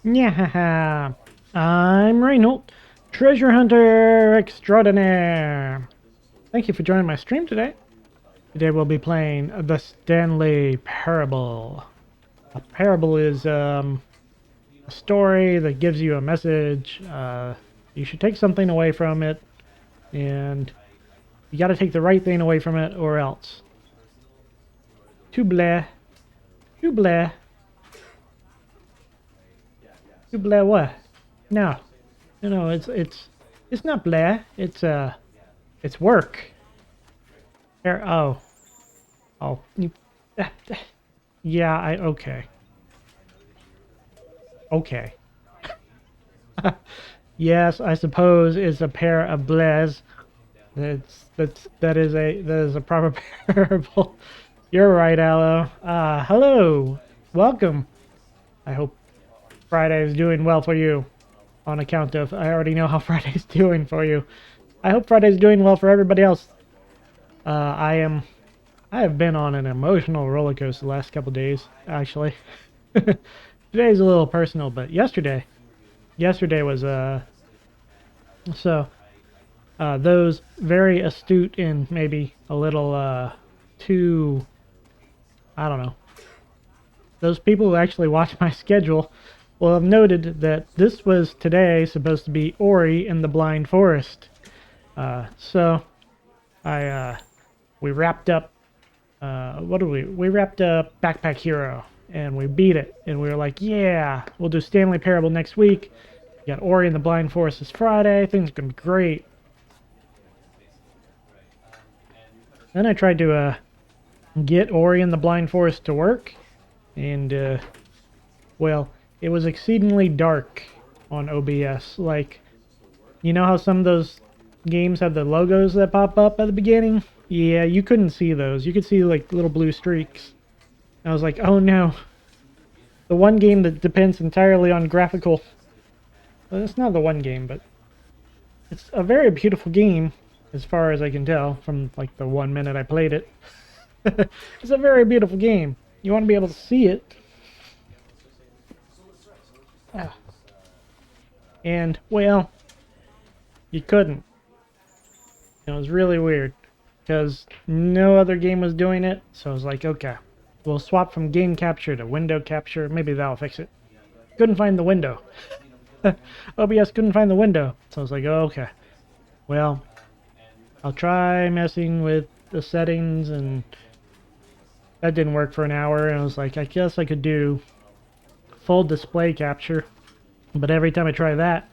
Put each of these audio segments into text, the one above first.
Yeah, I'm Reynold, treasure hunter extraordinaire. Thank you for joining my stream today. Today we'll be playing the Stanley Parable. A parable is a story that gives you a message. You should take something away from it, and you got to take the right thing away from it, or else. Too blah, too blah, too blah. What? No, no, it's not blah. It's work. There. Oh. Oh. Yeah. Okay. Okay. Yes, I suppose it's a pair of blaz. That is a proper parable. You're right, Aloe. Hello. Welcome. I hope Friday is doing well for you. On account of I already know how Friday's doing for you. I hope Friday's doing well for everybody else. I have been on an emotional roller coaster the last couple days, actually. Today's a little personal, but yesterday was those very astute and maybe a little too, I don't know. Those people who actually watch my schedule will have noted that this was today supposed to be Ori in the Blind Forest. So we wrapped up. What did we? We wrapped up Backpack Hero and we beat it. And we were like, yeah, we'll do Stanley Parable next week. We got Ori in the Blind Forest this Friday. Things are gonna be great. Then I tried to get Ori in the Blind Forest to work, and well, it was exceedingly dark on OBS. Like, you know how some of those games have the logos that pop up at the beginning? Yeah, you couldn't see those. You could see like little blue streaks. I was like, oh no. The one game that depends entirely on graphical. Well, it's not the one game, but it's a very beautiful game as far as I can tell from like the 1 minute I played it. It's a very beautiful game. You want to be able to see it. And, well, you couldn't. It was really weird because no other game was doing it. So I was like, okay, we'll swap from game capture to window capture. Maybe that'll fix it. Couldn't find the window. OBS couldn't find the window. So I was like, oh, okay. Well, I'll try messing with the settings, and that didn't work for an hour. And I was like, I guess I could do full display capture. But every time I try that,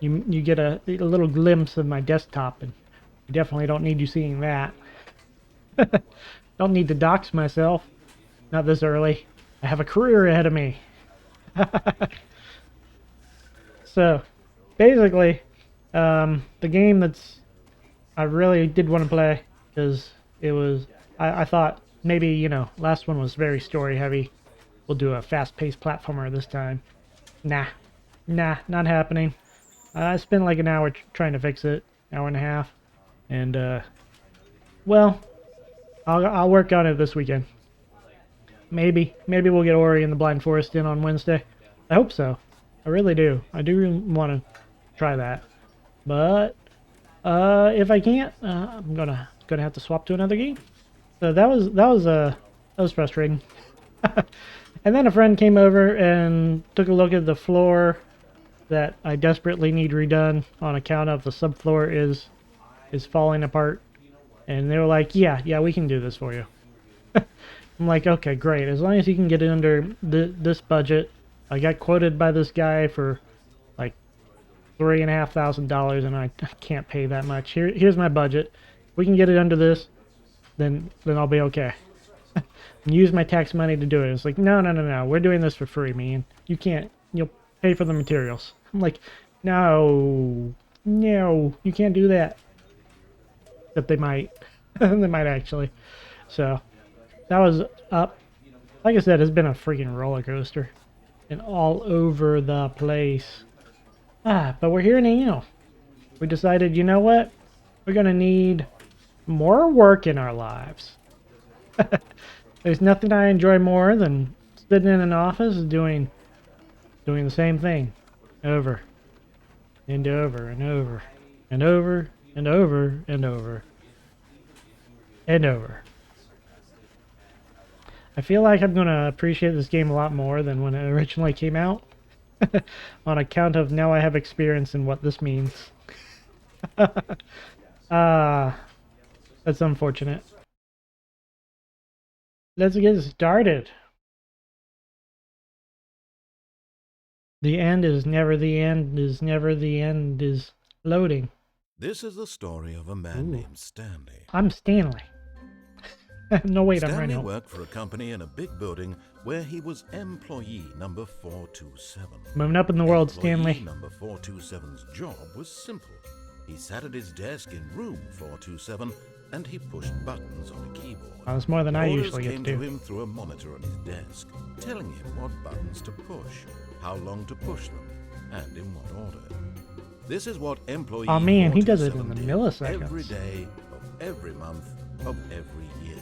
you get a little glimpse of my desktop, and I definitely don't need you seeing that. Don't need to dox myself. Not this early. I have a career ahead of me. So, basically, the game that's I really did want to play, because it was I thought maybe, you know, last one was very story heavy. We'll do a fast-paced platformer this time. Nah, not happening. I spent like an hour trying to fix it, hour and a half, and well, I'll work on it this weekend. Maybe we'll get Ori in the Blind Forest in on Wednesday. I hope so. I really do. I do want to try that. But if I can't, I'm gonna have to swap to another game. So that was frustrating. And then a friend came over and took a look at the floor that I desperately need redone on account of the subfloor is falling apart. And they were like, yeah, we can do this for you. I'm like, okay, great. As long as you can get it under this budget. I got quoted by this guy for like $3,500, and I can't pay that much. Here's my budget. If we can get it under this, then I'll be okay. Use my tax money to do it. It's like, no. We're doing this for free, man. You can't. You'll pay for the materials. I'm like, no, you can't do that. But they might. They might actually. So that was up. Like I said, it's been a freaking roller coaster, and all over the place. But we're here now. We decided, you know what? We're gonna need more work in our lives. There's nothing I enjoy more than sitting in an office doing Doing the same thing. Over. And over and over. And over and over and over. And over. I feel like I'm going to appreciate this game a lot more than when it originally came out. On account of now I have experience in what this means. That's unfortunate. Let's get started. The end is never the end is never the end is loading. This is the story of a man named Stanley. I'm Stanley. No, wait, I'm Stanley Reno. worked for a company in a big building where he was employee number 427. Moving up in the world, Employee Stanley. number 427's job was simple. He sat at his desk in room 427 and he pushed buttons on a keyboard. That's more than I Orders usually get came to to do. him through a monitor on his desk, telling him what buttons to push, how long to push them, and in what order. This is what employee Oh man, he does it in 427 the did milliseconds. every day of every month of every year.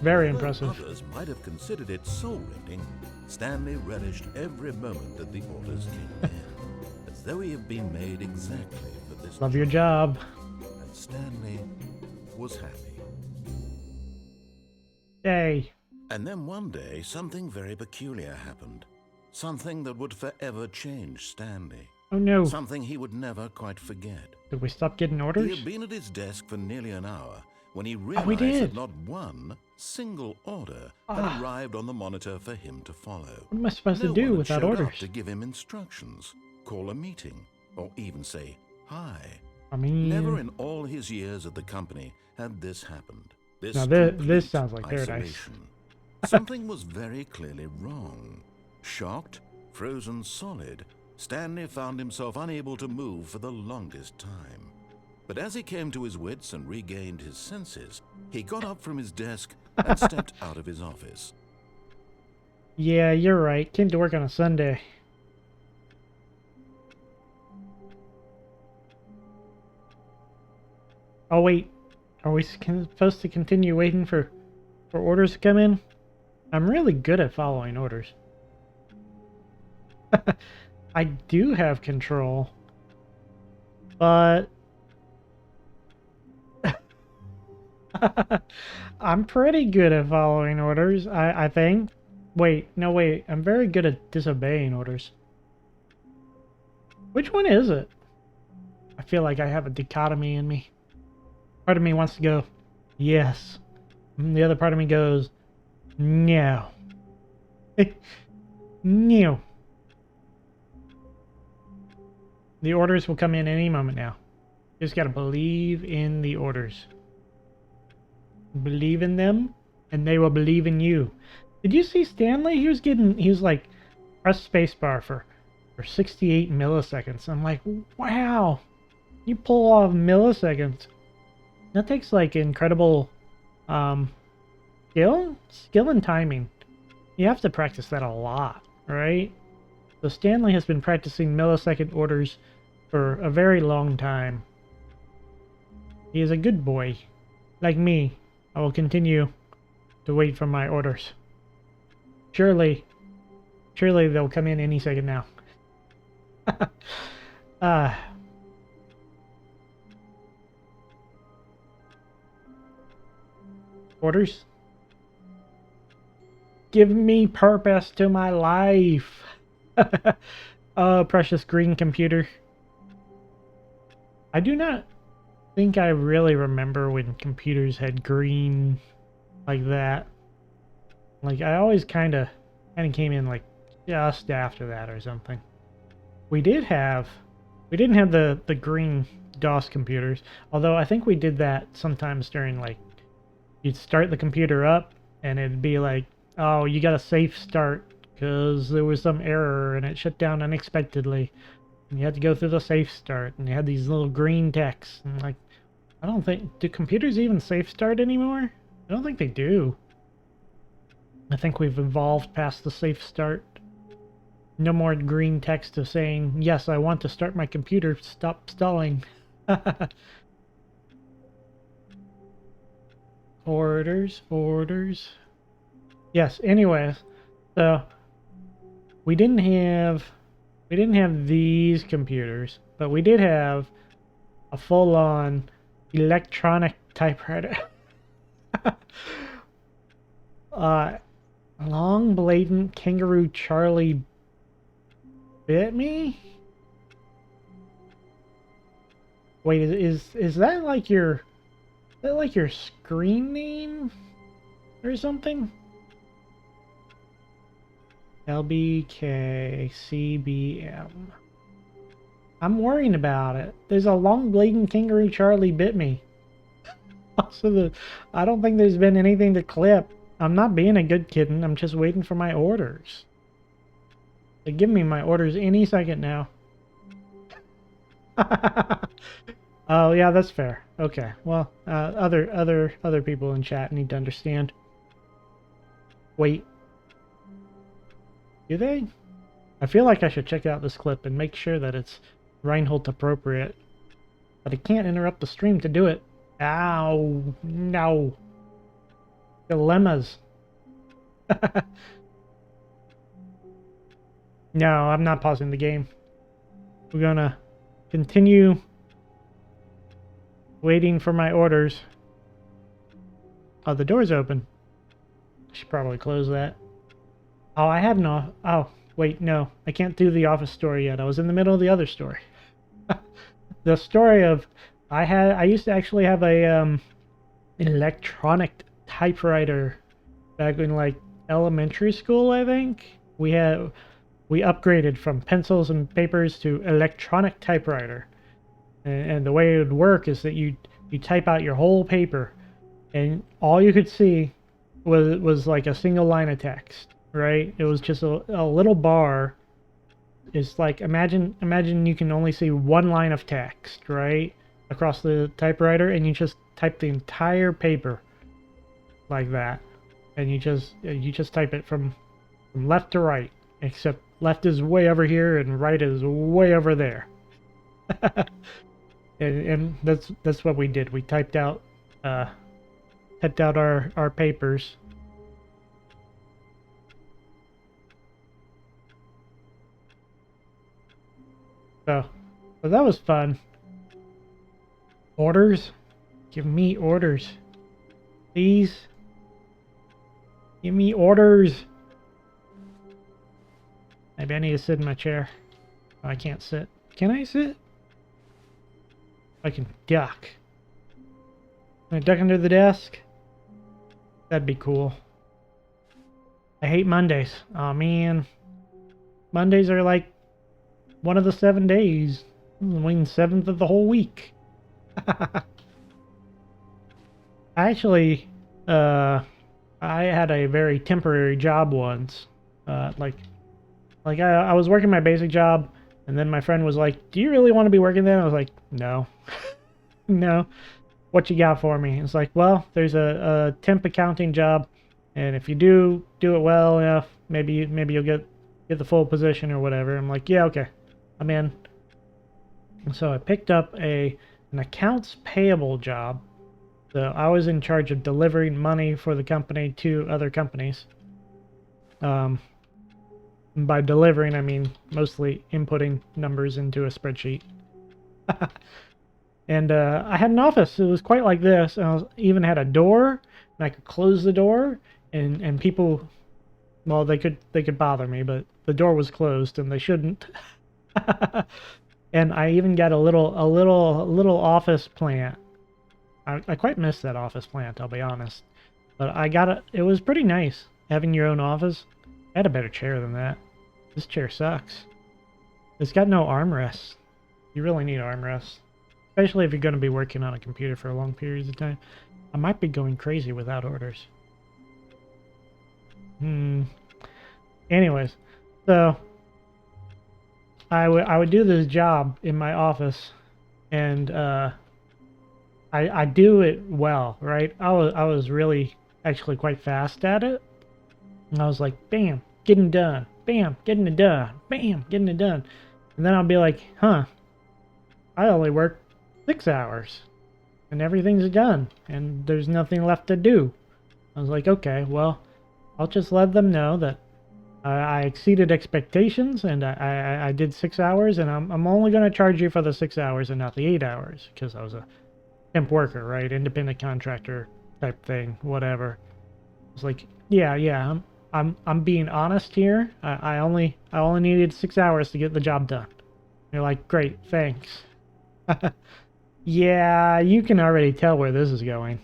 Very Although impressive. others might have considered it soul-rending, Stanley relished every moment that the orders came in, as though he had been made exactly for this Love your job. And Stanley was happy. Hey. And then one day, something very peculiar happened. Something that would forever change Stanley. Oh no. Something he would never quite forget. Did we stop getting He orders? had been at his desk for nearly an hour when he we realized did. that not one single order had arrived on the monitor for him to follow. What am I supposed No to do one had without showed up orders? to give him instructions, call a meeting, or even say hi. I mean, Never in all his years at the company had this happened. This now this complete sounds like paradise. isolation. Something was very clearly wrong. Shocked, frozen solid, Stanley found himself unable to move for the longest time. But as he came to his wits and regained his senses, he got up from his desk and stepped out of his office. Yeah, you're right. Came to work on a Sunday. Oh wait, are we supposed to continue waiting for orders to come in? I'm really good at following orders. I do have control, but I'm pretty good at following orders, I think. Wait, no wait, I'm very good at disobeying orders. Which one is it? I feel like I have a dichotomy in me. Part of me wants to go, yes. And the other part of me goes, no. No. The orders will come in any moment now. You just gotta believe in the orders. Believe in them, and they will believe in you. Did you see Stanley? He was like, press spacebar for 68 milliseconds. I'm like, wow. You pull off milliseconds. That takes like incredible skill and timing. You have to practice that a lot, right? So Stanley has been practicing millisecond orders for a very long time. He is a good boy. Like me, I will continue to wait for my orders. Surely they'll come in any second now. Orders? Give me purpose to my life. Oh, precious green computer. I do not think I really remember when computers had green like that. Like, I always kind of came in like just after that or something. We didn't have the green DOS computers, although I think we did that sometimes during, like, you'd start the computer up and it'd be like, oh, you got a safe start because there was some error and it shut down unexpectedly. And you had to go through the safe start and you had these little green texts. And like, I don't think, do computers even safe start anymore? I don't think they do. I think we've evolved past the safe start. No more green text of saying, yes, I want to start my computer, stop stalling. Orders. Yes, anyways, so we didn't have We didn't have these computers, but we did have a full-on electronic typewriter. Long blatant kangaroo Charlie bit me? Wait, is that like your screen name or something? LBKCBM. I'm worrying about it. There's a long blatant kangaroo Charlie bit me. Also, I don't think there's been anything to clip. I'm not being a good kitten. I'm just waiting for my orders. They give me my orders any second now. Oh yeah, that's fair. Okay. Well, other people in chat need to understand. Wait. Do they? I feel like I should check out this clip and make sure that it's Reinhold appropriate. But I can't interrupt the stream to do it. Ow. No. Dilemmas. No, I'm not pausing the game. We're gonna continue waiting for my orders. Oh, the door's open. I should probably close that. Oh, I had no... Oh, wait, no. I can't do the office story yet. I was in the middle of the other story. The story of... I used to actually have a electronic typewriter back in like elementary school, I think. We upgraded from pencils and papers to electronic typewriter. And the way it would work is that you type out your whole paper and all you could see was like a single line of text, right? It was just a little bar. It's like imagine you can only see one line of text, right? Across the typewriter, and you just type the entire paper like that. And you just type it from left to right, except left is way over here and right is way over there. and that's what we did. We typed out our papers. So that was fun. Orders? Give me orders. Please. Give me orders. Maybe I need to sit in my chair. Oh, I can't sit. Can I sit? I can duck. Can I duck under the desk? That'd be cool. I hate Mondays. Oh man. Mondays are like one of the 7 days. I mean, 7th of the whole week. Actually, I had a very temporary job once. Like I was working my basic job, and then my friend was like, "Do you really want to be working there?" And I was like, "No, no. What you got for me?" It's like, "Well, there's a temp accounting job, and if you do it well enough, maybe you'll get the full position or whatever." I'm like, "Yeah, okay, I'm in." And so I picked up an accounts payable job. So I was in charge of delivering money for the company to other companies. By delivering, I mean mostly inputting numbers into a spreadsheet. And I had an office. It was quite like this. And I even had a door, and I could close the door, and people, well, they could bother me, but the door was closed, and they shouldn't. And I even got a little office plant. I quite miss that office plant, I'll be honest. But I got it. It was pretty nice having your own office. I had a better chair than that. This chair sucks. It's got no armrests. You really need armrests. Especially if you're going to be working on a computer for long periods of time. I might be going crazy without orders. Anyways, so I would do this job in my office, and I do it well, right? I was really actually quite fast at it. And I was like, bam, getting done. Bam, getting it done. Bam, getting it done. And then I'll be like, huh, I only work 6 hours. And everything's done. And there's nothing left to do. I was like, okay, well, I'll just let them know that I exceeded expectations, and I did 6 hours, and I'm only going to charge you for the 6 hours and not the 8 hours, because I was a temp worker, right? Independent contractor type thing, whatever. It's like, yeah, I'm being honest here. I only needed 6 hours to get the job done. You're like, great, thanks. Yeah, you can already tell where this is going.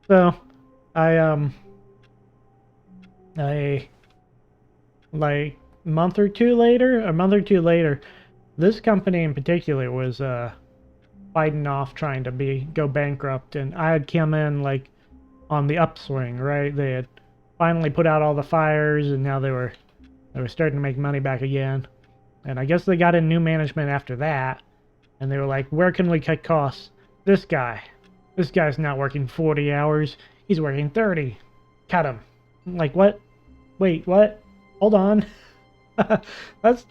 So, I like a month or two later, this company in particular was fighting off trying to go bankrupt, and I had come in like on the upswing, right? They had finally put out all the fires, and now they were starting to make money back again. And I guess they got in new management after that, and they were like, where can we cut costs? This guy's not working 40 hours, he's working 30. Cut him. I'm like, what? Wait, what? Hold on. that's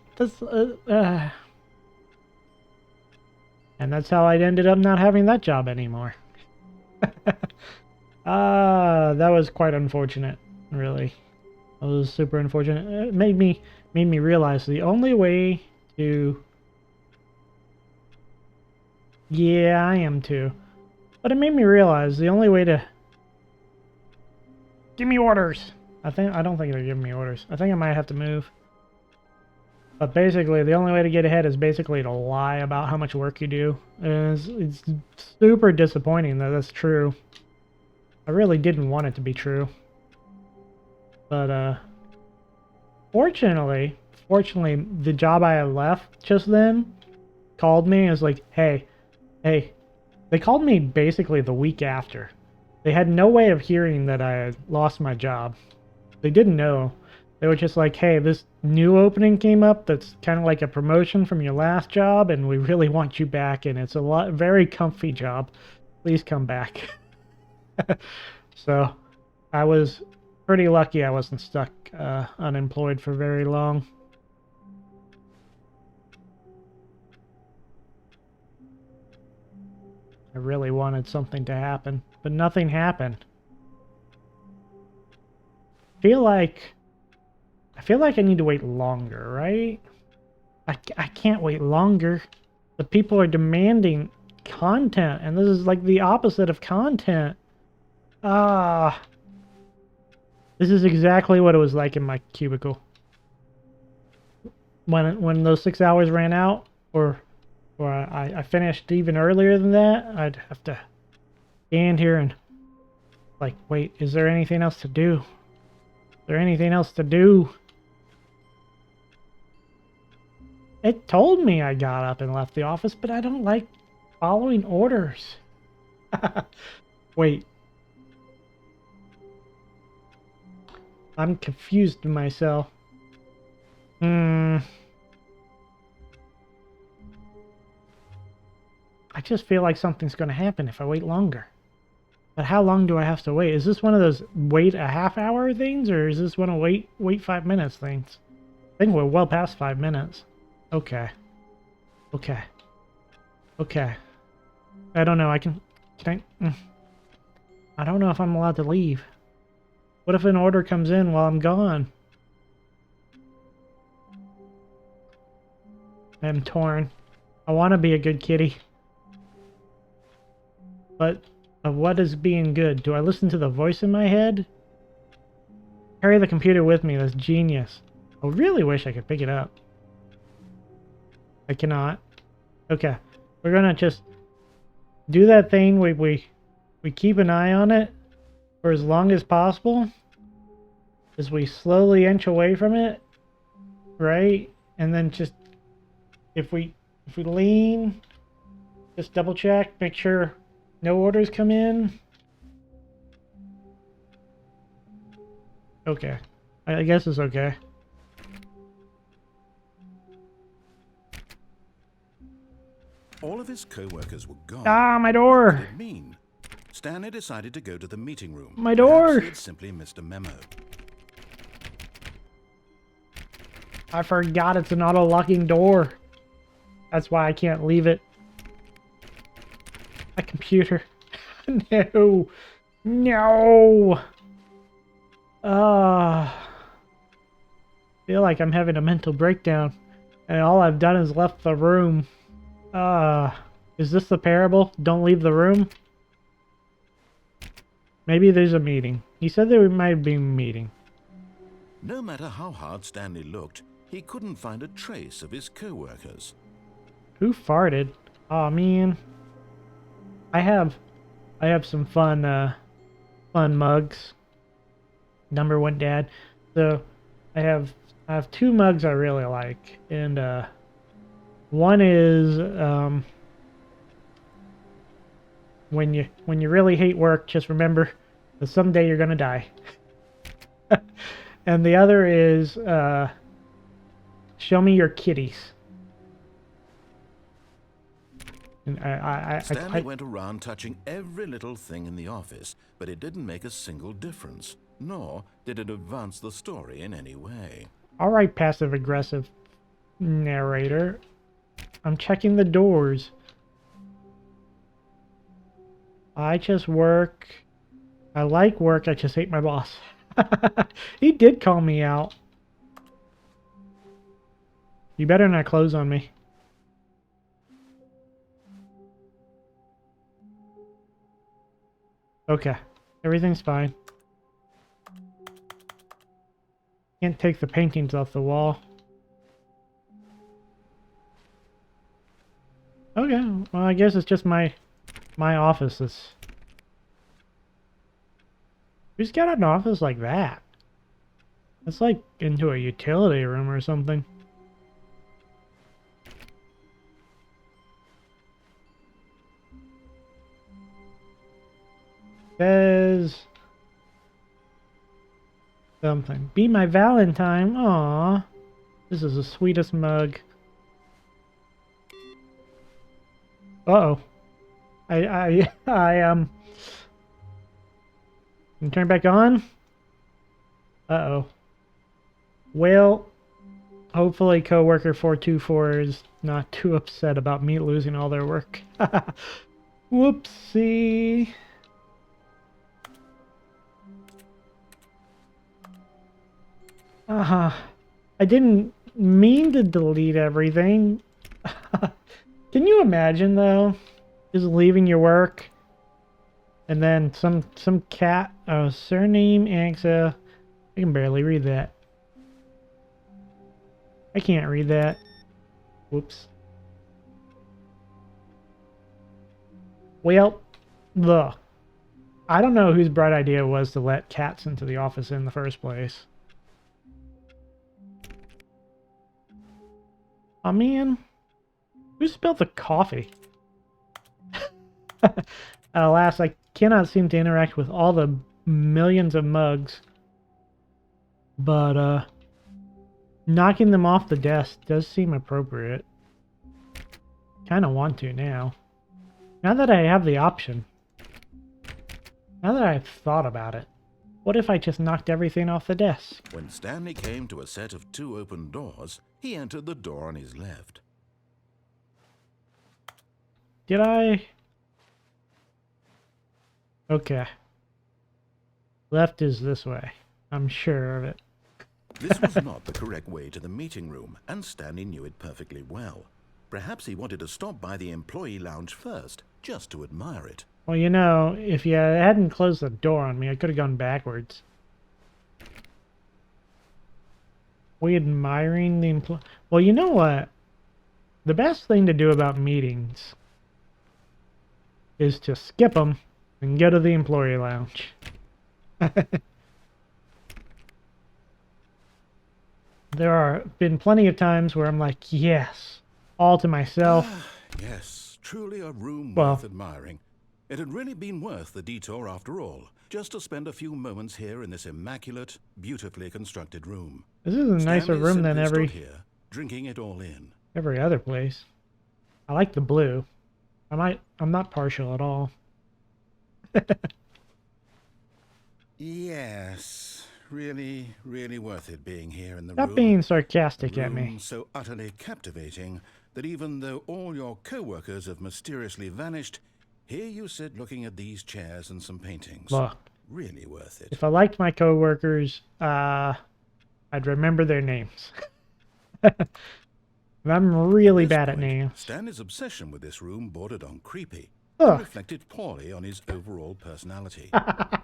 and that's how I ended up not having that job anymore. That was quite unfortunate, really. It was super unfortunate. It made me realize the only way to... Yeah, I am too. But it made me realize the only way to... Give me orders! I don't think they're giving me orders. I think I might have to move. But basically, the only way to get ahead is basically to lie about how much work you do. And it's super disappointing that that's true. I really didn't want it to be true. But, fortunately, the job I had left just then called me and was like, hey. They called me basically the week after. They had no way of hearing that I had lost my job. They didn't know. They were just like, hey, this new opening came up that's kind of like a promotion from your last job, and we really want you back, and it's very comfy job. Please come back. So, I was pretty lucky I wasn't stuck unemployed for very long. I really wanted something to happen, but nothing happened. I feel like I need to wait longer, right? I can't wait longer. The people are demanding content, and this is like the opposite of content. This is exactly what it was like in my cubicle. When those 6 hours ran out, or I finished even earlier than that, I'd have to stand here and like, wait, is there anything else to do? Is there anything else to do? It told me I got up and left the office, but I don't like following orders. Wait. I'm confused myself. I just feel like something's going to happen if I wait longer. But how long do I have to wait? Is this one of those wait a half hour things, or is this one of wait 5 minutes things? I think we're well past 5 minutes. Okay. I don't know. I don't know if I'm allowed to leave. What if an order comes in while I'm gone? I'm torn. I want to be a good kitty. But what is being good? Do I listen to the voice in my head? Carry the computer with me. That's genius. I really wish I could pick it up. I cannot. Okay. We're gonna just do that thing. We keep an eye on it for as long as possible, as we slowly inch away from it, right? And then just if we lean, just double check, make sure no orders come in. Okay. I guess it's okay. All of his co-workers were gone. Ah, my door! What did it mean? Stanley decided to go to the meeting room. My door! Perhaps he had simply missed a memo. I forgot it's an auto-locking door. That's why I can't leave it. My computer. No! No! feel like I'm having a mental breakdown, and all I've done is left the room. Is this the parable? Don't leave the room? Maybe there's a meeting. He said there might be a meeting. No matter how hard Stanley looked, he couldn't find a trace of his co-workers. Who farted? Aw, man. I have some fun mugs. Number one dad. So I have two mugs I really like, and one is when you really hate work, just remember that someday you're gonna die. And the other is show me your kitties. And Stanley went around touching every little thing in the office, but it didn't make a single difference, nor did it advance the story in any way. All right, passive-aggressive narrator. I'm checking the doors. I just work. I like work, I just hate my boss. He did call me out. You better not close on me. Okay, everything's fine. Can't take the paintings off the wall. Okay, well I guess it's just my offices. Who's got an office like that? It's like into a utility room or something. Says something. Be my Valentine. Aww. This is the sweetest mug. Uh-oh. Can you turn it back on? Uh-oh. Well, hopefully coworker 424 is not too upset about me losing all their work. Whoopsie. I didn't mean to delete everything. Can you imagine, though? Just leaving your work, and then some cat, surname, Axa. I can barely read that. I can't read that. Whoops. Well, I don't know whose bright idea it was to let cats into the office in the first place. Oh man, who spilled the coffee? Alas, I cannot seem to interact with all the millions of mugs. But, knocking them off the desk does seem appropriate. Kinda want to now. Now that I have the option. Now that I've thought about it. What if I just knocked everything off the desk? When Stanley came to a set of 2 open doors, he entered the door on his left. Did I? Okay. Left is this way. I'm sure of it. This was not the correct way to the meeting room, and Stanley knew it perfectly well. Perhaps he wanted to stop by the employee lounge first, just to admire it. Well, you know, if you hadn't closed the door on me, I could have gone backwards. We admiring the employee... Well, you know what? The best thing to do about meetings is to skip them and go to the employee lounge. There are been plenty of times where I'm like, yes, all to myself. Yes, truly a room Well, worth admiring. It had really been worth the detour after all, just to spend a few moments here in this immaculate, beautifully constructed room. This is a nicer Stanley room than simply stood here, drinking it all in. every other place. I like the blue. I'm not partial at all. Yes, really, really worth it being here in the Stop room. being sarcastic at me. Room so utterly captivating that even though all your co-workers have mysteriously vanished, here you sit looking at these chairs and some paintings. Look, Really worth it. if I liked my coworkers, I I'd remember their names. I'm really bad at names. Stanley's obsession with this room bordered on creepy Ugh. and reflected poorly on his overall personality.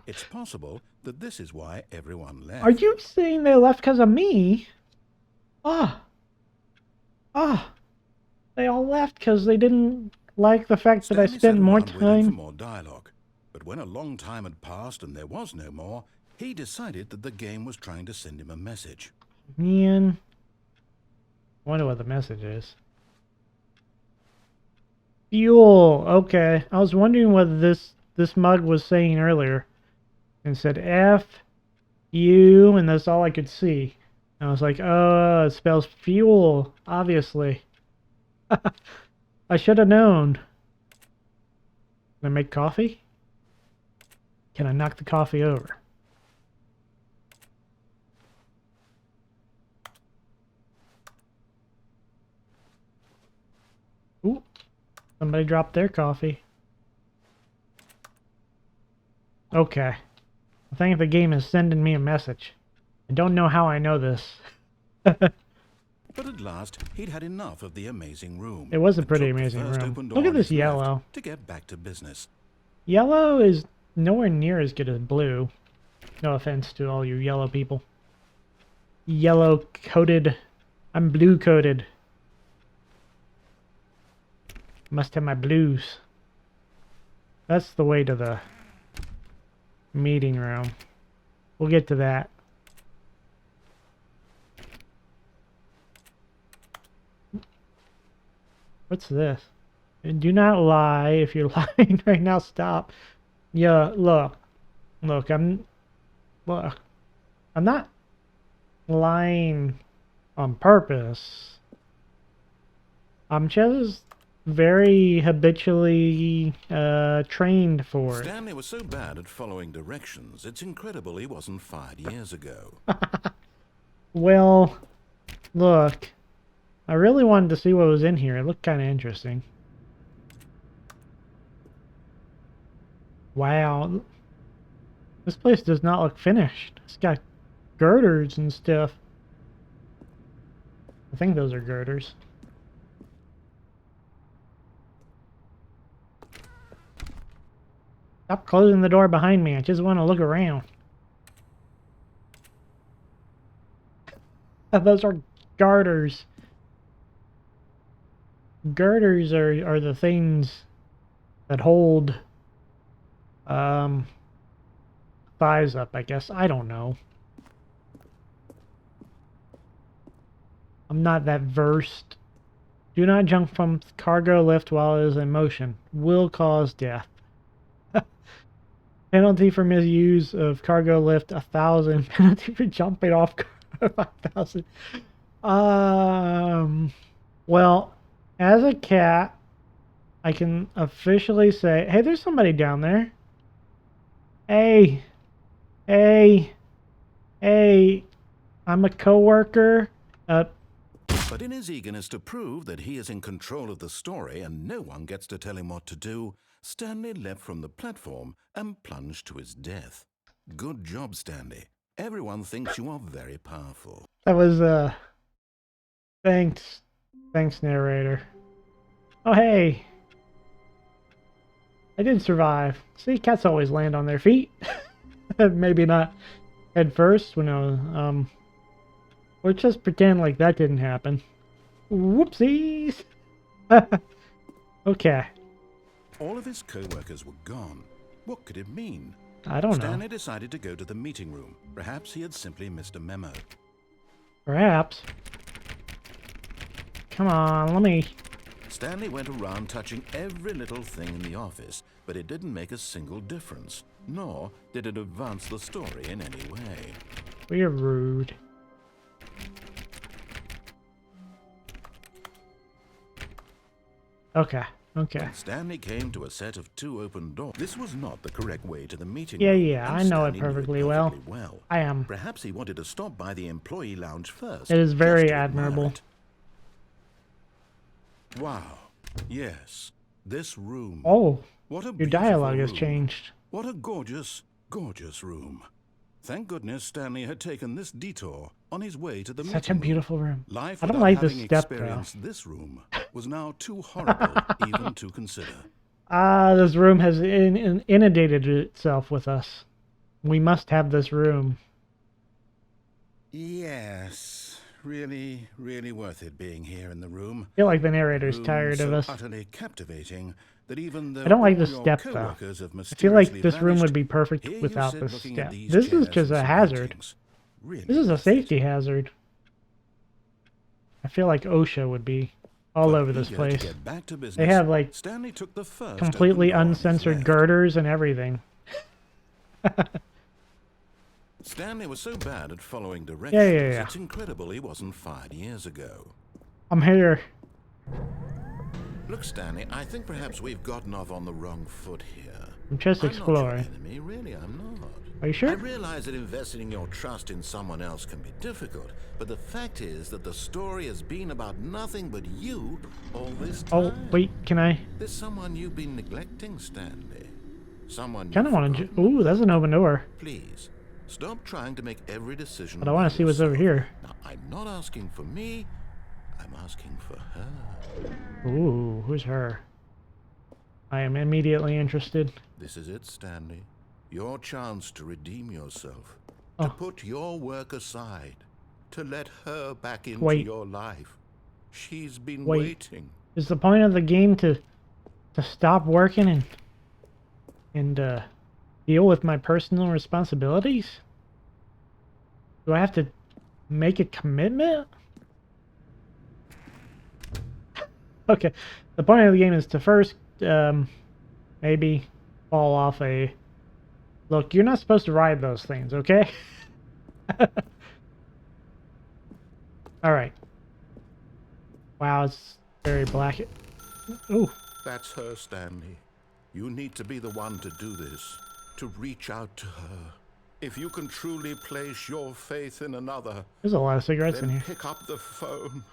It's possible that this is why everyone left. Are you saying they left because of me? Ah. Ah. They all left because they didn't like the fact that I Stanley spent sat more around waiting for time. more dialogue, but when a long time had passed and there was no more, he decided that the game was trying to send him a message. Man. I wonder what the message is. Fuel. Okay. I was wondering what this mug was saying earlier. And said F, U, and that's all I could see. And I was like, oh, it spells fuel, obviously. I should have known. Can I make coffee? Can I knock the coffee over? Ooh, somebody dropped their coffee. Okay. I think the game is sending me a message. I don't know how I know this. But at last, he'd had enough of the amazing room. It was a and pretty took the amazing first room. open door Look at on this his left yellow. to get back to business. Yellow is nowhere near as good as blue. No offense to all you yellow people. Yellow coated. I'm blue coated. Must have my blues. That's the way to the meeting room. We'll get to that. What's this? Do not lie. If you're lying right now, stop. Yeah, look. Look, I'm not lying on purpose. I'm just very habitually trained for it. Stanley was so bad at following directions, it's incredible he wasn't fired years ago. Well, look. I really wanted to see what was in here. It looked kind of interesting. Wow. This place does not look finished. It's got girders and stuff. I think those are girders. Stop closing the door behind me. I just want to look around. Those are garters. Girders are the things that hold thighs up, I guess. I don't know. I'm not that versed. Do not jump from cargo lift while it is in motion. Will cause death. Penalty for misuse of cargo lift 1,000. Penalty for jumping off cargo 5,000. Well, as a cat, I can officially say, hey, there's somebody down there. Hey, hey, hey, I'm a coworker. But in his eagerness to prove that he is in control of the story and no one gets to tell him what to do, Stanley leapt from the platform and plunged to his death. Good job, Stanley. Everyone thinks you are very powerful. That was, thanks, narrator. Oh, hey. I did survive. See, cats always land on their feet. Maybe not head first when I was, let's just pretend like that didn't happen. Whoopsies! Okay. All of his co-workers were gone. What could it mean? I don't know. Stanley decided to go to the meeting room. Perhaps he had simply missed a memo. Perhaps. Come on, let me... Stanley went around touching every little thing in the office, but it didn't make a single difference, nor did it advance the story in any way. We're rude. Okay, okay. When Stanley came to a set of 2 open doors, this was not the correct way to the meeting Yeah, room. yeah, and I know it Stanley knew perfectly well. I am. Perhaps he wanted to stop by the employee lounge first. It is very just to admire admirable. it. Wow. Yes. This room. Oh, What a your beautiful dialogue has room. changed. What a gorgeous, gorgeous room. Thank goodness Stanley had taken this detour on his way to the Such a meeting room. beautiful room. Life I don't without like this having step, though. experienced this room was now too horrible even to consider. Ah, this room has inundated itself with us. We must have this room. Yes, really, really worth it being here in the room. I feel like the narrator's Room tired of so us. utterly captivating that even though I don't like all the your step, though. co-workers have I feel like mysteriously this room would vanished, be perfect here you without sit this looking at step. these This is chairs just and a some hazard. paintings. Really This is a worth it. safety hazard. I feel like OSHA would be all But over this eager to place. get back to business, They have, like, Stanley took the first completely open door on his uncensored left. girders and everything. Stanley was so bad at following directions, Yeah. it's incredible he wasn't fired years ago. I'm here. Look, Stanley, I think perhaps we've gotten off on the wrong foot here. I'm just I'm exploring. not your enemy, really, I'm not. Are you I sure? realize that investing your trust in someone else can be difficult, but the fact is that the story has been about nothing but you all this time. Oh, wait, can I? There's someone you've been neglecting, Stanley. Someone Kind of you've want to. forgotten. Ooh, that's an open door. Please, stop trying to make every decision. But I want to see what's over here. Now, I'm not asking for me, I'm asking for her. Ooh, who's her? I am immediately interested. This is it, Stanley. Your chance to redeem yourself. Oh. To put your work aside. To let her back into Wait. your life. She's been Wait. waiting. Is the point of the game to stop working and deal with my personal responsibilities? Do I have to make a commitment? Okay, the point of the game is to first maybe fall off a... Look, you're not supposed to ride those things, okay? Alright. Wow, it's very black. Ooh. That's her, Stanley. You need to be the one to do this. To reach out to her. If you can truly place your faith in another, There's a lot of cigarettes in then here. pick up the phone.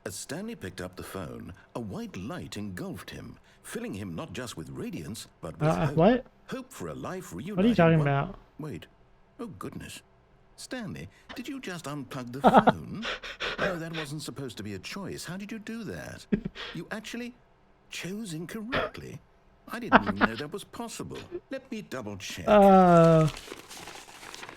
As Stanley picked up the phone, a white light engulfed him, filling him not just with radiance, but with hope. What? Hope for a life reunited. What are you talking about? Wait. Oh, goodness. Stanley, did you just unplug the phone? No, that wasn't supposed to be a choice. How did you do that? You actually chose incorrectly? I didn't even know that was possible. Let me double check.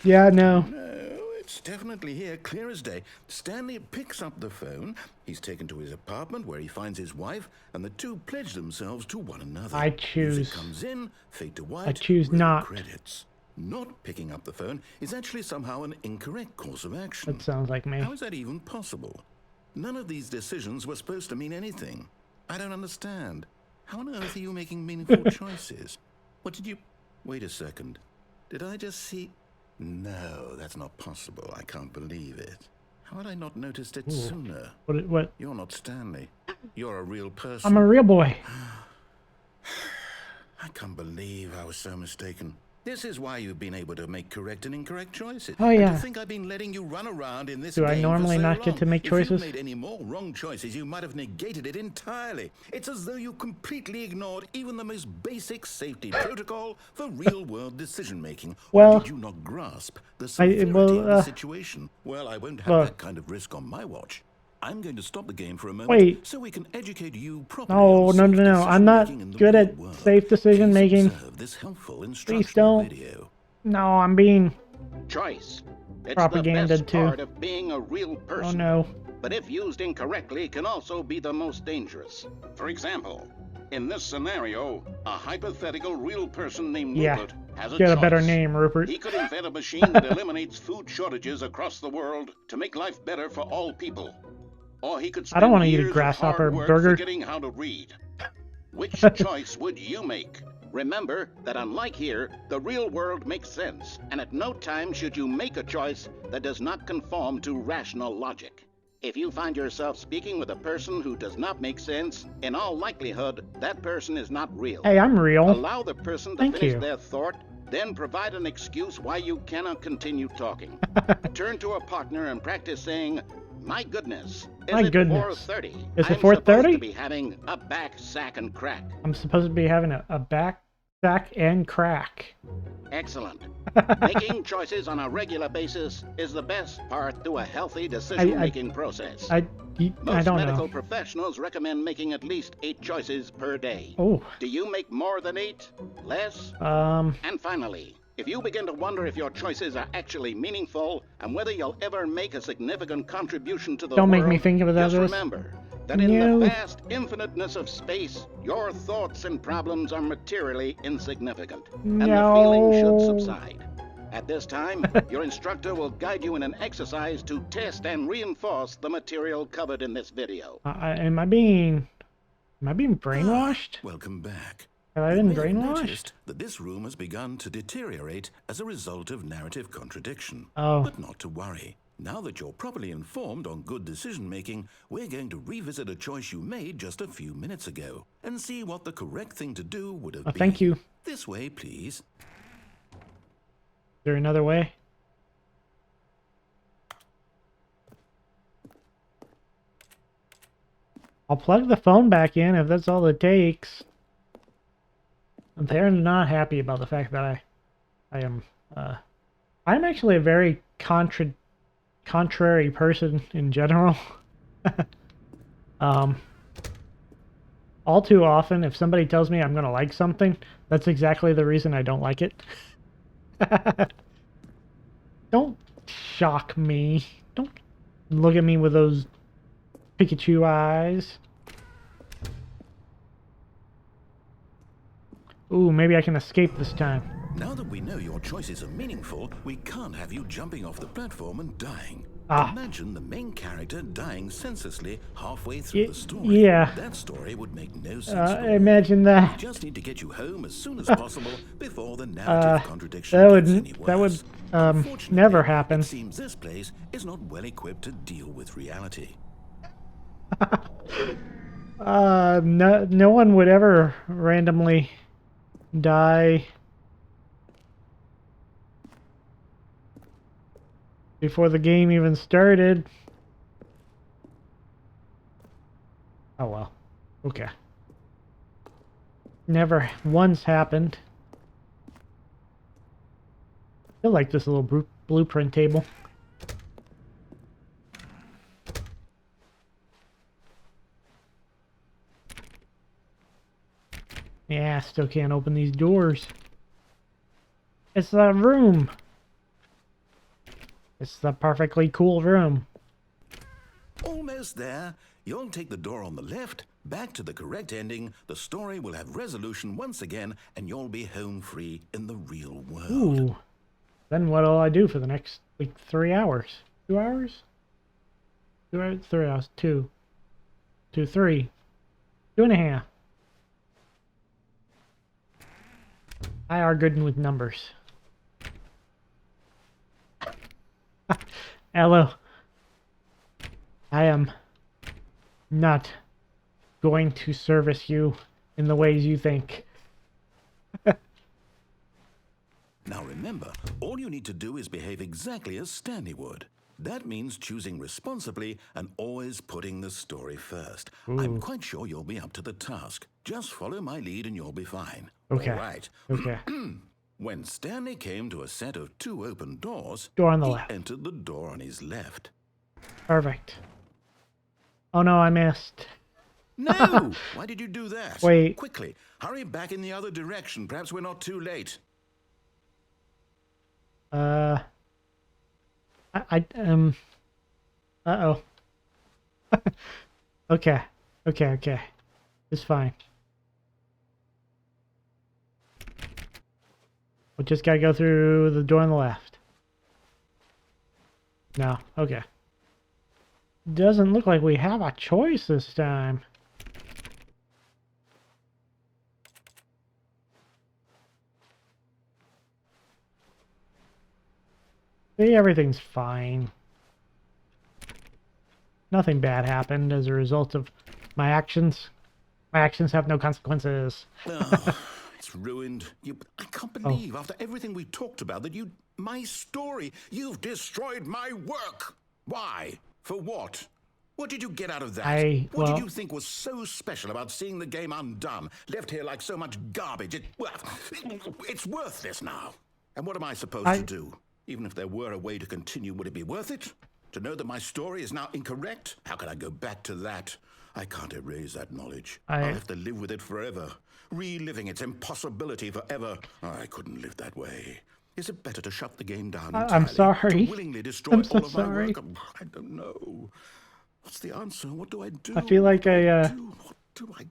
Yeah, no. No, it's definitely here, clear as day. Stanley picks up the phone. He's taken to his apartment where he finds his wife, and the two pledge themselves to one another. I choose. Music comes in, fade to white. I choose roll not. Credits. Not picking up the phone is actually somehow an incorrect course of action. That sounds like me. How is that even possible? None of these decisions were supposed to mean anything. I don't understand. How on earth are you making meaningful choices? What did you... Wait a second. Did I just see... No, that's not possible. I can't believe it. How had I not noticed it sooner? What? You're not Stanley. You're a real person. I'm a real boy. I can't believe I was so mistaken. This is why you've been able to make correct and incorrect choices. Oh, And yeah. to think I've been letting you run around in this Do I game for normally so not get long. to make choices? If you made any more wrong choices, you might have negated it entirely. It's as though you completely ignored even the most basic safety protocol for real-world decision-making. Well, or did you not grasp the severity of the situation? Well, I won't have that kind of risk on my watch. I'm going to stop the game for a moment Wait. so we can educate you properly. Oh, on no, safe no, no. I'm not decision-making in the good real at world. safe decision making. Please observe this helpful Please instructional don't. video. No, I'm being Choice. It's Propaganded the best too. part of being a real person. Oh no. But if used incorrectly, can also be the most dangerous. For example, in this scenario, a hypothetical real person named Yeah. Rupert has a Get a choice. better name, Rupert. He could invent a machine that eliminates food shortages across the world to make life better for all people. Or he could I don't spend wanna eat a years of grasshopper hard work burger. forgetting how to read. Which choice would you make? Remember that unlike here, the real world makes sense, and at no time should you make a choice that does not conform to rational logic. If you find yourself speaking with a person who does not make sense, in all likelihood, that person is not real. Hey, I'm real. Allow the person to Thank finish you. their thought, then provide an excuse why you cannot continue talking. Turn to a partner and practice saying, My goodness. My Is it goodness. 4:30? Is it I'm supposed 4:30? to be having a back, sack, and crack. I'm supposed to be having a back sack and crack. Excellent. Making choices on a regular basis is the best part to a healthy decision-making process. I Most don't medical know. professionals recommend making at least 8 choices per day. Oh. Do you make more than 8? Less? And finally, if you begin to wonder if your choices are actually meaningful and whether you'll ever make a significant contribution to the Don't world, make me think about just this. remember that in No. the vast infiniteness of space, your thoughts and problems are materially insignificant, and the feeling should subside. At this time, your instructor will guide you in an exercise to test and reinforce the material covered in this video. Am I being brainwashed? Welcome back. Have I You been may have brainwashed? noticed that this room has begun to deteriorate as a result of narrative contradiction. Oh. But not to worry. Now that you're properly informed on good decision-making, we're going to revisit a choice you made just a few minutes ago and see what the correct thing to do would have been. Thank you. This way, please. Is there another way? I'll plug the phone back in if that's all it takes. They're not happy about the fact that I'm actually a very contrary person in general. All too often, if somebody tells me I'm gonna like something, that's exactly the reason I don't like it. Don't shock me. Don't look at me with those Pikachu eyes. Ooh, maybe I can escape this time. Now that we know your choices are meaningful, we can't have you jumping off the platform and dying. Ah. Imagine the main character dying senselessly halfway through the story. Yeah. That story would make no sense at all. Imagine We that. just need to get you home as soon as possible before the narrative contradiction gets any worse. that would Unfortunately, never happen. It seems this place is not well equipped to deal with reality. No one would ever randomly die before the game even started. Oh well. Okay. Never once happened. I feel like this little blueprint table. Yeah, still can't open these doors. It's the room. It's the perfectly cool room. Almost there. You'll take the door on the left, back to the correct ending, the story will have resolution once again, and you'll be home free in the real world. Ooh. Then what'll I do for the next, like, 3 hours? 2 hours? 2 hours? 3 hours. 2. 2, 3. 2.5. I are good with numbers. Hello. I am not going to service you in the ways you think. Now remember, all you need to do is behave exactly as Stanley would. That means choosing responsibly and always putting the story first. Ooh. I'm quite sure you'll be up to the task. Just follow my lead and you'll be fine. Okay. All right. Okay. When Stanley came to a set of 2 open doors, Door on the he left. entered the door on his left. Perfect. Oh no, I missed. No! Why did you do that? Wait. Quickly, hurry back in the other direction. Perhaps we're not too late. Uh-oh. Okay. Okay. It's fine. We just gotta go through the door on the left. No. Okay. Doesn't look like we have a choice this time. See, everything's fine. Nothing bad happened as a result of my actions. My actions have no consequences. Oh, it's ruined. I can't believe, after everything we talked about, that my story, you've destroyed my work. Why? For what? What did you get out of that? What well, did you think was so special about seeing the game undone, left here like so much garbage? It's worthless now. And what am I supposed to do? Even if there were a way to continue, would it be worth it? To know that my story is now incorrect? How can I go back to that? I can't erase that knowledge. I'll have to live with it forever, reliving its impossibility forever. I couldn't live that way. Is it better to shut the game down entirely? I'm sorry. To willingly destroy I'm so all of my sorry. work? I don't know. What's the answer? What do I do? I feel like What do I...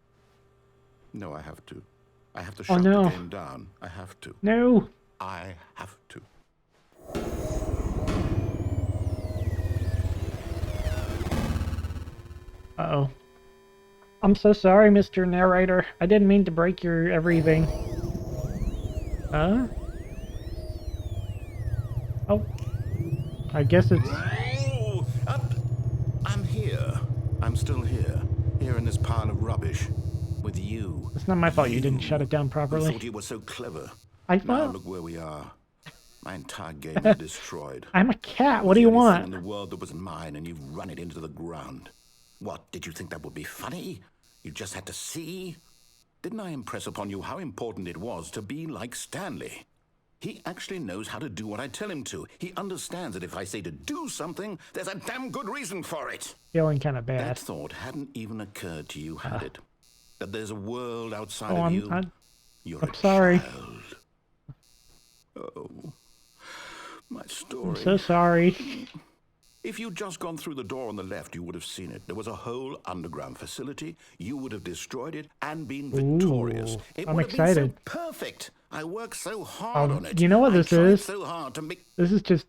No, I have to. I have to shut the game down. I have to. No. I have to. Uh-oh. I'm so sorry, Mr. Narrator. I didn't mean to break your everything. Huh? Oh. I guess it's... Oh, I'm here. I'm still here. Here in this pile of rubbish. With you. It's not my fault you didn't shut it down properly. I thought you were so clever. I Now thought... look where we are. My entire game is destroyed. I'm a cat. What do you want? In the world that was mine, and you've run it into the ground. What, did you think that would be funny? You just had to see? Didn't I impress upon you how important it was to be like Stanley? He actually knows how to do what I tell him to. He understands that if I say to do something, there's a damn good reason for it. Feeling kind of bad. That thought hadn't even occurred to you, had it? That there's a world outside of you? You're I'm sorry. Child. Oh, my story. I'm so sorry. If you'd just gone through the door on the left, you would have seen it. There was a whole underground facility. You would have destroyed it and been victorious. It I'm would have excited. been so perfect. I worked so hard on it. You know what this is? So hard to make this is just...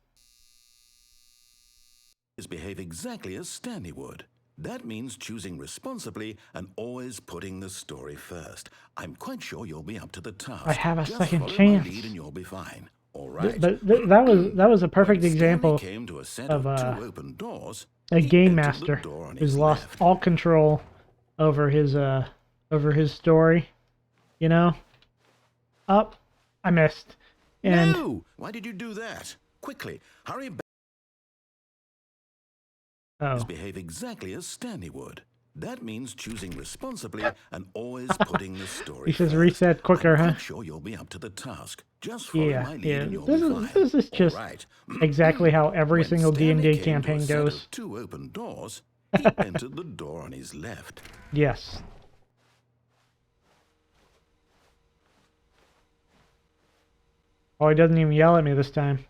behave exactly as Stanley would. That means choosing responsibly and always putting the story first. I'm quite sure you'll be up to the task. I have a Just second follow chance. My lead and you'll be fine. All right. But that was a perfect example came to a set of two open doors, a game entered master the door on who's his lost left. all control over his story. You know? Up, I missed. And No! Why did you do that? Quickly, hurry back. Behave exactly as Stanley would. That means choosing responsibly and always putting the story he says first. reset quicker, I'm huh? quite sure you'll be up to the task. Just follow my lead and you'll This be is fine. this is just Right. exactly how every When single Stanley D&D came to a campaign set of goes. two open doors, he entered the door on his left. Yes. Oh, he doesn't even yell at me this time.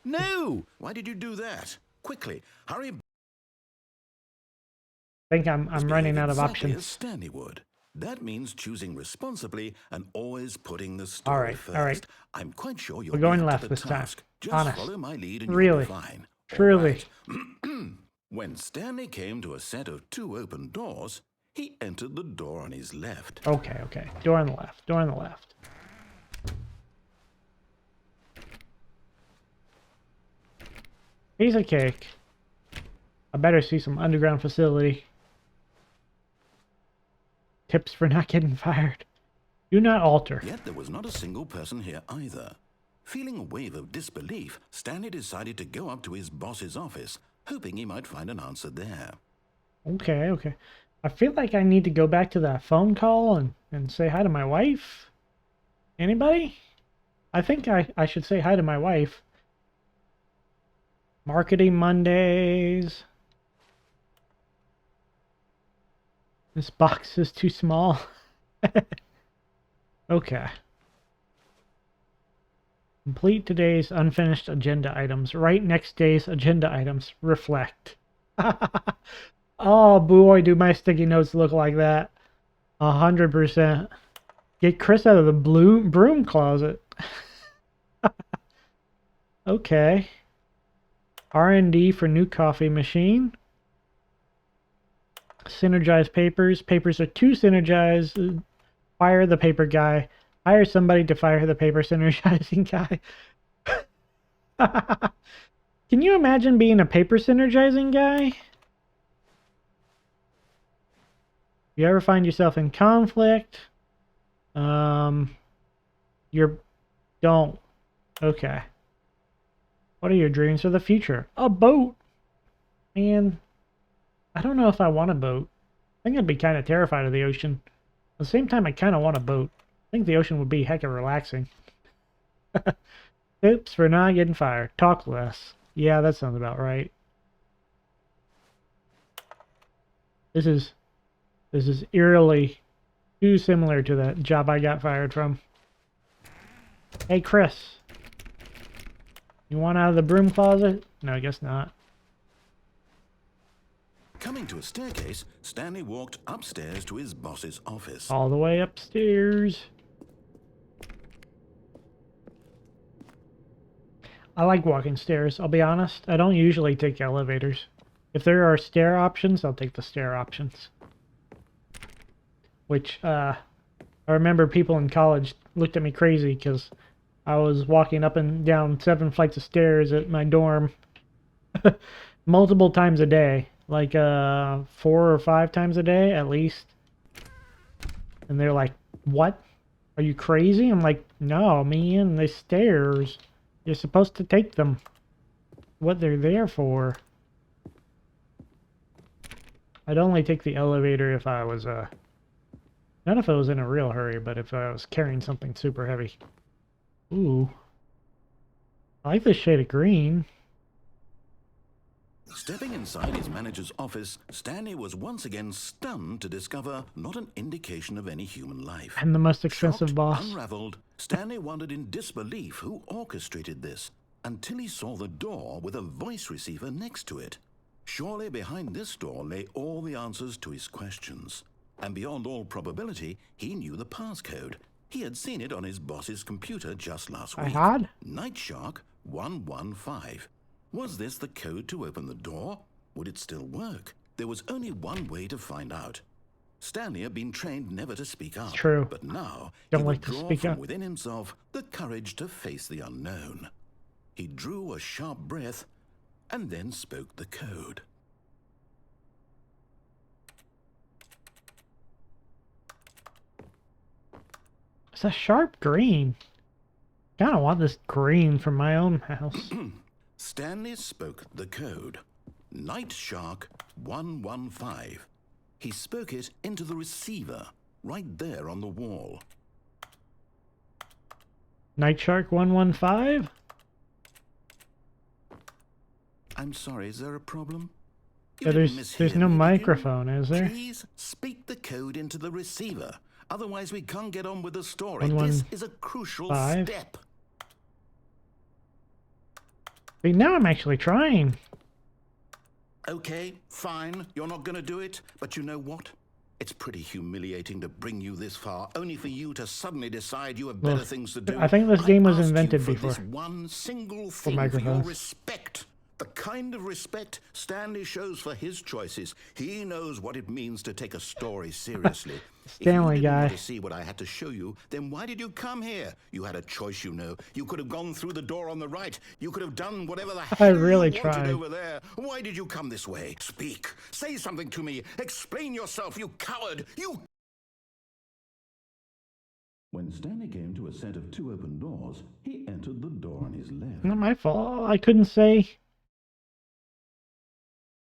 No! Why did you do that? Quickly, hurry back. I think I'm running out of exactly options. As Stanley would. That means choosing responsibly and always putting the story first. All right. I'm quite sure you're We're going up left to the this time. task. Just Honest. follow my lead and Really. you'll be fine. All Truly. right. When Stanley came to a set of two open doors, he entered the door on his left. Okay. Door on the left. Door on the left. Piece of cake. I better see some underground facility. Tips for not getting fired. Do not alter. Yet there was not a single person here either. Feeling a wave of disbelief, Stanley decided to go up to his boss's office, hoping he might find an answer there. Okay. I feel like I need to go back to that phone call and say hi to my wife. Anybody? I think I should say hi to my wife. Marketing Mondays. This box is too small. Okay. Complete today's unfinished agenda items. Write next day's agenda items. Reflect. Oh boy, do my sticky notes look like that. 100%. Get Chris out of the broom closet. Okay. R&D for new coffee machine. Synergize papers. Papers are too synergized. Fire the paper guy. Hire somebody to fire the paper synergizing guy. Can you imagine being a paper synergizing guy? You ever find yourself in conflict? Don't. Okay. What are your dreams for the future? A boat. Man, I don't know if I want a boat. I think I'd be kind of terrified of the ocean. At the same time, I kind of want a boat. I think the ocean would be hecka relaxing. Tips for not getting fired. Talk less. Yeah, that sounds about right. This is eerily too similar to that job I got fired from. Hey, Chris. You want out of the broom closet? No, I guess not. Coming to a staircase, Stanley walked upstairs to his boss's office. All the way upstairs. I like walking stairs, I'll be honest. I don't usually take elevators. If there are stair options, I'll take the stair options. Which, I remember people in college looked at me crazy because I was walking up and down 7 flights of stairs at my dorm multiple times a day. Like, 4 or 5 times a day, at least. And they're like, what? Are you crazy? I'm like, no, man, the stairs. You're supposed to take them. What they're there for. I'd only take the elevator if I was, not if I was in a real hurry, but if I was carrying something super heavy. Ooh. I like this shade of green. Stepping inside his manager's office, Stanley was once again stunned to discover not an indication of any human life. I'm the most expensive Shocked, boss. unraveled, Stanley wondered in disbelief who orchestrated this, until he saw the door with a voice receiver next to it. Surely behind this door lay all the answers to his questions. And beyond all probability, he knew the passcode. He had seen it on his boss's computer just last week. I had? Night Shark 115. Was this the code to open the door? Would it still work? There was only one way to find out. Stanley had been trained never to speak up. True. But now Don't he like would to draw speak from up. within himself the courage to face the unknown. He drew a sharp breath and then spoke the code. It's a sharp green. Kinda want this green from my own house. Stanley spoke the code. Night Shark 115. He spoke it into the receiver, right there on the wall. Night Shark 115? I'm sorry, is there a problem? You Yeah, didn't there's mishear no me, did you? microphone, is there? Please speak the code into the receiver. Otherwise, we can't get on with the story. 115. This is a crucial step. See, now I'm actually trying. Okay, fine. You're not going to do it. But you know what? It's pretty humiliating to bring you this far, only for you to suddenly decide you have better things to do. I think this game was asked you invented for before. This one single thing for your microphones. respect. The kind of respect Stanley shows for his choices. He knows what it means to take a story seriously. Stanley if you didn't guy. want to see what I had to show you, then why did you come here? You had a choice, you know. You could have gone through the door on the right. You could have done whatever the hell really you wanted tried. over there. Why did you come this way? Speak. Say something to me. Explain yourself, you coward. You... When Stanley came to a set of 2 open doors, he entered the door on his left. Not my fault. I couldn't say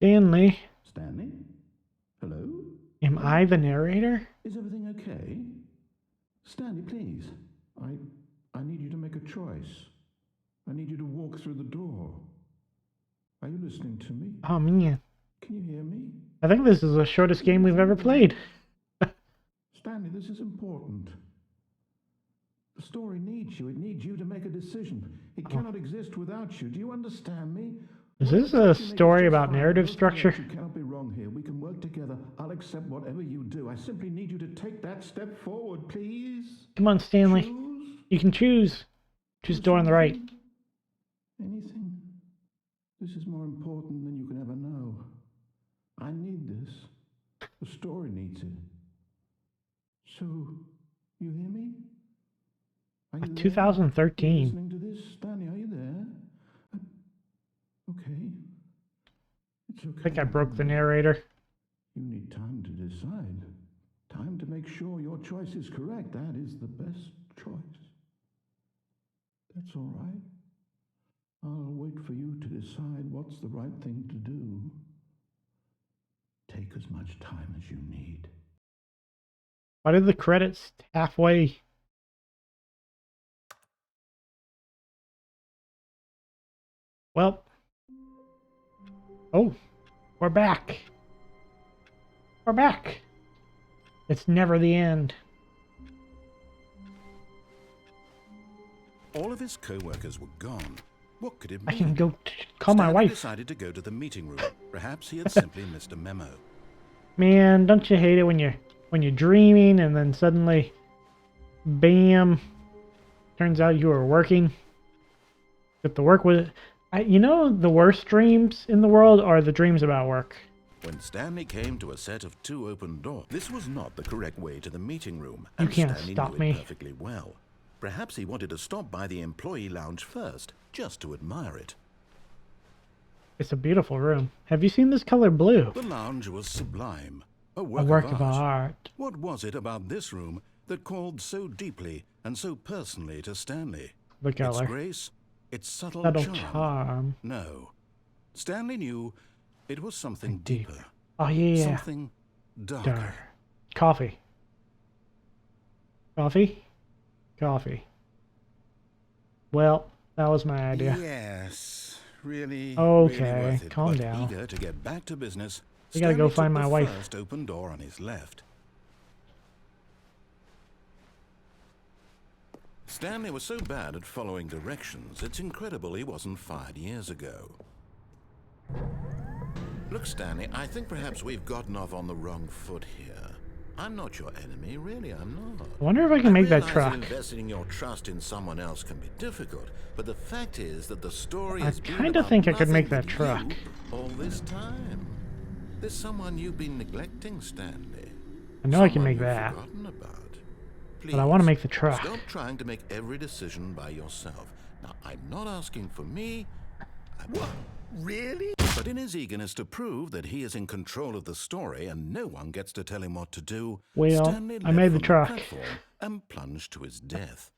Stanley. Stanley? Hello? Am I the narrator? Is everything okay? Stanley, please. I need you to make a choice. I need you to walk through the door. Are you listening to me? Oh man. Can you hear me? I think this is the shortest game we've ever played. Stanley, this is important. The story needs you. It needs you to make a decision. It cannot exist without you. Do you understand me? Is this a story about narrative structure? You cannot be wrong here. We can work together. I'll accept whatever you do. I simply need you to take that step forward, please. Come on, Stanley. Choose You can choose. Choose the door on the right. anything. This is more important than you can ever know. I need this. The story needs it. So, you hear me? Are you there? 2013. Listening to this, Stanley, are you there? Okay. It's okay. I think I broke the narrator. You need time to decide. Time to make sure your choice is correct. That is the best choice. That's all right. I'll wait for you to decide what's the right thing to do. as much time as you need. Why did the credits halfway? Well. Oh, we're back. We're back. It's never the end. All of his co-workers were gone. What could it mean? I can go call my Stanley wife. decided to go to the meeting room. Perhaps he had simply missed a memo. Man, don't you hate it when you're dreaming and then suddenly, bam, turns out you were working. But the work was, you know, the worst dreams in the world are the dreams about work. When Stanley came to a set of 2 open doors, this was not the correct way to the meeting room, You and can't Stanley stop knew me. it perfectly well. Perhaps he wanted to stop by the employee lounge first, just to admire it. It's a beautiful room. Have you seen this color blue? The lounge was sublime, a A work, work of of art. What was it about this room that called so deeply and so personally to Stanley? The Its color. grace, its subtle Subtle charm. charm. No. Stanley knew it was something Deep. deeper, Oh yeah. something darker. Dark. Coffee. Coffee? Coffee. Well, that was my idea. Yes, really. Okay, really worth it. calm But down. Eager to get back to business, We gotta go Stanley find took my the wife. First open door on his left. Stanley was so bad at following directions, it's incredible he wasn't fired years ago. Look, Stanley, I think perhaps we've gotten off on the wrong foot here. I'm not your enemy, really, I'm not. I wonder if I can make that realize truck. Investing your trust in someone else can be difficult, but the fact is that the story I has been kinda about think I could make nothing that but truck. you all this time. There's someone you've been neglecting, Stanley. I know I can Someone make you've that. forgotten about. But I want to Please, make the truck. Stop trying to make every decision by yourself. Now, I'm not asking for me. What? Really? But in his eagerness to prove that he is in control of the story and no one gets to tell him what to do, Well, Stanley I leapt made the from truck. platform and plunged to his death.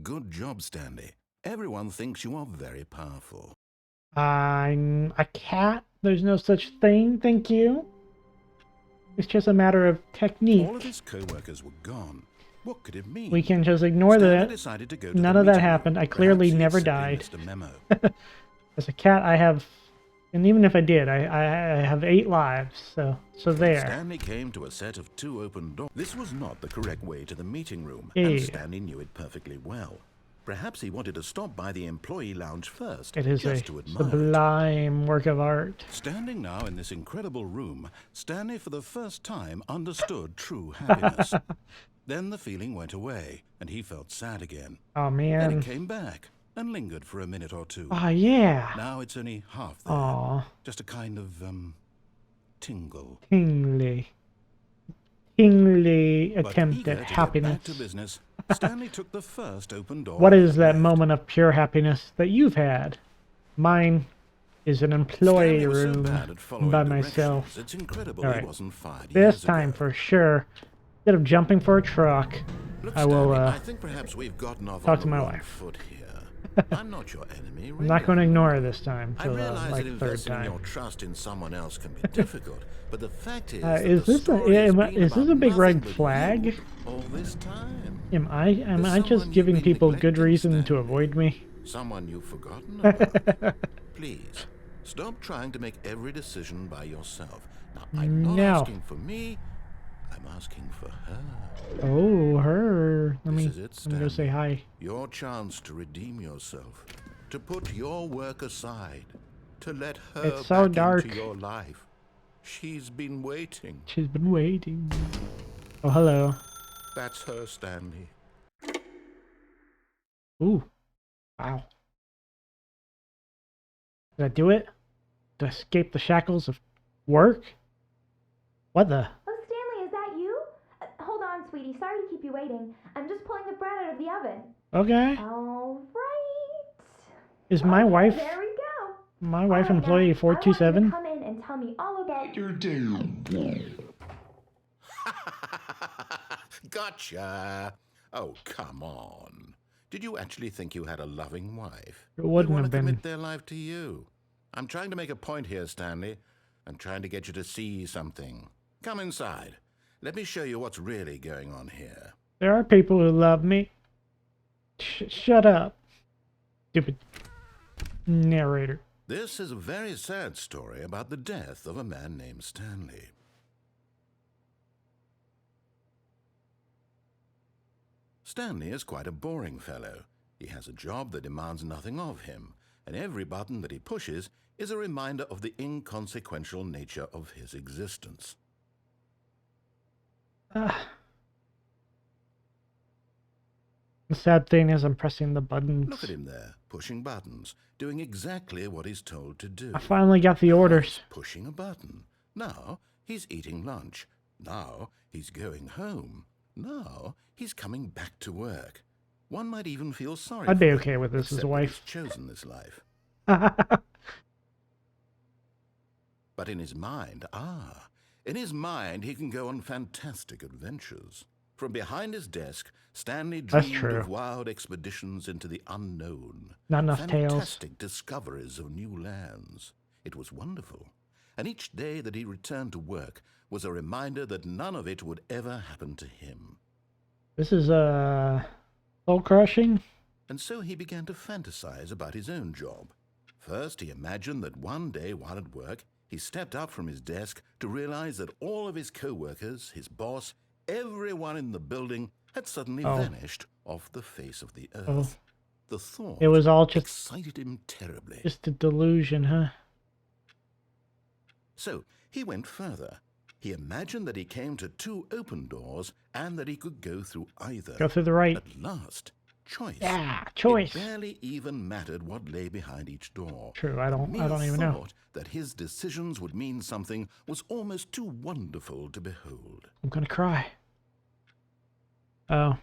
Good job, Stanley. Everyone thinks you are very powerful. I'm a cat. There's no such thing, thank you. It's just a matter of technique. All of his co-workers were gone. What could it mean? We can just ignore Stanley that. decided to go to None the of that meeting room. happened. I clearly Perhaps he never simply died. missed a memo. As a cat, I have, and even if I did, I have 8 lives. So there. Stanley came to a set of 2 open doors. This was not the correct way to the meeting room, Yeah. and Stanley knew it perfectly well. Perhaps he wanted to stop by the employee lounge first, It is a just to admire it. sublime work of art. Standing now in this incredible room, Stanley for the first time understood true happiness. Then the feeling went away, and he felt sad again. Oh Then man. it came back, and lingered for a minute or two. Oh yeah. Now it's only half there. Aw. Just a kind of, tingle. Tingly. Tingly But attempt eager at to get happiness. back to business, Stanley took the first open door. What on is his that left. moment of pure happiness that you've had? Mine is an employee Stanley was so room bad at following by directions, myself. It's incredible All he right. wasn't fired This years time ago. for sure. Instead of jumping for a truck, Look, I will Stanley, I think perhaps we've gotten off talk on to the my wrong wife. foot here. I'm not your enemy. I'm not going to ignore her this time I for the realize like that third investing time. your trust in someone else can be difficult, but the fact is, Is this a big red flag? All this time, Am I There's just someone giving you've been people good neglecting, reason to Stanley. avoid me? someone you've forgotten about. Please, stop trying to make every decision by yourself. Now, I'm not No. asking for me. I'm asking for her. Oh, her. Let me This is it, let me go say hi. Your chance to redeem yourself, to put your work aside, to let her It's so back dark. into your life. She's been waiting. She's been waiting. Oh, hello. That's her, Stanley. Ooh. Wow. Did I do it? To escape the shackles of work? What the? Oh, Stanley, is that you? Hold on, sweetie. Sorry to keep you waiting. I'm just pulling the bread out of the oven. Okay. All right. Is my wife There we go. my wife All right, employee now, I want you to 427? come in and tell me all about Your day. Gotcha. Oh, come on. Did you actually think you had a loving wife? It wouldn't they want have to been. commit their life to you. I'm trying to make a point here, Stanley. I'm trying to get you to see something. Come inside. Let me show you what's really going on here. There are people who love me. Shut up, stupid narrator. This is a very sad story about the death of a man named Stanley. Stanley is quite a boring fellow. He has a job that demands nothing of him, and every button that he pushes is a reminder of the inconsequential nature of his existence. The sad thing is I'm pressing the buttons. Look at him there, pushing buttons, doing exactly what he's told to do. I finally got the orders. Pushing a button. Now he's eating lunch. Now he's going home. Now he's coming back to work. One might even feel sorry. I'd be for him, okay with this as a except that wife. he's chosen this life. But in his mind, he can go on fantastic adventures. From behind his desk, Stanley dreamed of wild expeditions into the unknown. Not enough tails. Fantastic discoveries of new lands. It was wonderful. And each day that he returned to work was a reminder that none of it would ever happen to him. This is soul-crushing. And so he began to fantasize about his own job. First, he imagined that one day while at work, he stepped up from his desk to realize that all of his co-workers, his boss, everyone in the building had suddenly vanished off the face of the earth. The thought it was all just excited him terribly. Just a delusion, huh? So he went further. He imagined that he came to 2 open doors and that he could go through either. Go through the right. At last, choice. Yeah, choice. It barely even mattered what lay behind each door. True, I don't even know. The thought that his decisions would mean something was almost too wonderful to behold. I'm gonna cry. Oh,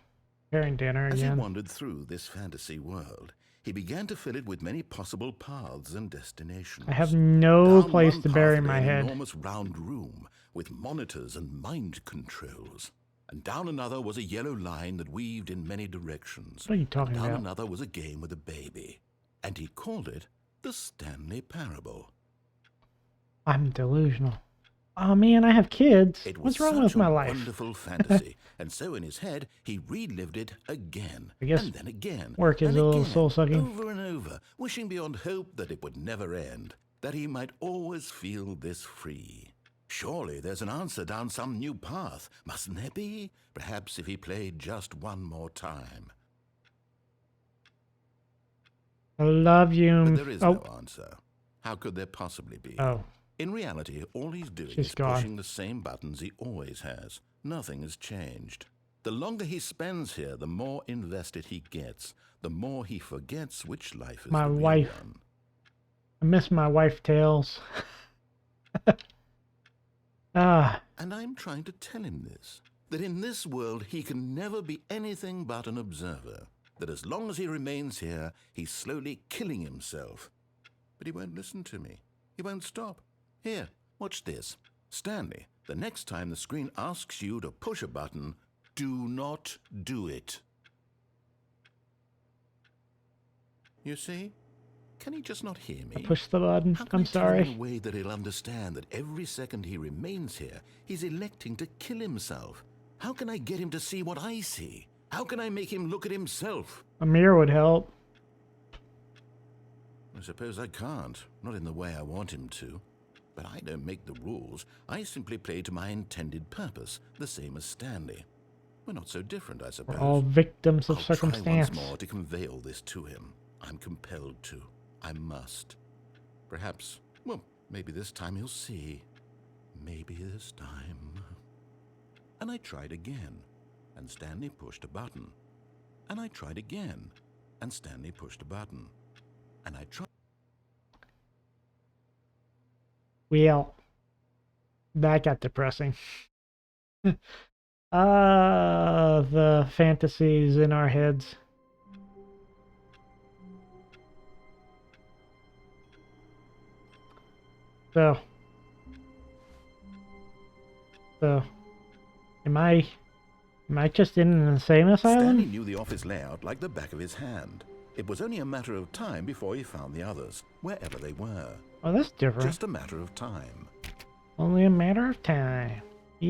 preparing dinner again. As he wandered through this fantasy world, he began to fill it with many possible paths and destinations. I have no Down place one to bury path my led an head. enormous round room with monitors and mind controls. And down another was a yellow line that weaved in many directions. What are you talking Down about? another was a game with a baby. And he called it the Stanley Parable. I'm delusional. Oh man, I have kids. It was What's wrong such with my a life? wonderful fantasy, and so in his head he relived it again, I guess and then again, work is and a little again, soul-sucking. over and over, wishing beyond hope that it would never end, that he might always feel this free. Surely there's an answer down some new path, mustn't there be? Perhaps if he played just one more time. I love you. But there is no answer. How could there possibly be? Oh. In reality, all he's doing She's is gone. pushing the same buttons he always has. Nothing has changed. The longer he spends here, the more invested he gets, the more he forgets which life is My the real wife. one. I miss my wife tails. And I'm trying to tell him this, that in this world he can never be anything but an observer, that as long as he remains here, he's slowly killing himself. But he won't listen to me. He won't stop. Here, watch this. Stanley, the next time the screen asks you to push a button, do not do it. You see? Can he just not hear me? Push the button. How can I'm I tell him sorry. in a way that he'll understand that every second he remains here, he's electing to kill himself? How can I get him to see what I see? How can I make him look at himself? A mirror would help. I suppose I can't, not in the way I want him to. But I don't make the rules. I simply play to my intended purpose, the same as Stanley. We're not so different, I suppose. We're all victims of I'll circumstance. try once more to convey all this to him. I'm compelled to. I must. Perhaps, well, maybe this time he'll see. Maybe this time. And I tried again, and Stanley pushed a button. And I tried again, and Stanley pushed a button. And I tried. Well, that got depressing. The fantasies in our heads. So, am I just in an insane asylum? Stanley knew the office layout like the back of his hand. It was only a matter of time before he found the others, wherever they were. Oh, that's different. Just a matter of time. Only a matter of time.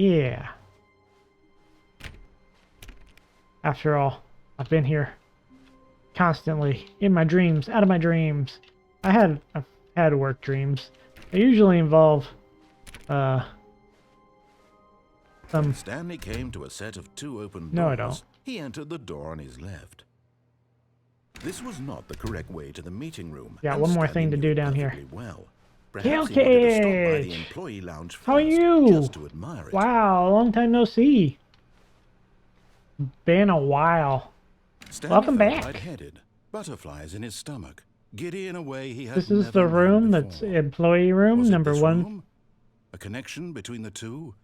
Yeah. After all, I've been here constantly, in my dreams, out of my dreams. I've had work dreams. They usually involve, some... Stanley came to a set of 2 open doors. No, I don't. He entered the door on his left. This was not the correct way to the meeting room. Yeah, and one more Stanley thing to knew do it down here. perfectly well. Kill Perhaps he wanted to stop by the Cage! employee lounge first, How are you? just to admire it. Wow, long time no see. Been a while. Stanley Welcome felt back. lightheaded, butterflies in his stomach, giddy in a way he had This is never the room known that's before. employee room, Was it number this 1. room? A connection between the two?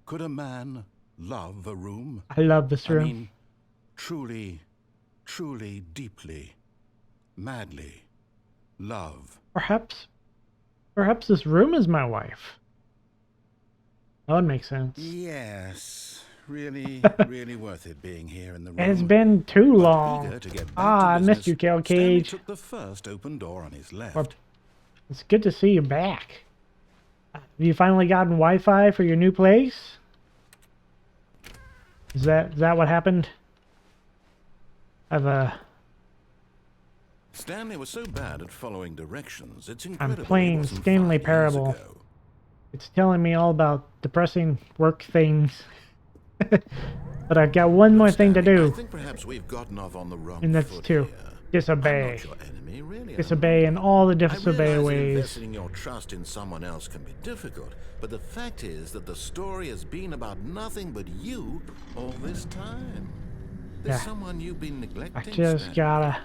Could a man love a room? I love this I room. mean, truly, truly, deeply, madly love. Perhaps this room is my wife. That would make sense. Yes, really, really worth it being here in the room. And it's been too But long. eager to get back Ah, to I missed business, you, Kill Stanley Cage. took the first open door on his left. Or- It's good to see you back. Have you finally gotten Wi-Fi for your new place? Is that what happened? Stanley was so bad at following directions, it's incredible. he playing wasn't Stanley 5 years Parable. ago. It's telling me all about depressing work things. But I've got one more thing to Stanley, do. I think perhaps we've gotten off on the wrong And that's foot to here. I'm disobey. not your enemy, really. I'm Disobey in all the I disobey realize that ways. investing your trust in someone else can be difficult, but the fact is that the story has been about nothing but you all this time. There's Yeah. someone you've been I neglecting. just Stanley. gotta...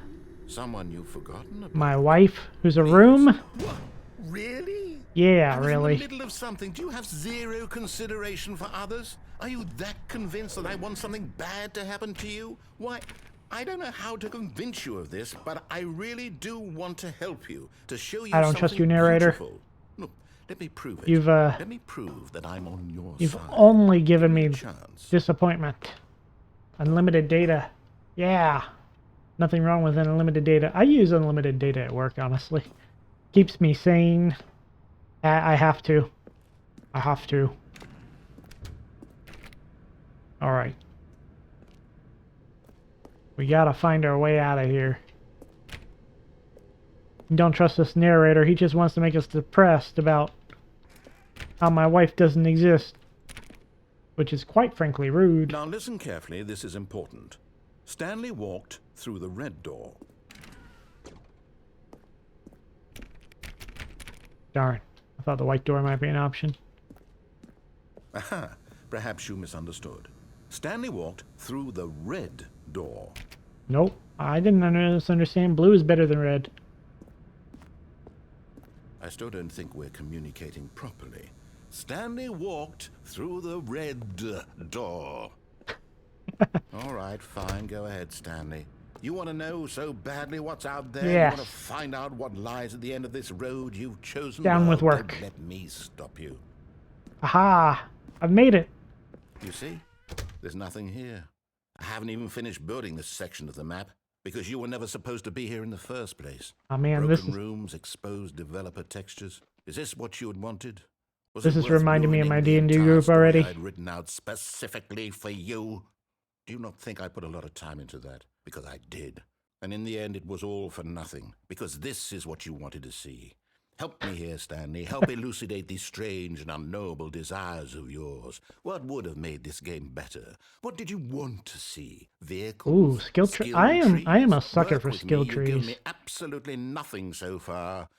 Someone you've forgotten about. My wife, who's a room? What? Really? Yeah, I was really. in the middle of something. Do you have zero consideration for others? Are you that convinced that I want something bad to happen to you? Why, I don't know how to convince you of this, but I really do want to help you, to show you I don't trust something you, narrator. beautiful. Look, let me prove it. You've, Let me prove that I'm on your You've side. only given me a chance. disappointment. Unlimited data. Yeah. Nothing wrong with unlimited data. I use unlimited data at work, honestly. Keeps me sane. I have to. I have to. Alright. We gotta find our way out of here. Don't trust this narrator. He just wants to make us depressed about how my wife doesn't exist. Which is quite frankly rude. Now listen carefully, this is important. Stanley walked through the red door. Darn. I thought the white door might be an option. Aha, perhaps you misunderstood. Stanley walked through the red door. Nope. I didn't understand. Blue is better than red. I still don't think we're communicating properly. Stanley walked through the red door. All right, fine. Go ahead, Stanley. You want to know so badly what's out there? Yes. You want to find out what lies at the end of this road you've chosen? Down with Well, work. Don't let me stop you. Aha! I've made it. You see? There's nothing here. I haven't even finished building this section of the map because you were never supposed to be here in the first place. Oh man, Broken rooms, exposed developer textures. Is this what you had wanted? Was This it is worth reminding me of ruining my the D&D entire group story already. I'd written out specifically for you? Do you not think I put a lot of time into that? Because I did. And in the end, it was all for nothing. Because this is what you wanted to see. Help me here, Stanley. Help elucidate these strange and unknowable desires of yours. What would have made this game better? What did you want to see? Vehicles? Ooh, skill tree. I am a sucker Work for with skill me. You've given trees. me absolutely nothing so far.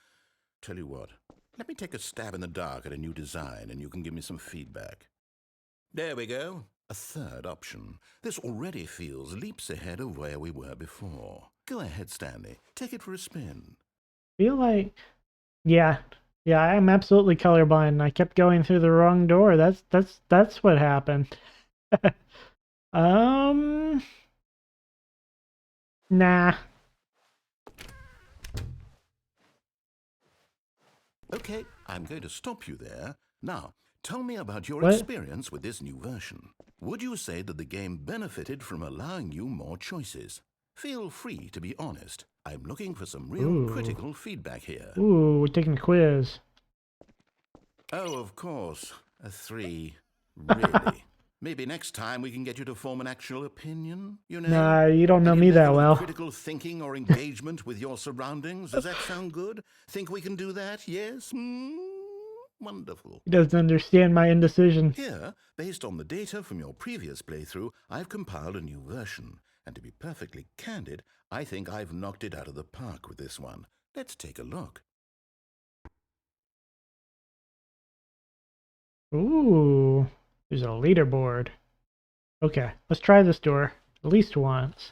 Tell you what, let me take a stab in the dark at a new design and you can give me some feedback. There we go. A third option. This already feels leaps ahead of where we were before. Go ahead, Stanley. Take it for a spin. Feel like, yeah, I am absolutely colorblind. I kept going through the wrong door. That's what happened. Nah. Okay, I'm going to stop you there. Now, tell me about your What? experience with this new version. Would you say that the game benefited from allowing you more choices? Feel free to be honest. I'm looking for some real Ooh. critical feedback here. Ooh, we're taking a quiz. Oh, of course. A 3. Really? Maybe next time we can get you to form an actual opinion, you know? Nah, you don't know Any me that level of well. critical thinking or engagement with your surroundings. Does that sound good? Think we can do that? Yes? Wonderful. He doesn't understand my indecision. Here, based on the data from your previous playthrough, I've compiled a new version. And to be perfectly candid, I think I've knocked it out of the park with this one. Let's take a look. Ooh, there's a leaderboard. Okay, let's try this door at least once.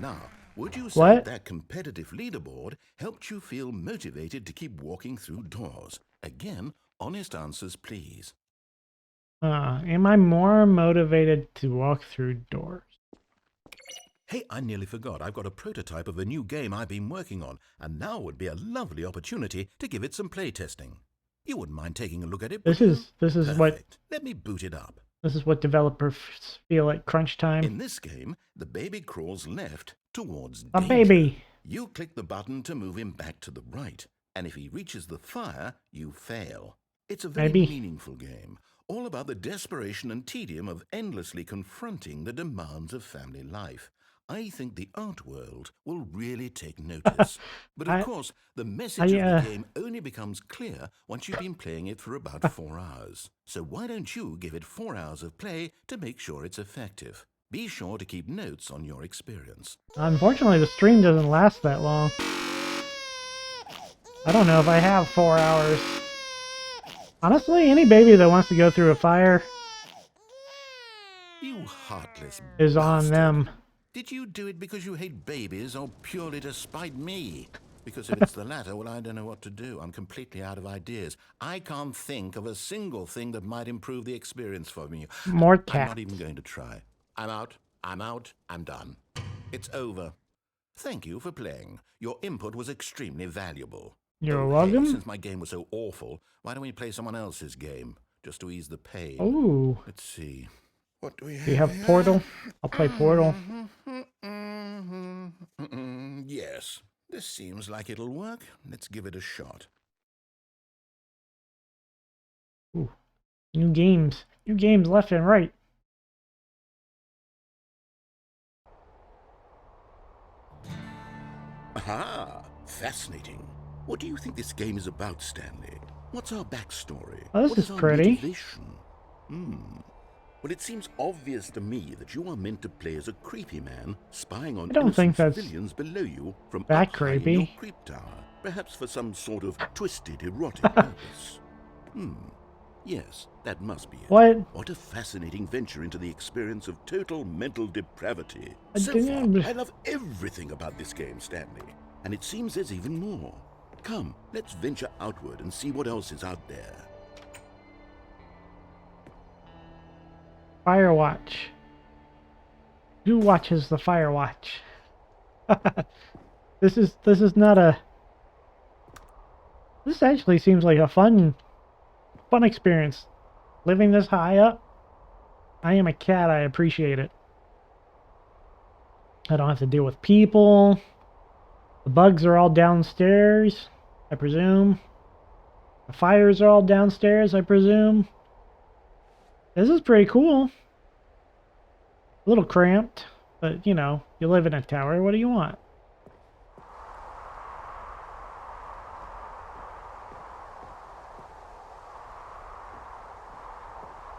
Now, would you say What? that competitive leaderboard helped you feel motivated to keep walking through doors? Again, honest answers, please. Am I more motivated to walk through doors? Hey, I nearly forgot. I've got a prototype of a new game I've been working on, and now would be a lovely opportunity to give it some playtesting. You wouldn't mind taking a look at it, would you? This is Perfect. Let me boot it up. what developers feel like crunch time. In this game, the baby crawls left towards A danger. baby. You click the button to move him back to the right, and if he reaches the fire, you fail. It's a very Maybe. meaningful game, all about the desperation and tedium of endlessly confronting the demands of family life. I think the art world will really take notice. But of course, the message of the game only becomes clear once you've been playing it for about 4 hours. So why don't you give it 4 hours of play to make sure it's effective? Be sure to keep notes on your experience. Unfortunately, the stream doesn't last that long. I don't know if I have 4 hours. Honestly, any baby that wants to go through a fire You heartless is on bastard. them. Did you do it because you hate babies or purely to spite me? Because if it's the latter, well, I don't know what to do. I'm completely out of ideas. I can't think of a single thing that might improve the experience for me. More I'm cats. not even going to try. I'm out. I'm done. It's over. Thank you for playing. Your input was extremely valuable. You're Hey, welcome. since my game was so awful, why don't we play someone else's game? Just to ease the pain. Ooh. Let's see. What do we have? Do you have Portal? I'll play Portal. Yes, this seems like it'll work. Let's give it a shot. Ooh. New games. New games left and right. Aha! Fascinating. What do you think this game is about, Stanley? What's our backstory? Oh, this What is our pretty. motivation? Well, it seems obvious to me that you are meant to play as a creepy man spying on I don't innocent think that's civilians below you from that up high in creepy. your creep tower, perhaps for some sort of twisted erotic purpose. Yes, that must be it. What? What a fascinating venture into the experience of total mental depravity. I So far, didn't- I love everything about this game, Stanley. And it seems there's even more. Come, let's venture outward and see what else is out there. Firewatch. Who watches the Firewatch? This is not a. This actually seems like a fun experience. Living this high up. I am a cat. I appreciate it. I don't have to deal with people. The bugs are all downstairs, I presume. The fires are all downstairs, I presume. This is pretty cool. A little cramped, but you know, you live in a tower, what do you want?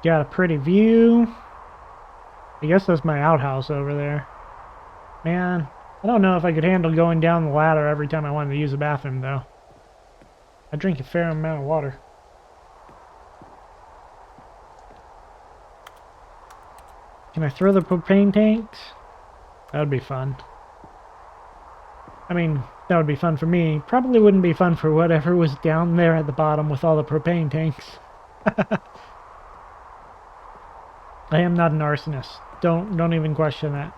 Got a pretty view. I guess that's my outhouse over there. Man, I don't know if I could handle going down the ladder every time I wanted to use the bathroom, though. I drink a fair amount of water. Can I throw the propane tanks? That would be fun. I mean, that would be fun for me. Probably wouldn't be fun for whatever was down there at the bottom with all the propane tanks. I am not an arsonist. Don't even question that.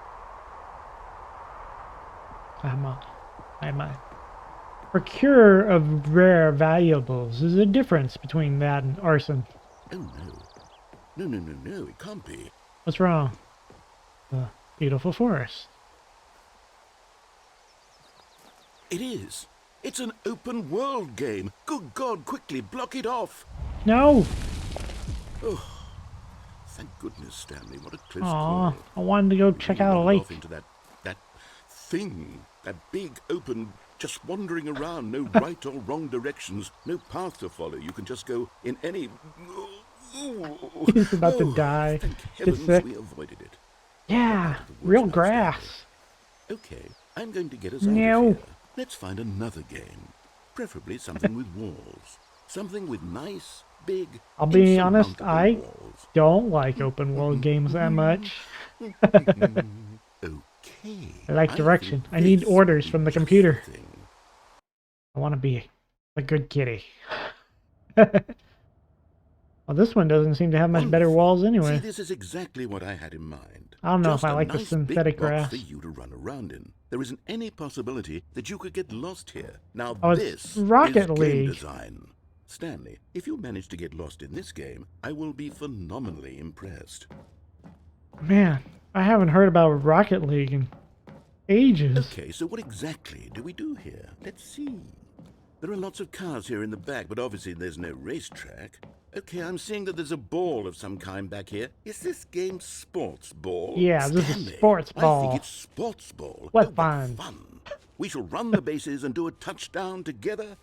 I'm a procure of rare valuables. There's a difference between that and arson. Oh, no. No, it can't be. What's wrong? The beautiful forest. It is. It's an open world game. Good God, quickly block it off. No! Oh, thank goodness, Stanley. What a close Aw, call. I wanted to go You check really out a wandered off lake. into that thing, that big open, just wandering around, no right or wrong directions, no path to follow. You can just go in any. He's about to Oh, die. thank Get heavens sick. we avoided it. We're Yeah, out of the woods real now, Stanley. grass. Okay, I'm going to get us out of No. here. Let's find another game. Preferably something with walls. Something with nice, big, I'll be honest, insurmountable I walls. don't like open world games that much. Okay. I like I direction. think I need this orders might from be the just computer. thing. I want to be a good kitty. Well, this one doesn't seem to have much better Wonderful. walls See, anyway. this is exactly what I had in mind. I don't know if Just I a like the nice synthetic big box grass. for you to run around in. There isn't any possibility that you could get lost here. Now Oh, it's this Rocket is game League. design. Stanley, if you manage to get lost in this game, I will be phenomenally impressed. Man, I haven't heard about Rocket League in ages. Okay, so what exactly do we do here? Let's see. There are lots of cars here in the back, but obviously there's no racetrack. Okay, I'm seeing that there's a ball of some kind back here. Is this game sports ball? Yeah, this is Stanley, sports I ball. think it's sports ball. What Oh, fun. fun. We shall run the bases and do a touchdown together?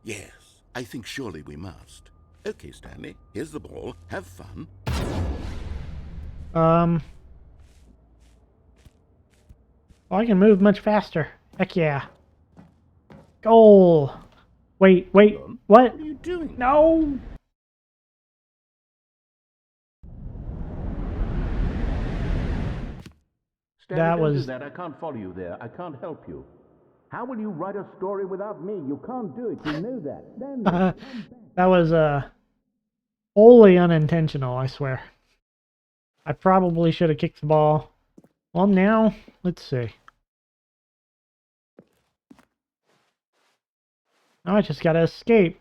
Yes, I think surely we must. Okay, Stanley, here's the ball. Have fun. Well, I can move much faster. Heck yeah. Goal. Wait, what? What are you doing? No. Stanley, That don't was- do that. I can't follow you there. I can't help you. How will you write a story without me? You can't do it. You know that. Stanley. That was wholly unintentional, I swear. I probably should have kicked the ball. Well, now, let's see. Now I just gotta escape.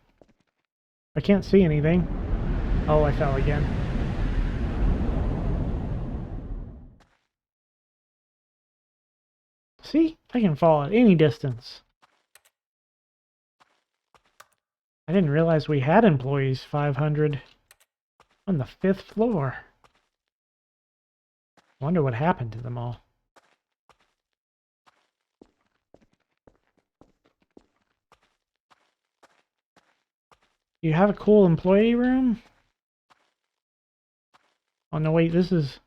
I can't see anything. Oh, I fell again. See? I can fall at any distance. I didn't realize we had employees 500 on the 5th floor. Wonder what happened to them all. You have a cool employee room? Oh no, wait, this is...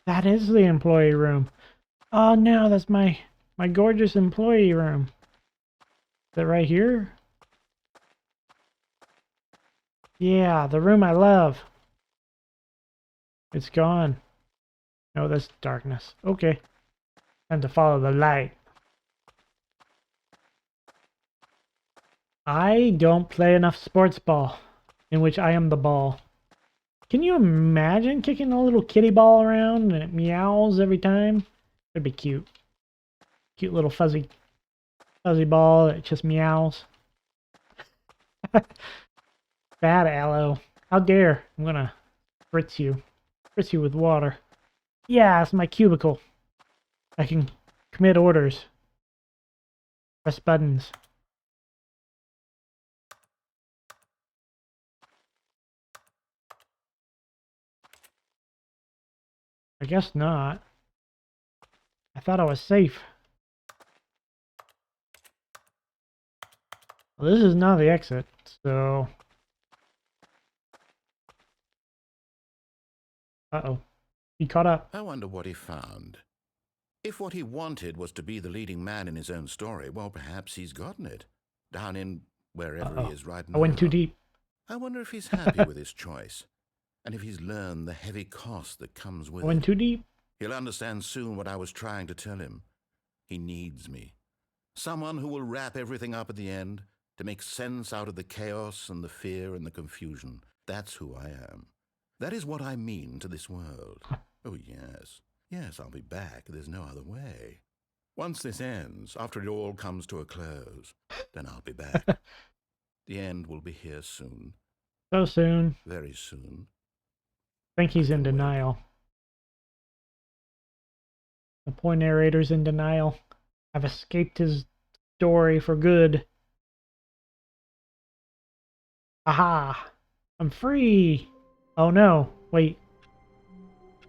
That is the employee room. Oh no, that's my gorgeous employee room. Is that right here? Yeah, the room I love. It's gone. No, that's darkness. Okay. Time to follow the light. I don't play enough sports ball, in which I am the ball. Can you imagine kicking a little kitty ball around and it meows every time? It'd be cute. Cute little fuzzy ball that just meows. Bad aloe. How dare. I'm gonna spritz you. Spritz you with water. Yeah, it's my cubicle. I can commit orders. Press buttons. I guess not. I thought I was safe. Well, this is not the exit, so... Uh-oh. He caught up. I wonder what he found. If what he wanted was to be the leading man in his own story, well, perhaps he's gotten it. Down in wherever he is right now. I went too deep. I wonder if he's happy with his choice, and if he's learned the heavy cost that comes with I went it. too deep. He'll understand soon what I was trying to tell him. He needs me. Someone who will wrap everything up at the end, to make sense out of the chaos and the fear and the confusion. That's who I am. That is what I mean to this world. Oh, yes. Yes, I'll be back. There's no other way. Once this ends, after it all comes to a close, then I'll be back. The end will be here soon. So soon. Very soon. I think he's in denial. The poor narrator's in denial. I've escaped his story for good. Aha! I'm free! Oh no, wait.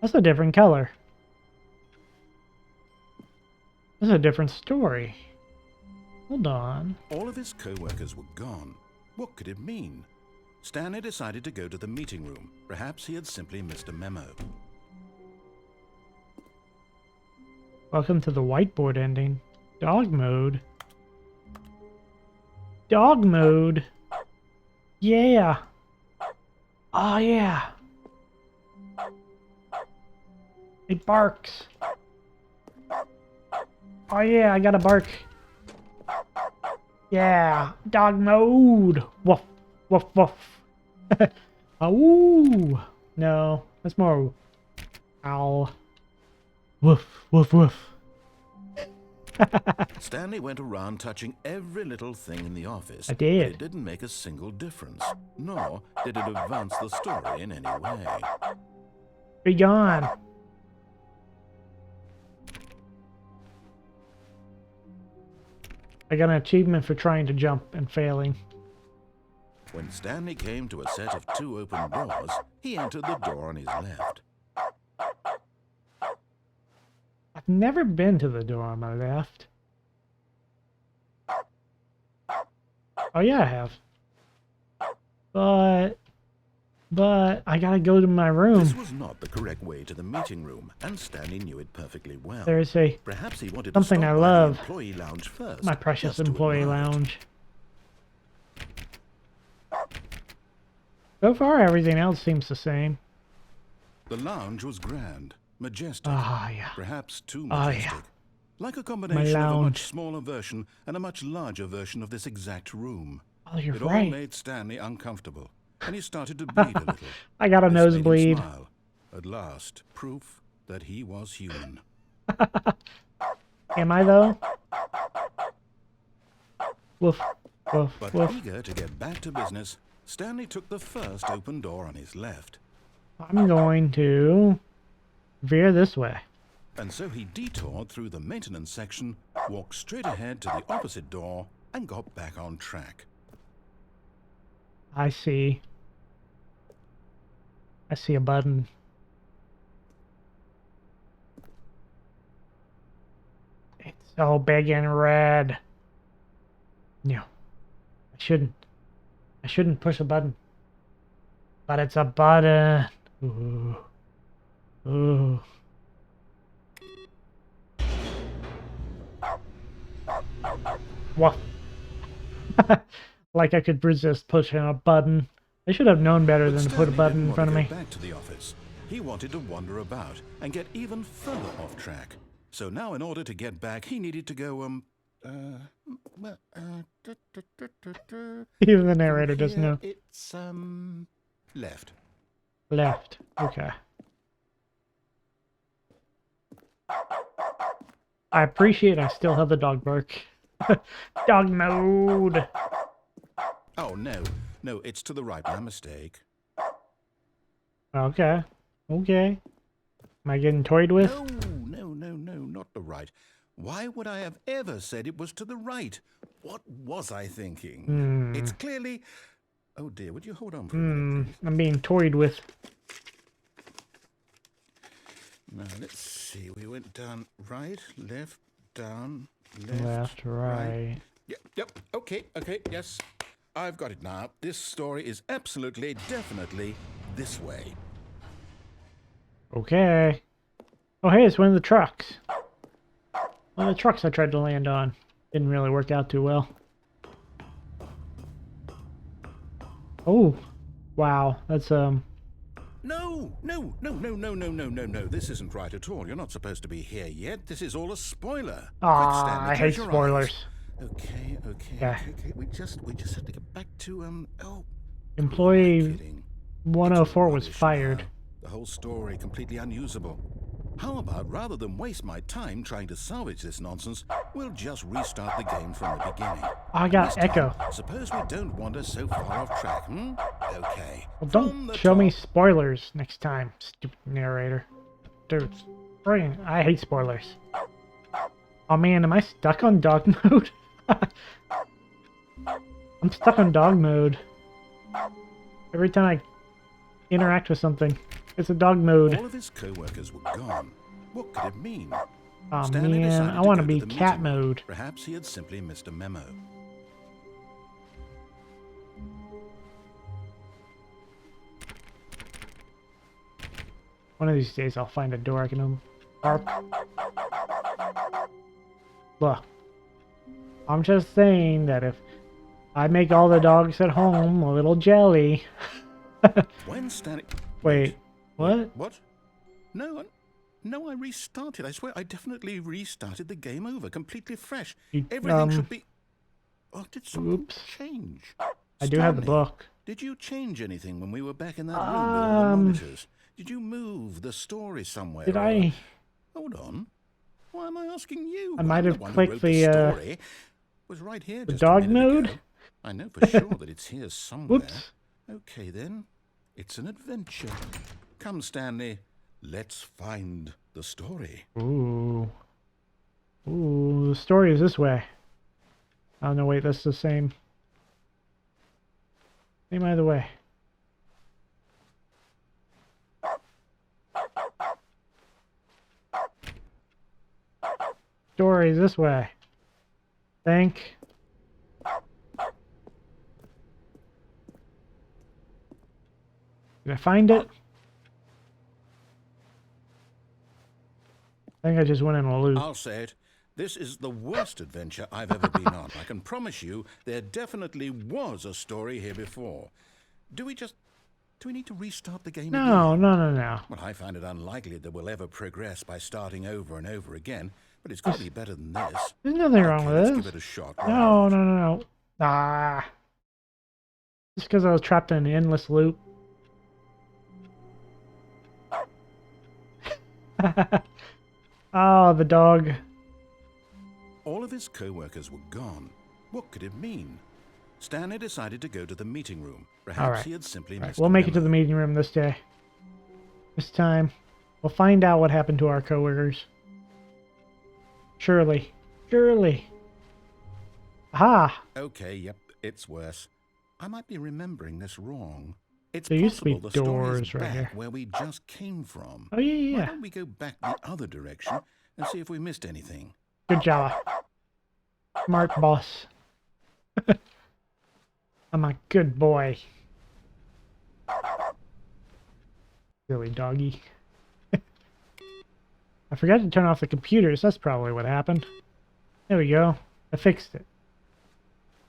That's a different color. That's a different story. Hold on. All of his co-workers were gone. What could it mean? Stanley decided to go to the meeting room. Perhaps he had simply missed a memo. Welcome to the whiteboard ending. Dog mode. Dog mode. Yeah. Oh yeah. It barks. Oh yeah, I got a bark. Yeah, dog mode. Woof, woof, woof. Ooh. No, that's more. Ow. Woof, woof, woof. Stanley went around touching every little thing in the office. I did. But it didn't make a single difference, nor did it advance the story in any way. Be gone. I got an achievement for trying to jump and failing. When Stanley came to a set of 2 open doors, he entered the door on his left. I've never been to the door on my left. Oh yeah, I have. But I gotta go to my room. This was not the correct way to the meeting room, and Stanley knew it perfectly well. There's a Perhaps he wanted something to I stop by love. the employee lounge first. My precious just to employee admire it. lounge. So far, everything else seems the same. The lounge was grand, majestic, Ah, yeah. perhaps too Oh, majestic. yeah. Like a combination of a lounge. much smaller version and a much larger version of this exact room. Oh, you're It all right. made Stanley uncomfortable, and he started to bleed a little. I got a This made him nosebleed. smile. At last, proof that he was human. Am I though? Woof, woof, But woof. eager to get back to business, Stanley took the first open door on his left. I'm going to veer this way. And so he detoured through the maintenance section, walked straight ahead to the opposite door, and got back on track. I see. I see a button. It's so big and red. No. I shouldn't push a button. But it's a button. Ooh. Ooh. What? Like I could resist pushing a button. I should have known better But than to put a Stanley button didn't in front of want me. to go back to the office. He wanted to wander about and get even further off track. So now, in order to get back, he needed to go, Even the narrator doesn't know. It's, left. Left. Okay. I appreciate I still have the dog bark. Dog mode. Oh, no. No, it's to the right. My mistake. Okay. Okay. Am I getting toyed with? No, not the right. Why would I have ever said it was to the right? What was I thinking? It's clearly... Oh dear, would you hold on for a minute, please? I'm being toyed with. Now, let's see. We went down right, left, down, Left, right. Yep, okay, yes. I've got it now. This story is absolutely, definitely this way. Okay. Oh, hey, it's one of the trucks. One of the trucks I tried to land on. Didn't really work out too well. Oh, wow. That's, No. This isn't right at all. You're not supposed to be here yet. This is all a spoiler. Quick, Stanley, I hate close your spoilers. eyes. Okay. Yeah. Okay. We just have to get back to, Employee kidding. 104 was Rubbish fired. now. The whole story completely unusable. How about, rather than waste my time trying to salvage this nonsense, we'll just restart the game from the beginning. I got This time, echo. Suppose we don't wander so far off track, Okay. Well, From don't the show me top. spoilers next time, stupid narrator. Dude, I hate spoilers. Oh man, am I stuck on dog mode? I'm stuck on dog mode. Every time I interact with something, it's a dog mode. All of his co-workers were gone. What could it mean? Oh Stanley man, decided I want to go be the cat meeting room. mode. Perhaps he had simply missed a memo. One of these days I'll find a door I can bark. Look, I'm just saying that if I make all the dogs at home a little jelly. When Stanley... Wait, what? What? No, no, I restarted. I swear, I definitely restarted the game over, completely fresh. Everything should be... Oh, did something change? I do have the Stanley, book. Did you change anything when we were back in that room with all the monitors? Did you move the story somewhere? Did I? Hold on. Why am I asking you? I might have clicked the story. the Was right here the just dog a minute mode. ago. I know for sure that it's here somewhere. Whoops. Okay then, it's an adventure. Come, Stanley, let's find the story. Ooh. Ooh, the story is this way. Oh no, wait, that's the same. Same either way. Story is this way. Think. Did I find it? I think I just went in a loop. I'll say it. This is the worst adventure I've ever been on. I can promise you there definitely was a story here before. Do we need to restart the game No, again? no. Well, I find it unlikely that we'll ever progress by starting over and over again, but it's got to be better than this. There's nothing wrong with Let's this. give it a shot. No. Ah. Just because I was trapped in an endless loop. Oh, the dog. All of his co-workers were gone. What could it mean? Stanley decided to go to the meeting room. Perhaps he had simply missed We'll a make it to memo. the meeting room this day. This time, we'll find out what happened to our coworkers. Surely. Aha! Okay, yep, it's worse. I might be remembering this wrong. It's There used to be possible the story doors is right back here. where we just came from. Oh, yeah, Why yeah. don't we go back the other direction and see if we missed anything? Good job. Smart boss. I'm a good boy. Silly doggy. I forgot to turn off the computers. That's probably what happened. There we go. I fixed it.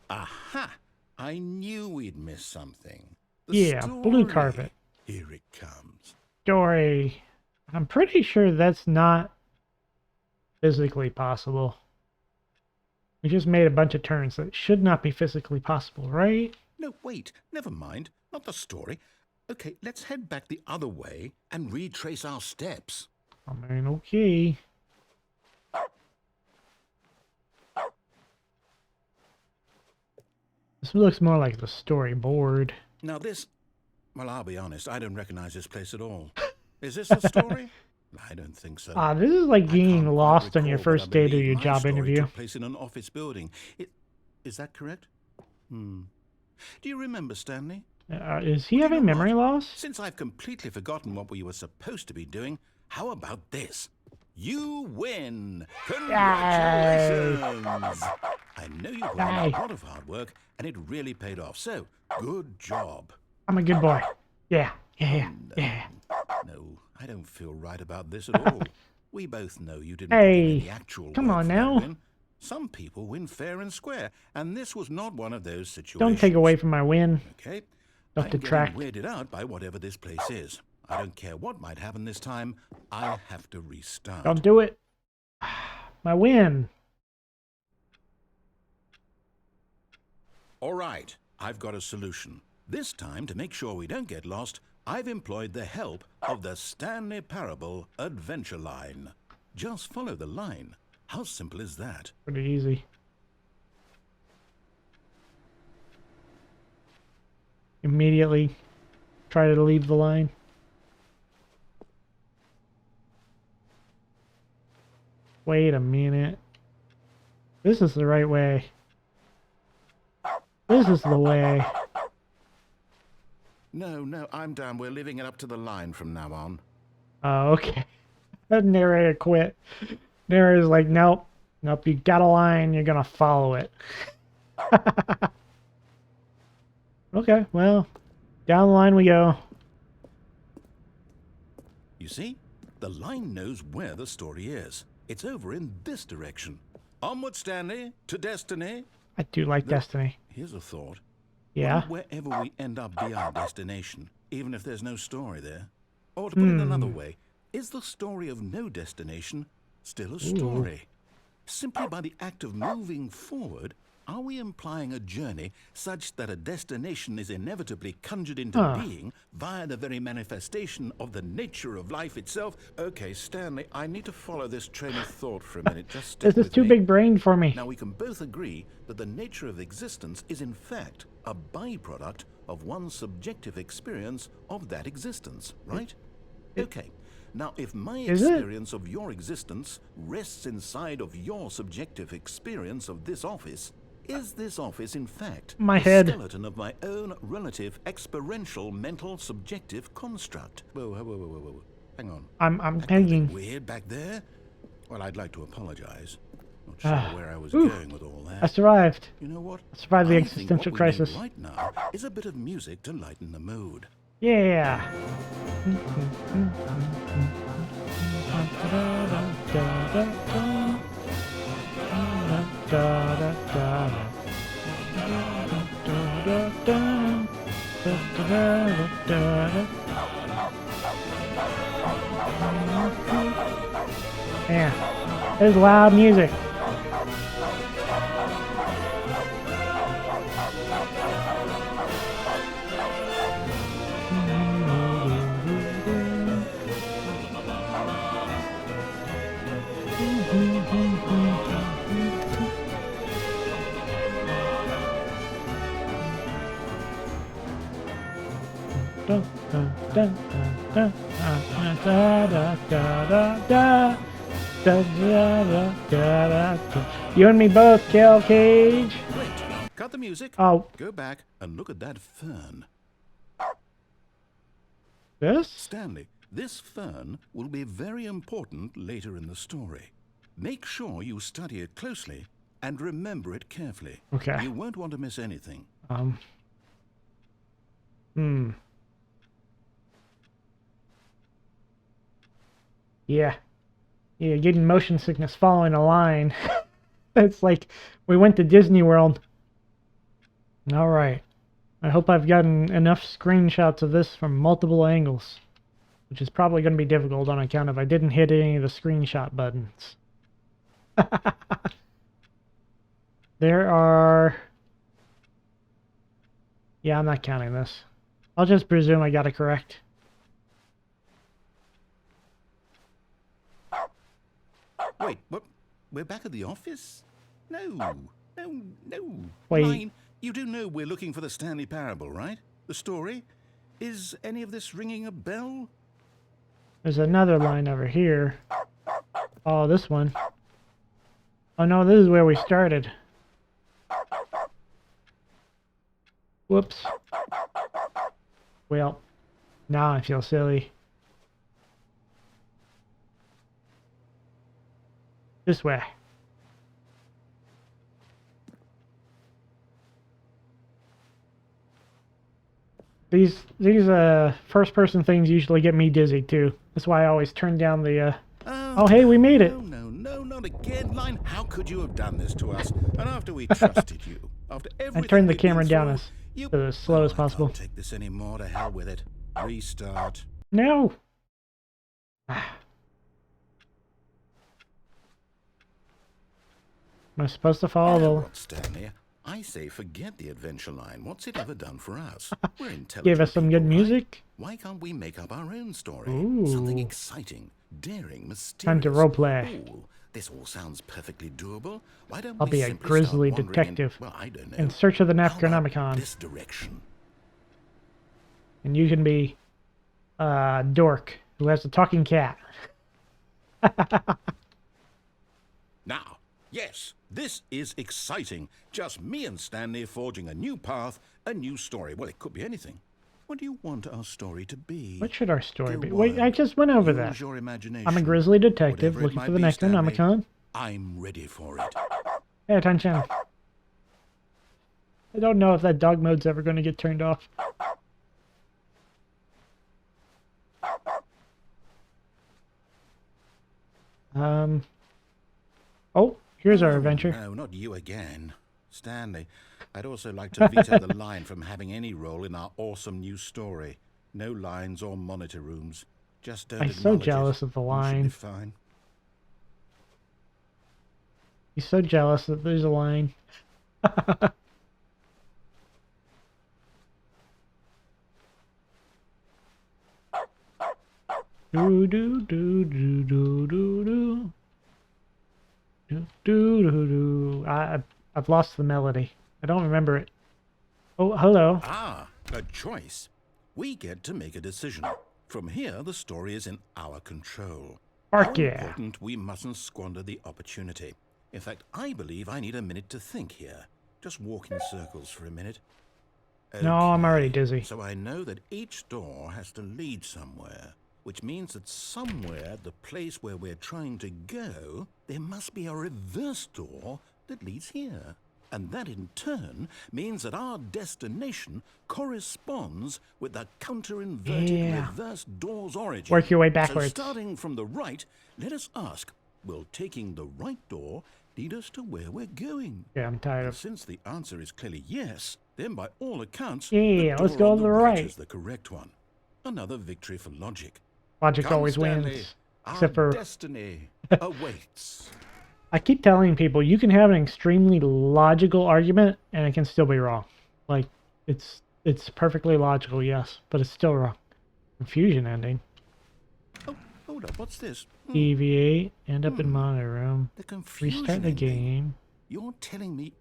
Aha! I knew we'd miss something. Yeah, blue carpet. Here it comes. Story. I'm pretty sure that's not physically possible. We just made a bunch of turns that should not be physically possible, right? No, wait. Never mind. Not the story. Okay, let's head back the other way and retrace our steps. I mean, okay. This looks more like the storyboard. Now this... Well, I'll be honest. I don't recognize this place at all. Is this the story? I don't think so. This is like I getting can't quite lost on your recall, but first I day to believe your my job story interview. took place in an office building. Is that correct? Do you remember, Stanley? Is he having You know memory what? loss? Since I've completely forgotten what we were supposed to be doing, how about this? You win! Congratulations! I know you put in a Yay. lot of hard work, and it really paid off. So, good job. I'm a good boy. Yeah. No, I don't feel right about this at all. We both know you didn't Hey, put in any actual come work on for now. that win. Some people win fair and square, and this was not one of those situations. Don't take away from my win. Okay? Don't I'm detract. getting weirded out by whatever this place is. I don't care what might happen this time. I have to restart. Don't do it. My win. All right, I've got a solution. This time, to make sure we don't get lost, I've employed the help of the Stanley Parable Adventure Line. Just follow the line. How simple is that? Pretty easy. Immediately try to leave the line. Wait a minute. This is the right way. This is the way. No, I'm done. We're leaving it up to the line from now on. Oh, okay. The narrator quit. Narrator's like, nope. Nope, you got a line, you're gonna follow it. Okay, well, down the line we go. You see, the line knows where the story is. It's over in this direction. Onward, Stanley, to destiny. I do like Destiny. Here's a thought. Yeah. Wouldn't wherever we end up be our destination, even if there's no story there? Or to put it another way, is the story of no destination still a story? Simply by the act of moving forward, are we implying a journey such that a destination is inevitably conjured into being via the very manifestation of the nature of life itself? Okay, Stanley, I need to follow this train of thought for a minute. Just stick This is with too me. big brain for me. Now, we can both agree that the nature of existence is in fact a byproduct of one's subjective experience of that existence, right? Okay. Now, if my experience of your existence rests inside of your subjective experience of this office, is this office, in fact, My the head. skeleton of my own relative experiential mental subjective construct? Whoa. Hang on. I'm That got a bit hanging. weird back there? Well, I'd like to apologize. Not sure where I was Ooh. going with all that. I survived. You know what? I survived the I think existential what we need crisis. right now is a bit of music to lighten the mood. Yeah. Yeah. There's loud music. You and me both, Kill Cage. Great. Cut the music. Oh, Go back and look at that fern. this? Stanley, this fern will be very important later in the story. Make sure you study it closely and remember it carefully. Okay. You won't want to miss anything. Yeah. Yeah, getting motion sickness following a line. It's like we went to Disney World. All right. I hope I've gotten enough screenshots of this from multiple angles, which is probably going to be difficult on account of I didn't hit any of the screenshot buttons. There are... Yeah, I'm not counting this. I'll just presume I got it correct. Wait, what? We're back at the office? No. Wait. Line, you do know we're looking for the Stanley Parable, right? The story? Is any of this ringing a bell? There's another line over here. Oh, this one. Oh no, this is where we started. Whoops. Well, now I feel silly. This way. These first person things usually get me dizzy too. That's why I always turn down the Oh hey, we made it. No, not again, Line. How could you have done this to us? And after we trusted you, after everything I turned the we've been camera down through, as slow as possible. I can't take this anymore. To hell with it. Restart. No. Am I supposed to follow Now the... what, Stanley? I say forget the adventure line. What's it ever done for us? We're intelligent. Give us some good people, right? music? Why can't we make up our own story? Ooh. Something exciting, daring, mysterious. Time to roleplay. Ooh, this all sounds perfectly doable. Why don't I'll we be a simply grizzly start wandering detective well, I don't know. in search of the How about Necronomicon. this direction. And you can be Dork, who has a talking cat. Now, yes, this is exciting. Just me and Stanley forging a new path, a new story. Well, it could be anything. What do you want our story to be? What should our story Go be? Wait, I wild. just went over Use that. your imagination. I'm a grizzly detective Whatever it looking might for the be, Stanley, Necronomicon. I'm ready for it. Pay attention. I don't know if that dog mode's ever going to get turned off. Oh, here's our adventure. No, not you again. Stanley, I'd also like to veto the line from having any role in our awesome new story. No lines or monitor rooms. Just don't I'm so acknowledge jealous it. of the You should be line. fine. He's so jealous that there's a line. Do do do do do do do do do do do. I've lost the melody. I don't remember it. Oh, hello. Ah, a choice. We get to make a decision. From here, the story is in our control. Bark How yeah. important we mustn't squander the opportunity. In fact, I believe I need a minute to think here. Just walk in circles for a minute. No, I'm already Okay, dizzy. So I know that each door has to lead somewhere, which means that somewhere at the place where we're trying to go, there must be a reverse door that leads here. And that in turn means that our destination corresponds with the counter-inverted reverse door's origin. Work your way So backwards. starting from the right, let us ask, will taking the right door lead us to where we're going? Yeah, I'm tired And of. since the answer is clearly yes, then by all accounts, Yeah, the let's door go on to the right right. is the correct one. Another victory for logic. Logic Come, always Stanley, wins. our Except for destiny awaits. I keep telling people you can have an extremely logical argument and it can still be wrong. Like it's perfectly logical, yes, but it's still wrong. Confusion ending. Oh, hold up, what's this? Deviate, end up in monitor room, The confusion restart the ending. game, You're telling me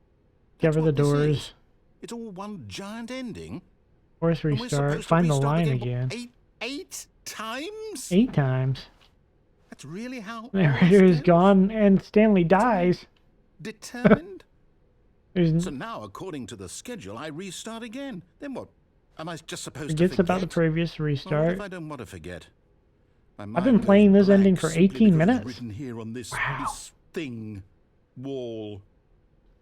cover the what this doors, is? It's all one giant ending? force And we're restart, supposed to find the restart line game, what, again. eight times? 8 times. That's really how Narrator is ends? gone and Stanley dies. Determined? There's So now, according to the schedule, I restart again. Then what? Am I just supposed to forgets forget? about the previous Well, what restart. if I don't want to forget? My I've mind been goes playing this blank ending for simply 18 because it's minutes. written here on this, Wow. this thing, wall.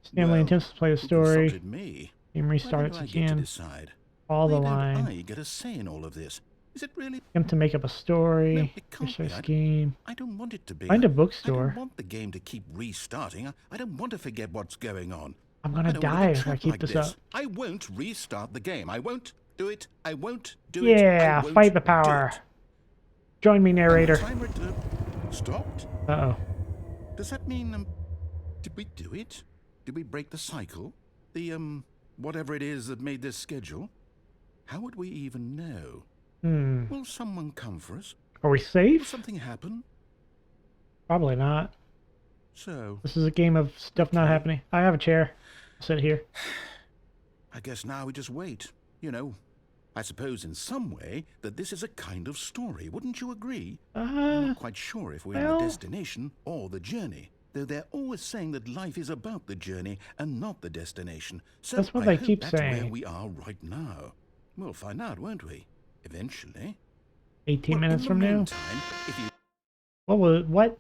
Stanley Well, attempts to play the who story. consulted me? Game Why restarts don't I get to again. decide? All the Why don't line. I get a say in all of this? Is it really? Attempt to make up a story. No, it can't Restart be. scheme. I don't want it to be. Find a I bookstore. don't want the game to keep restarting. I don't want to forget what's going on. I'm I gonna don't wanna die get if I trapped keep like this this. up. I won't restart the game. I won't do it. I won't do it. I Yeah, won't fight the do power. it. Join me, narrator. Timer stopped? Uh-oh. Does that mean, did we do it? Did we break the cycle? The, whatever it is that made this schedule? How would we even know? Will someone come for us? Are we Will safe? something happen? Probably not. So, This is a game of stuff not Okay. happening. I have a chair. I'll sit here. I guess now we just wait. You know, I suppose in some way that this is a kind of story. Wouldn't you agree? I'm not quite sure if we're in well- the destination or the journey. Though they're always saying that life is about the journey and not the destination. So That's what I they hope keep that's where saying. we are right now. We'll find out, won't we? Eventually. 18 Well, minutes in from the now. meantime, if you What was what?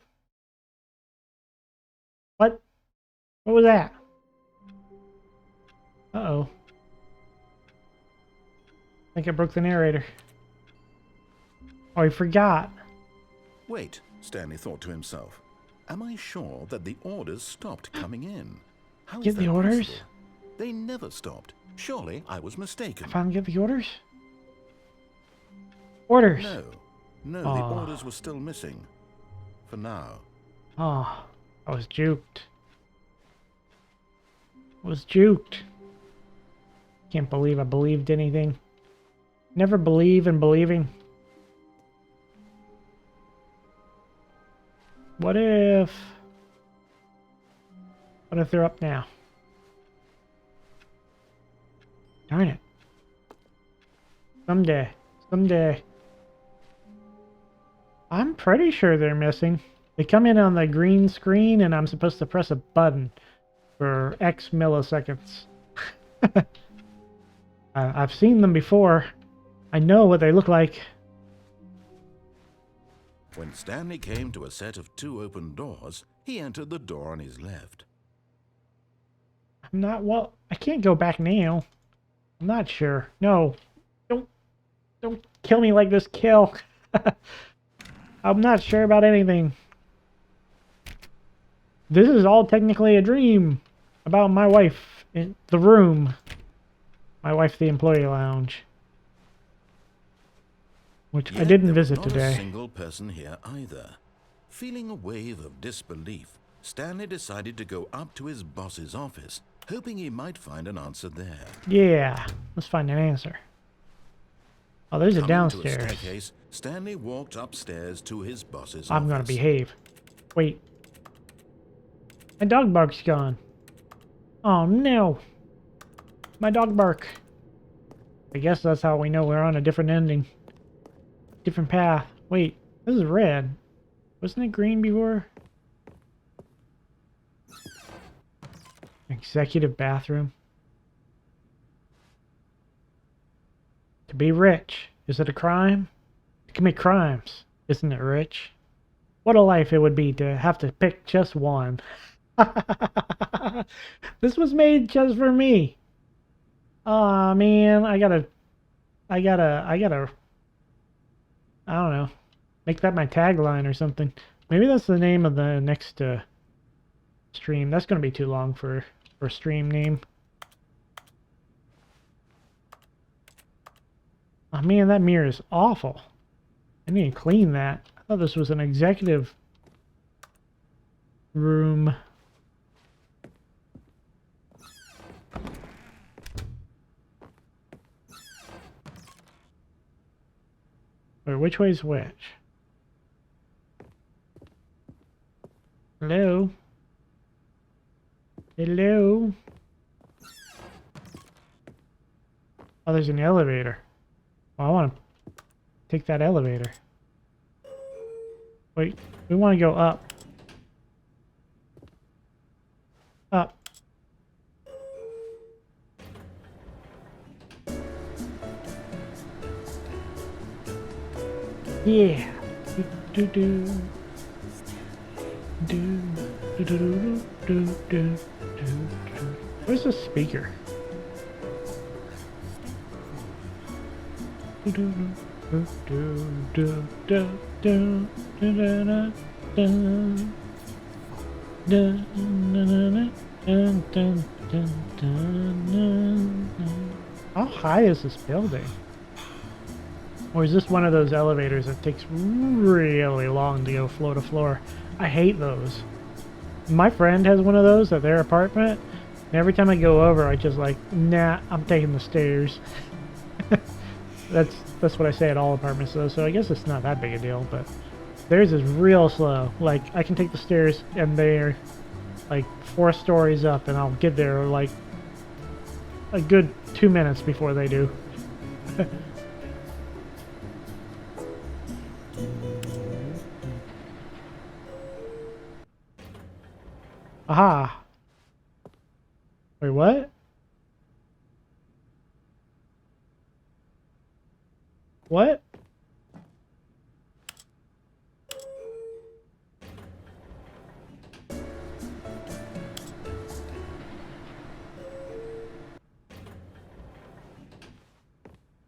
What? What was that? Uh-oh. I think I broke the narrator. Oh, he forgot. Wait, Stanley thought to himself. Am I sure that the orders stopped coming in? How is Get the that orders? possible? They never stopped. Surely I was mistaken. I finally get the orders? Orders! No, the Aw. orders were still missing. For now. Oh, I was juked. I was juked. Can't believe I believed anything. Never believe in believing. What if they're up now? Darn it. Someday. I'm pretty sure they're missing. They come in on the green screen and I'm supposed to press a button for X milliseconds. I've seen them before. I know what they look like. When Stanley came to a set of 2 open doors, he entered the door on his left. I'm not, well, I can't go back now. I'm not sure. No. Don't kill me like this, kill. I'm not sure about anything. This is all technically a dream about my wife in the room. My wife, the employee lounge. Which I Yet didn't there was visit not today. a single person here either. Feeling a wave of disbelief, Stanley decided to go up to his boss's office, hoping he might find an answer there. Yeah, let's find an answer. Oh, there's a Coming to a downstairs. staircase, Stanley walked upstairs to his boss's I'm gonna office. behave. Wait. My dog bark's gone. Oh no. My dog bark. I guess that's how we know we're on a different ending. Different path. Wait, this is red. Wasn't it green before? Executive bathroom. To be rich. Is it a crime? To commit crimes. Isn't it rich? What a life it would be to have to pick just one. This was made just for me. Aw, man, I gotta, I don't know, make that my tagline or something. Maybe that's the name of the next stream. That's gonna be too long for a stream name. Oh man, that mirror is awful. I need to clean that. I thought this was an executive room. Wait, which way is which? Hello? Hello? Oh, there's an elevator. Well, I want to take that elevator. Wait, we want to go up. Up. Yeah. Do do do do do do do do do. Where's the speaker? Do do do do do do do do do do. How high is this building? Or is this one of those elevators that takes really long to go floor to floor? I hate those. My friend has one of those at their apartment, and every time I go over, I just like, nah, I'm taking the stairs. That's what I say at all apartments though, so I guess it's not that big a deal, but theirs is real slow. Like, I can take the stairs and they're like 4 stories up, and I'll get there like a good 2 minutes before they do. Aha! Wait, what? What?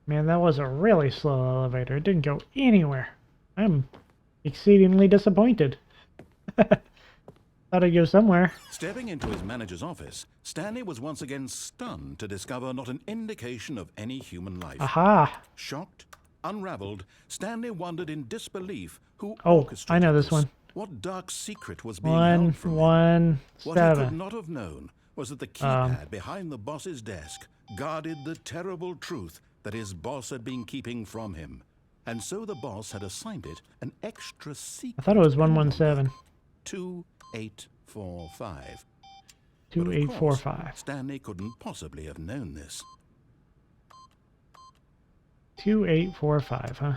Man, that was a really slow elevator. It didn't go anywhere. I'm exceedingly disappointed. Thought I'd go somewhere. Stepping into his manager's office, Stanley was once again stunned to discover not an indication of any human life. Aha! Shocked, unraveled, Stanley wondered in disbelief who Oh, orchestrated I know this one. What dark secret was being held from him? 117. What he could not have known was that the keypad behind the boss's desk guarded the terrible truth that his boss had been keeping from him. And so the boss had assigned it an extra secret. I thought it was 117. 2845. 2845. Stanley couldn't possibly have known this. 2845, huh?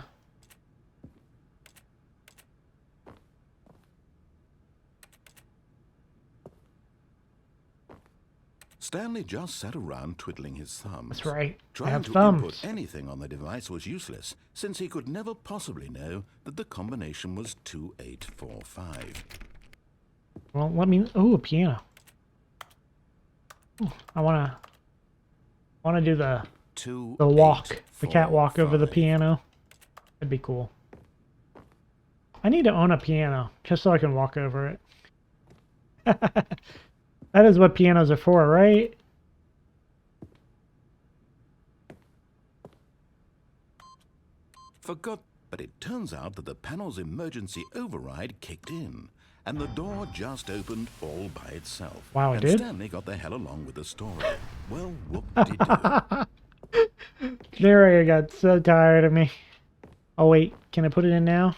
Stanley just sat around twiddling his thumbs. That's right. I Trying have to thumbs. input anything on the device was useless, since he could never possibly know that the combination was 2845. Well, let me... Ooh, a piano. Ooh, I wanna do the walk, the catwalk over the piano. That'd be cool. I need to own a piano just so I can walk over it. That is what pianos are for, right? Forgot, but it turns out that the panel's emergency override kicked in, and the door just opened all by itself. Wow, it and did? Stanley got the hell along with the story. Well, whoop-de-doo. Narrator got so tired of me. Oh wait, can I put it in now?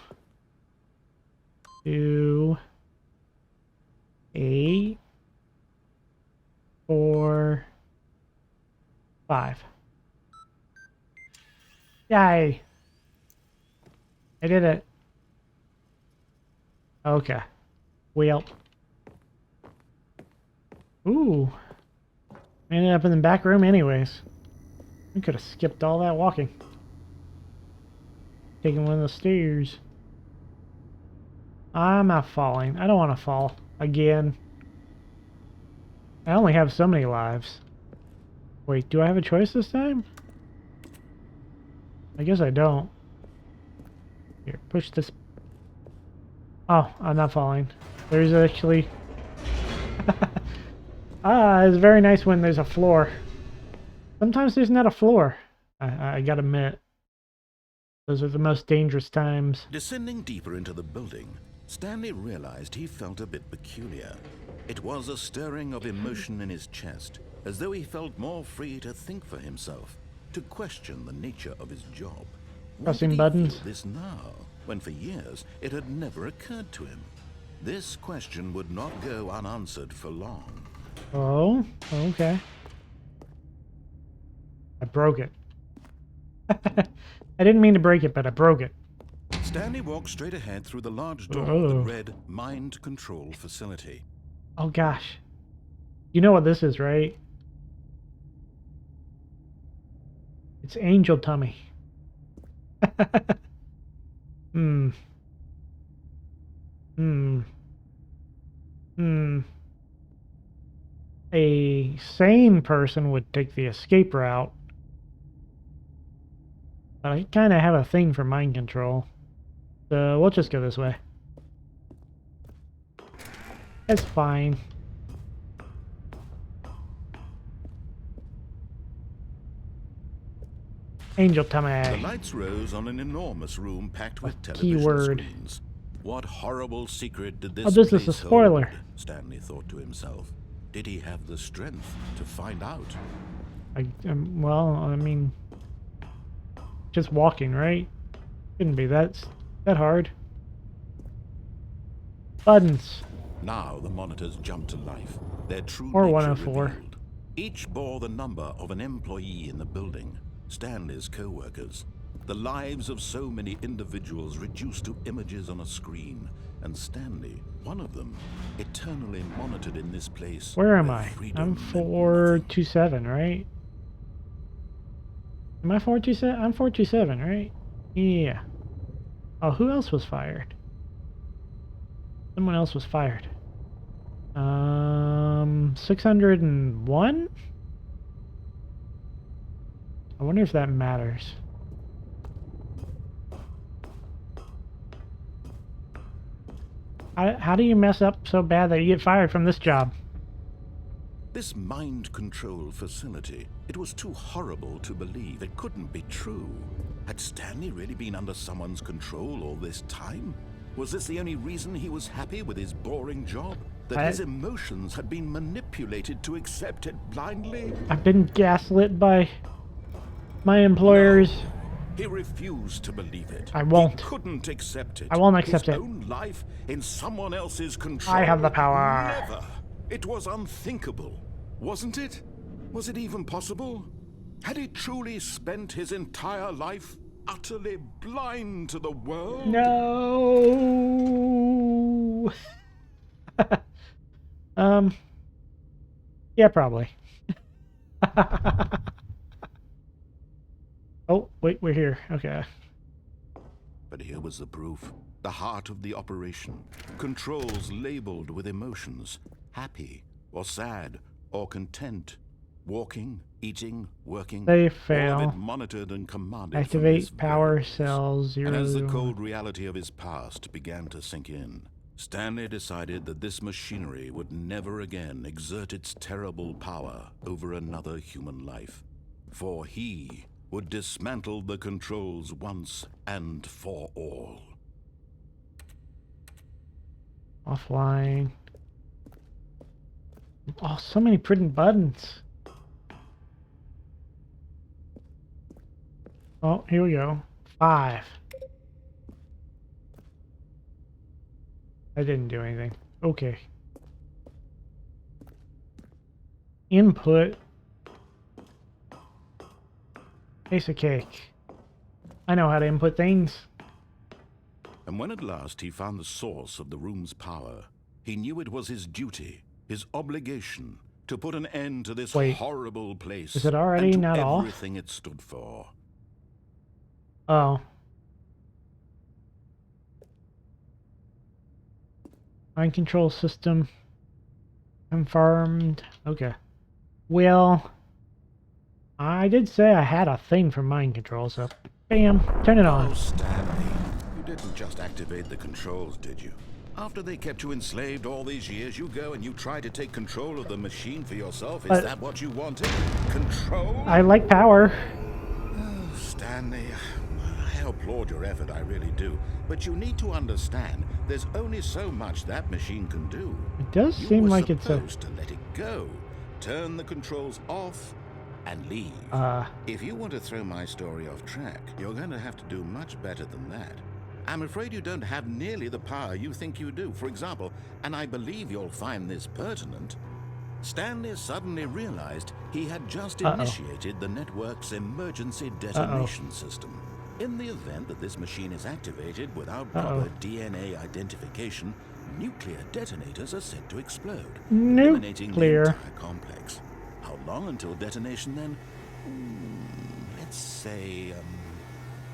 2, 8, 4, 5. Yay! I did it. Okay. Well. Ooh. We ended up in the back room anyways. We could have skipped all that walking. Taking one of the stairs. I'm not falling. I don't want to fall again. I only have so many lives. Wait, do I have a choice this time? I guess I don't. Here, push this. Oh, I'm not falling. There's actually... it's very nice when there's a floor. Sometimes there's not a floor. I gotta admit. Those are the most dangerous times. Descending deeper into the building, Stanley realized he felt a bit peculiar. It was a stirring of emotion in his chest, as though he felt more free to think for himself, to question the nature of his job. Why Pressing did he buttons. feel this now, when for years it had never occurred to him? This question would not go unanswered for long. Oh, okay. I broke it. I didn't mean to break it, but I broke it. Stanley walked straight ahead through the large door that read Mind Control Facility. Oh gosh. You know what this is, right? It's Angel Tummy. Hmm. A sane person would take the escape route. But I kind of have a thing for mind control. So we'll just go this way. It's fine. Angel Tummy. The lights rose on an enormous room packed with A television keyword. screens. What horrible secret did this Oh, this place is a spoiler. hold? Stanley thought to himself. Did he have the strength to find out? Well, I mean, just walking, right? Couldn't be that hard. Buttons. Now the monitors jumped to life. Their true Or nature 104. revealed. Each bore the number of an employee in the building, Stanley's co-workers. The lives of so many individuals reduced to images on a screen, and Stanley, one of them, eternally monitored in this place. Where am where I? freedom I'm meant nothing. 427, right? Am I 427? I'm 427, right? Yeah. Oh, who else was fired? Someone else was fired. 601? I wonder if that matters. How do you mess up so bad that you get fired from this job? This mind control facility, it was too horrible to believe. It couldn't be true. Had Stanley really been under someone's control all this time? Was this the only reason he was happy with his boring job? That his emotions had been manipulated to accept it blindly? I've been gaslit by my employers. No. He refused to believe it. I won't. He couldn't accept it. I won't accept His it. own life in someone else's control. I have the power. Never. It was unthinkable, wasn't it? Was it even possible? Had he truly spent his entire life utterly blind to the world? No. Yeah, probably. Oh, wait, we're here. Okay. But here was the proof. The heart of the operation. Controls labeled with emotions. Happy, or sad, or content. Walking, eating, working. They All of fail. it monitored and commanded from this Activate power very place. cells. And as the 0. cold reality of his past began to sink in, Stanley decided that this machinery would never again exert its terrible power over another human life. For he would dismantle the controls once and for all. Offline. Oh, so many pretty buttons. Oh, here we go. 5. I didn't do anything. Okay. Input. Piece of cake. I know how to input things. And when at last he found the source of the room's power, he knew it was his duty, his obligation, to put an end to this Wait. horrible place. Is it already and to not off? everything it stood for. Oh. Mind control system confirmed. Okay. Well, I did say I had a thing for mind control, so bam, turn it Oh, on. Stanley, you didn't just activate the controls, did you? After they kept you enslaved all these years, you go and you try to take control of the machine for yourself. Is But that what you wanted? Control? I like power. Oh, Stanley, I applaud your effort, I really do. But you need to understand, there's only so much that machine can do. It does You seem were like it's a... supposed to let it go, turn the controls off, and leave. If you want to throw my story off track, you're going to have to do much better than that. I'm afraid you don't have nearly the power you think you do. For example, and I believe you'll find this pertinent, Stanley suddenly realized he had just initiated the network's emergency detonation system. In the event that this machine is activated without proper DNA identification, nuclear detonators are set to explode, eliminating the Nuclear. entire complex. How long until detonation then? Let's say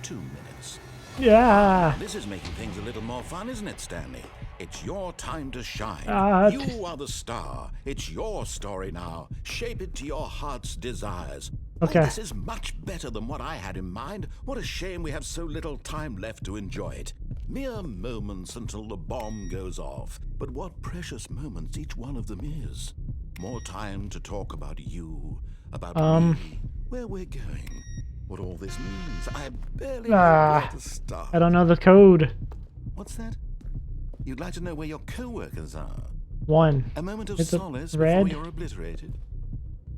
2 minutes. Yeah. This is making things a little more fun, isn't it, Stanley? It's your time to shine. You are the star. It's your story now. Shape it to your heart's desires. Okay. Oh, this is much better than what I had in mind. What a shame we have so little time left to enjoy it. Mere moments until the bomb goes off. But what precious moments each one of them is. More time to talk about you, about me, where we're going, what all this means. I barely know where to start. I don't know the code. What's that? You'd like to know where your co-workers are? 1. A moment of It's a solace red. before you're obliterated?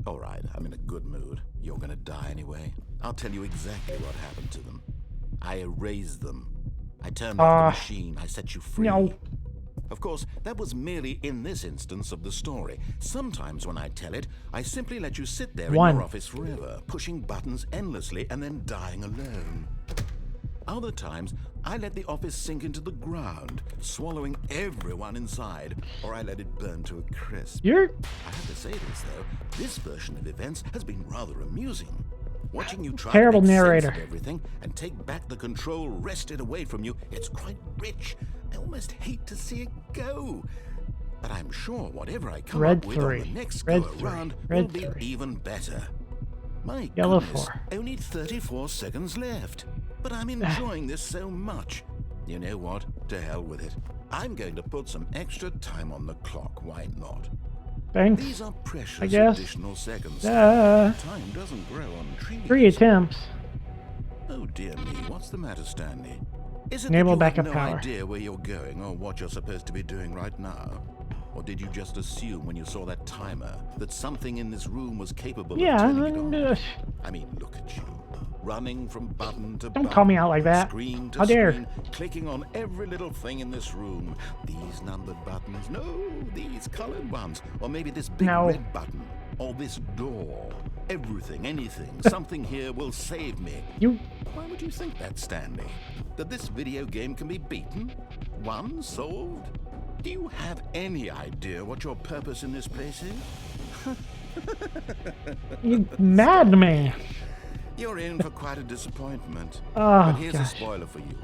All right, I'm in a good mood. You're gonna die anyway. I'll tell you exactly what happened to them. I erased them. I turned off the machine. I set you free. No. Of course, that was merely in this instance of the story. Sometimes when I tell it, I simply let you sit there in 1. your office forever, pushing buttons endlessly and then dying alone. Other times, I let the office sink into the ground, swallowing everyone inside, or I let it burn to a crisp. You're I have to say this, though, this version of events has been rather amusing. Watching you try terrible to make narrator. sense of everything and take back the control wrested away from you, it's quite rich. I almost hate to see it go. But I'm sure whatever I come Red up with 3. on the next Red go-around 3. will Red be 3. even better. My Yellow goodness, 4. only 34 seconds left. But I'm enjoying this so much. You know what? To hell with it. I'm going to put some extra time on the clock. Why not? Thanks. These are precious I guess. additional seconds. Duh. Time doesn't grow on trees. 3 attempts. Oh dear me, what's the matter, Stanley? Is it Enable that you backup have no power. idea where you're going or what you're supposed to be doing right now? Or did you just assume when you saw that timer that something in this room was capable Yeah. of turning it on? I mean, look at you. Running from button to button. Don't call me out like that. Screen to How dare. screen, clicking on every little thing in this room. These numbered buttons. No, these colored ones. Or maybe this big No. red button. Or this door. Everything, anything, something here will save me. You. Why would you think that, Stanley? That this video game can be beaten? Won? Solved? Do you have any idea what your purpose in this place is? You madman. You're in for quite a disappointment. Oh, But here's a gosh. spoiler for you.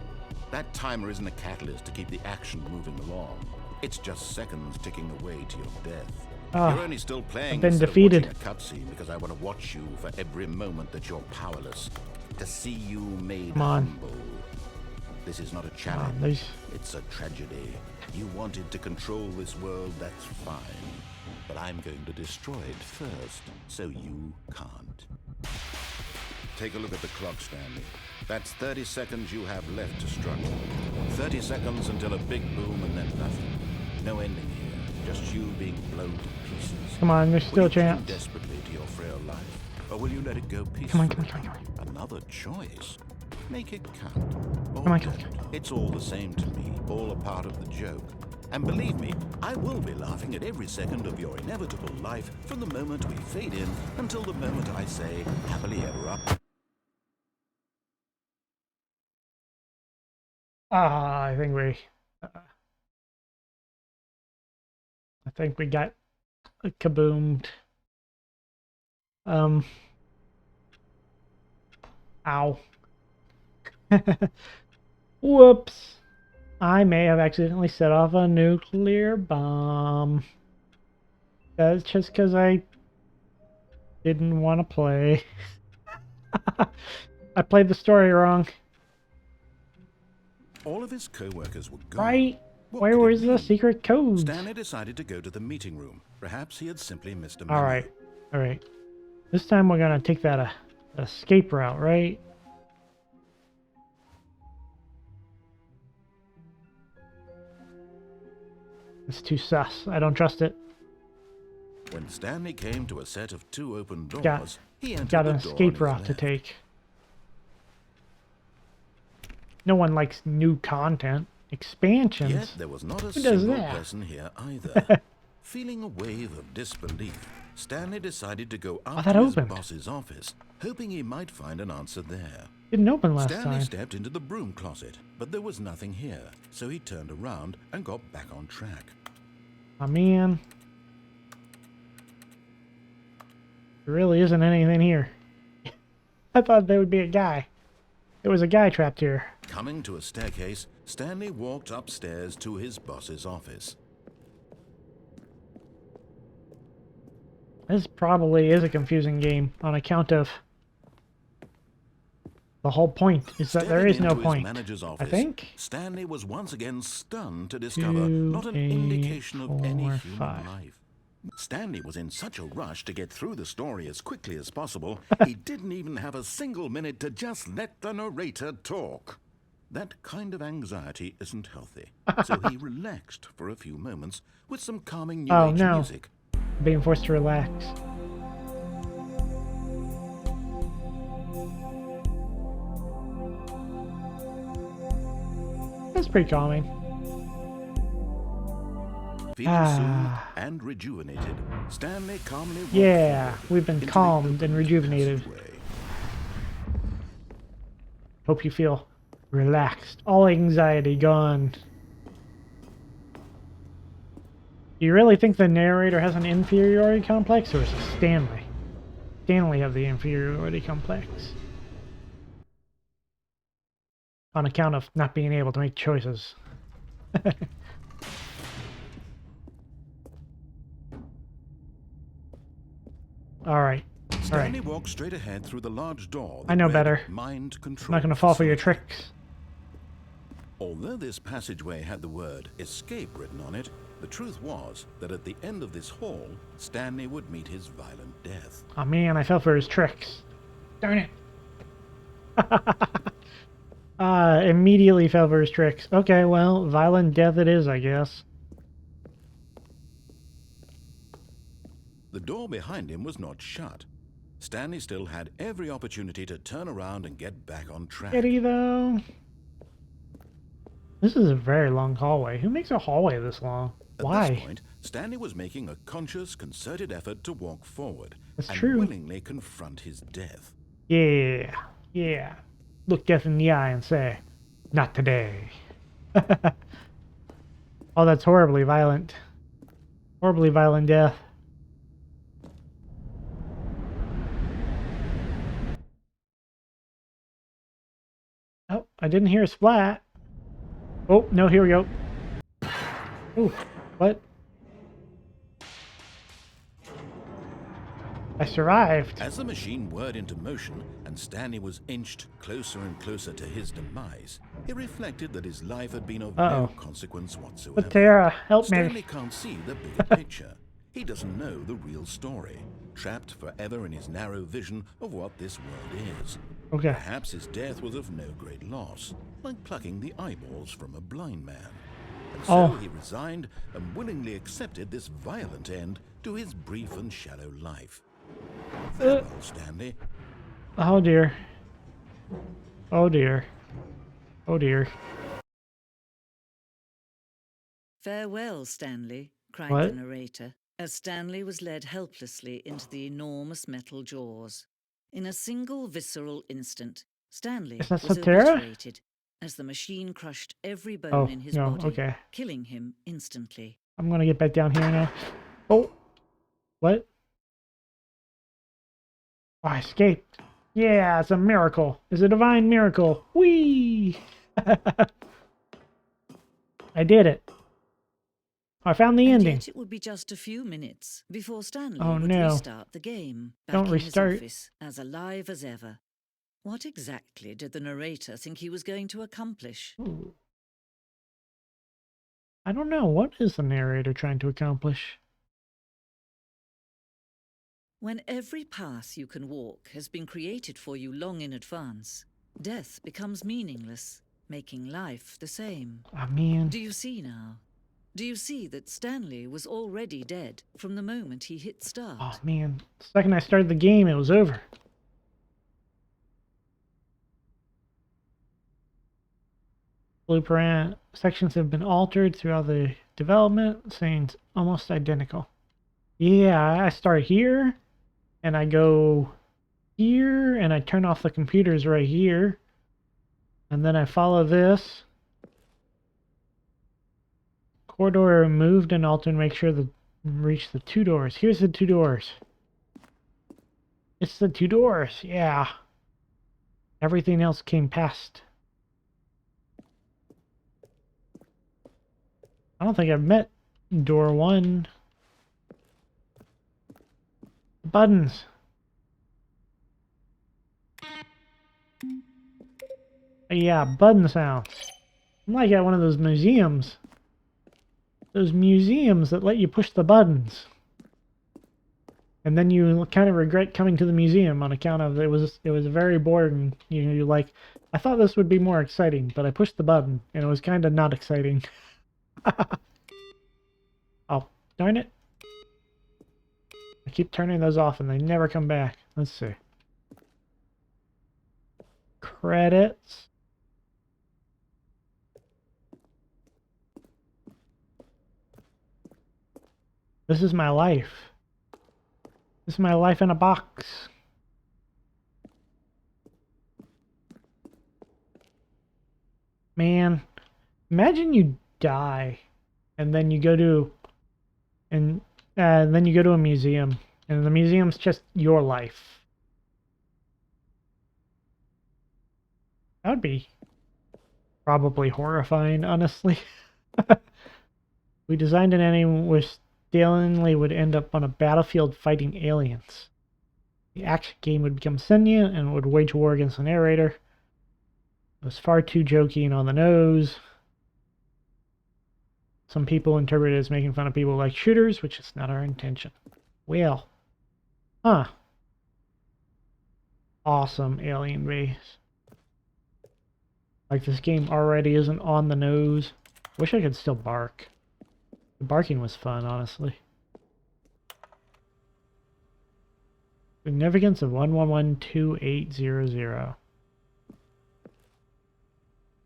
That timer isn't a catalyst to keep the action moving along. It's just seconds ticking away to your death. Oh, You're only still playing I've been instead defeated. of watching a cutscene because I want to watch you for every moment that you're powerless. To see you made Come on. humble. This is not a Come on, challenge. there's... It's a tragedy. You wanted to control this world, that's fine. But I'm going to destroy it first, so you can't. Take a look at the clock, Stanley. That's 30 seconds you have left to struggle. 30 seconds until a big boom and then nothing. No ending here, just you being blown to pieces. Come on, there's still Will a you cling chance. desperately to your frail life, or will you let it go peacefully? Come on, come on, come on, come Another choice. Make it count. Or Come on, don't. come on. It's all the same to me, all a part of the joke. And believe me, I will be laughing at every second of your inevitable life from the moment we fade in until the moment I say, happily ever after. Ah, I think we got kaboomed. Ow. Whoops. I may have accidentally set off a nuclear bomb. That's just because I didn't want to play. I played the story wrong. All of his co-workers were gone. Right? What Where could it was the mean? secret codes? Stanley decided to go to the meeting room. Perhaps he had simply missed a memo. Alright. Alright. This time we're gonna take that escape route, right? It's too sus. I don't trust it. When Stanley came to a set of 2 open doors, Got- he entered Got the an door escape on his route to left. take. No one likes new content. Expansions. Yet there was not a Who does single that? person here either. Feeling a wave of disbelief, Stanley decided to go up that to his opened. boss's office, hoping he might find an answer there. Didn't open last Stanley time. stepped into the broom closet, but there was nothing here, so he turned around and got back on track. Oh man. There really isn't anything here. I thought there would be a guy. There was a guy trapped here. Coming to a staircase, Stanley walked upstairs to his boss's office. This probably is a confusing game on account of the whole point is that there Stepping is no into his point. manager's I office, think. Stanley was once again stunned to discover 2, not an 8, indication of any 4, human 5. life. Stanley was in such a rush to get through the story as quickly as possible, he didn't even have a single minute to just let the narrator talk. That kind of anxiety isn't healthy, so he relaxed for a few moments with some calming new Oh, age no. music. Being forced to relax. That's pretty calming. Feeling soothed and rejuvenated, Stanley calmly walked Yeah, forward we've been into the calmed open and rejuvenated. passageway. Hope you feel relaxed. All anxiety gone. Do you really think the narrator has an inferiority complex, or is it Stanley? Stanley have the inferiority complex. On account of not being able to make choices. Alright. Stanley walked straight ahead through the large door. I that know read better. Mind I'm control. not gonna fall for your facility. tricks. Although this passageway had the word escape written on it, the truth was that at the end of this hall, Stanley would meet his violent death. Oh man, I fell for his tricks. Darn it. Immediately fell for his tricks. Okay, well, violent death it is, I guess. The door behind him was not shut. Stanley still had every opportunity to turn around and get back on track. Kitty, though. This is a very long hallway. Who makes a hallway this long? At Why? this point, Stanley was making a conscious, concerted effort to walk forward That's and true. willingly confront his death. Yeah, yeah. Look death in the eye and say, not today. Oh, that's horribly violent. Horribly violent death. I didn't hear a splat. Oh, no, here we go. Ooh, what? I survived. As the machine whirred into motion and Stanley was inched closer and closer to his demise, he reflected that his life had been of no consequence whatsoever. But Tara, help Stanley me. can't see the bigger picture. He doesn't know the real story, trapped forever in his narrow vision of what this world is. Okay. Perhaps his death was of no great loss, like plucking the eyeballs from a blind man. And so he resigned and willingly accepted this violent end to his brief and shallow life. Farewell, Stanley. Oh dear. Oh dear. Oh dear. Farewell, Stanley, cried What? the narrator, as Stanley was led helplessly into the enormous metal jaws. In a single visceral instant, Stanley Is that was Satara? obliterated as the machine crushed every bone in his body, okay. killing him instantly. I'm gonna get back down here now. Oh. What? Oh, I escaped. Yeah, it's a miracle. It's a divine miracle. Whee! I did it. I found the And ending. yet it would be just a few minutes before Stanley Oh, would no. restart the game, back Don't in restart. his office, as alive as ever. What exactly did the narrator think he was going to accomplish? Ooh. I don't know. What is the narrator trying to accomplish? When every path you can walk has been created for you long in advance, death becomes meaningless, making life the same. I mean, Do you see now? Do you see that Stanley was already dead from the moment he hit start? oh man. The second I started the game, it was over. Blueprint sections have been altered throughout the development, saying it's almost identical. Yeah, I start here, and I go here, and I turn off the computers right here, and then I follow this. Corridor removed and altered to make sure to reach the two doors. Here's the two doors. It's the two doors, yeah. Everything else came past. I don't think I've met door one. Buttons. Yeah, button sounds. I'm like at one of those museums. Those museums that let you push the buttons. And then you kind of regret coming to the museum on account of it was very boring. You know, you're like, I thought this would be more exciting, but I pushed the button and it was kind of not exciting. Oh, darn it. I keep turning those off and they never come back. Let's see. Credits. This is my life. This is my life in a box. Man, imagine you die and then you go to then you go to a museum and the museum's just your life. That would be probably horrifying, honestly. We designed an ending where Stanley would end up on a battlefield fighting aliens. The action game would become sentient and would wage war against the narrator. It was far too jokey and on the nose. Some people interpret it as making fun of people like shooters, which is not our intention. Well. Huh. Awesome alien base. Like this game already isn't on the nose. Wish I could still bark. The barking was fun, honestly. Significance of 1112800.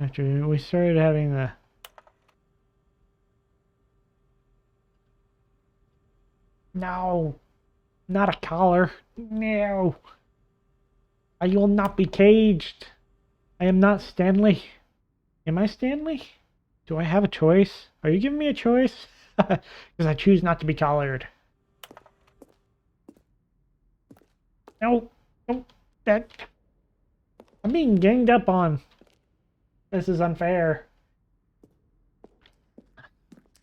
After we started having the... No! Not a collar. No! I will not be caged. I am not Stanley. Am I Stanley? Do I have a choice? Are you giving me a choice? Because I choose not to be collared. No. No. That... I'm being ganged up on. This is unfair.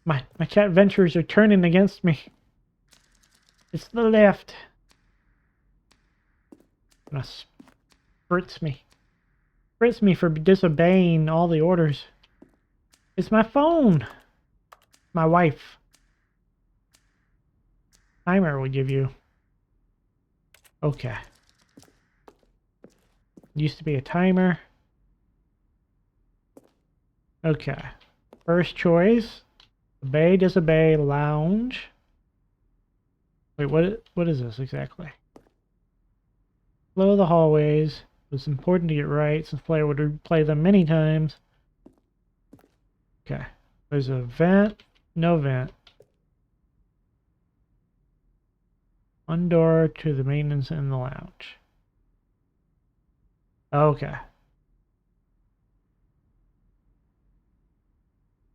My cat ventures are turning against me. It's the left. Gonna spritz me. Spritz me for disobeying all the orders. It's my phone. My wife. Timer will give you. Okay. Used to be a timer. Okay. First choice. Obey, disobey, lounge. Wait, what is this exactly? Flow the hallways. It's important to get right since the player would replay them many times. Okay. There's a vent. No vent. One door to the maintenance and the lounge. Okay.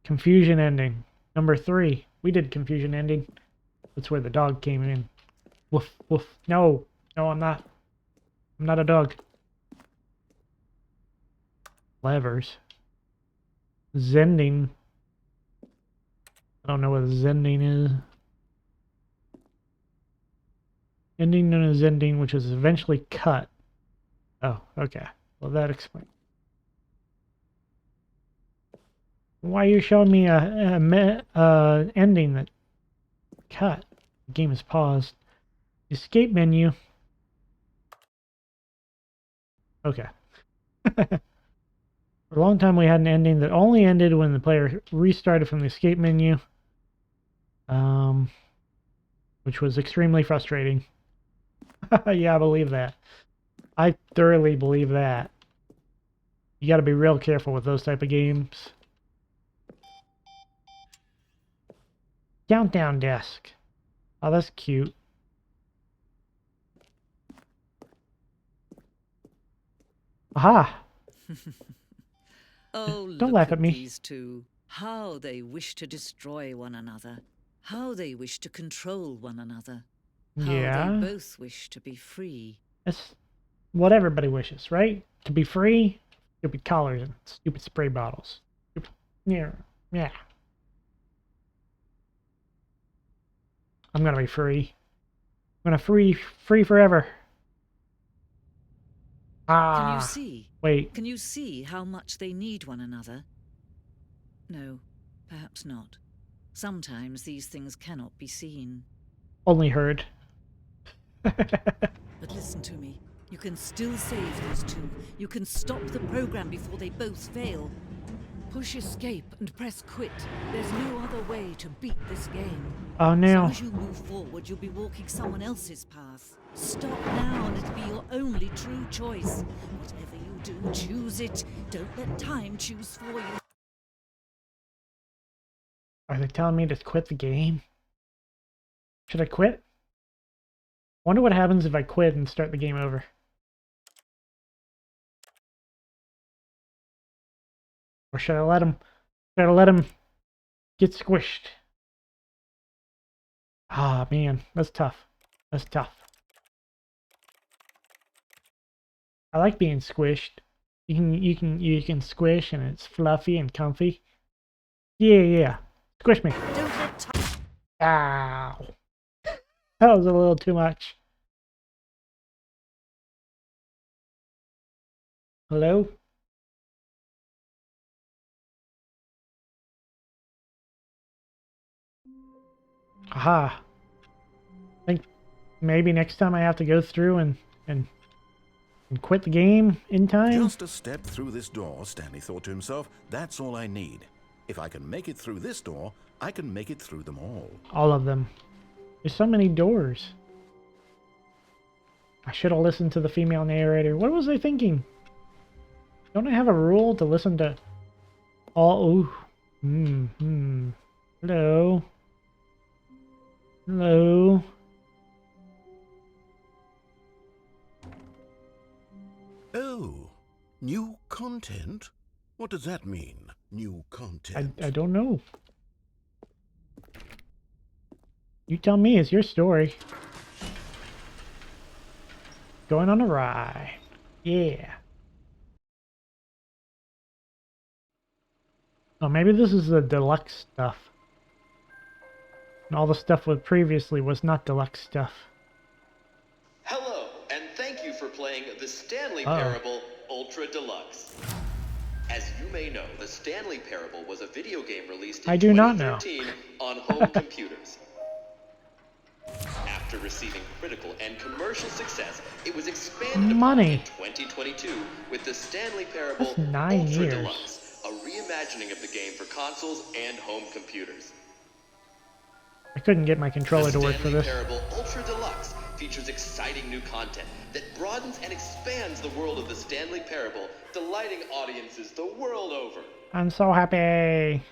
Confusion ending. Number 3. We did confusion ending. That's where the dog came in. Woof, woof. No. No, I'm not. I'm not a dog. Levers. Zending. I don't know what zending is. Ending known as zending, which is eventually cut. Oh, okay. Well, that explains. Why are you showing me a ending that cut? The game is paused. Escape menu. Okay. For a long time we had an ending that only ended when the player restarted from the escape menu. Which was extremely frustrating. Yeah, I believe that. I thoroughly believe that. You gotta be real careful with those type of games. Countdown desk. Oh, that's cute. Aha! Oh, Don't look laugh at me. These two. How they wish to destroy one another. How they wish to control one another. How Yeah. they both wish to be free. That's what everybody wishes, right? To be free. Stupid collars and stupid spray bottles. Stupid. Yeah. Yeah. I'm gonna be free. I'm gonna free forever. Ah. Can you see? Wait. Can you see how much they need one another? No, perhaps not. Sometimes these things cannot be seen. Only heard. But listen to me. You can still save these two. You can stop the program before they both fail. Push escape and press quit. There's no other way to beat this game. Oh no. So as you move forward, you'll be walking someone else's path. Stop now and it'll be your only true choice. Whatever you do, choose it. Don't let time choose for you. Are they telling me to quit the game? Should I quit? Wonder what happens if I quit and start the game over. Or should I let him? Should I let him get squished? Ah, man, that's tough. That's tough. I like being squished. You can squish and it's fluffy and comfy. Yeah. Squish me. Don't let time. Ow. That was a little too much. Hello? Aha. I think maybe next time I have to go through and quit the game in time. Just a step through this door, Stanley thought to himself. That's all I need. If I can make it through this door, I can make it through them all. All of them. There's so many doors. I should have listened to the female narrator. What was I thinking? Don't I have a rule to listen to all... Ooh. Hello? Hello? Oh, new content? What does that mean, new content? I don't know. You tell me, it's your story. Going on a ride. Yeah. Oh, maybe this is the deluxe stuff. And all the stuff with previously was not deluxe stuff. Hello, and thank you for playing the Stanley Uh-oh. Parable Ultra Deluxe. As you may know, the Stanley Parable was a video game released in I do not know. 2013 on home computers. After receiving critical and commercial success, it was expanded upon in 2022 with the Stanley Parable That's 9 Ultra years. Deluxe, a reimagining of the game for consoles and home computers. I couldn't get my controller to work for The this. Stanley Parable Ultra Deluxe features exciting new content that broadens and expands the world of the Stanley Parable, delighting audiences the world over. I'm so happy.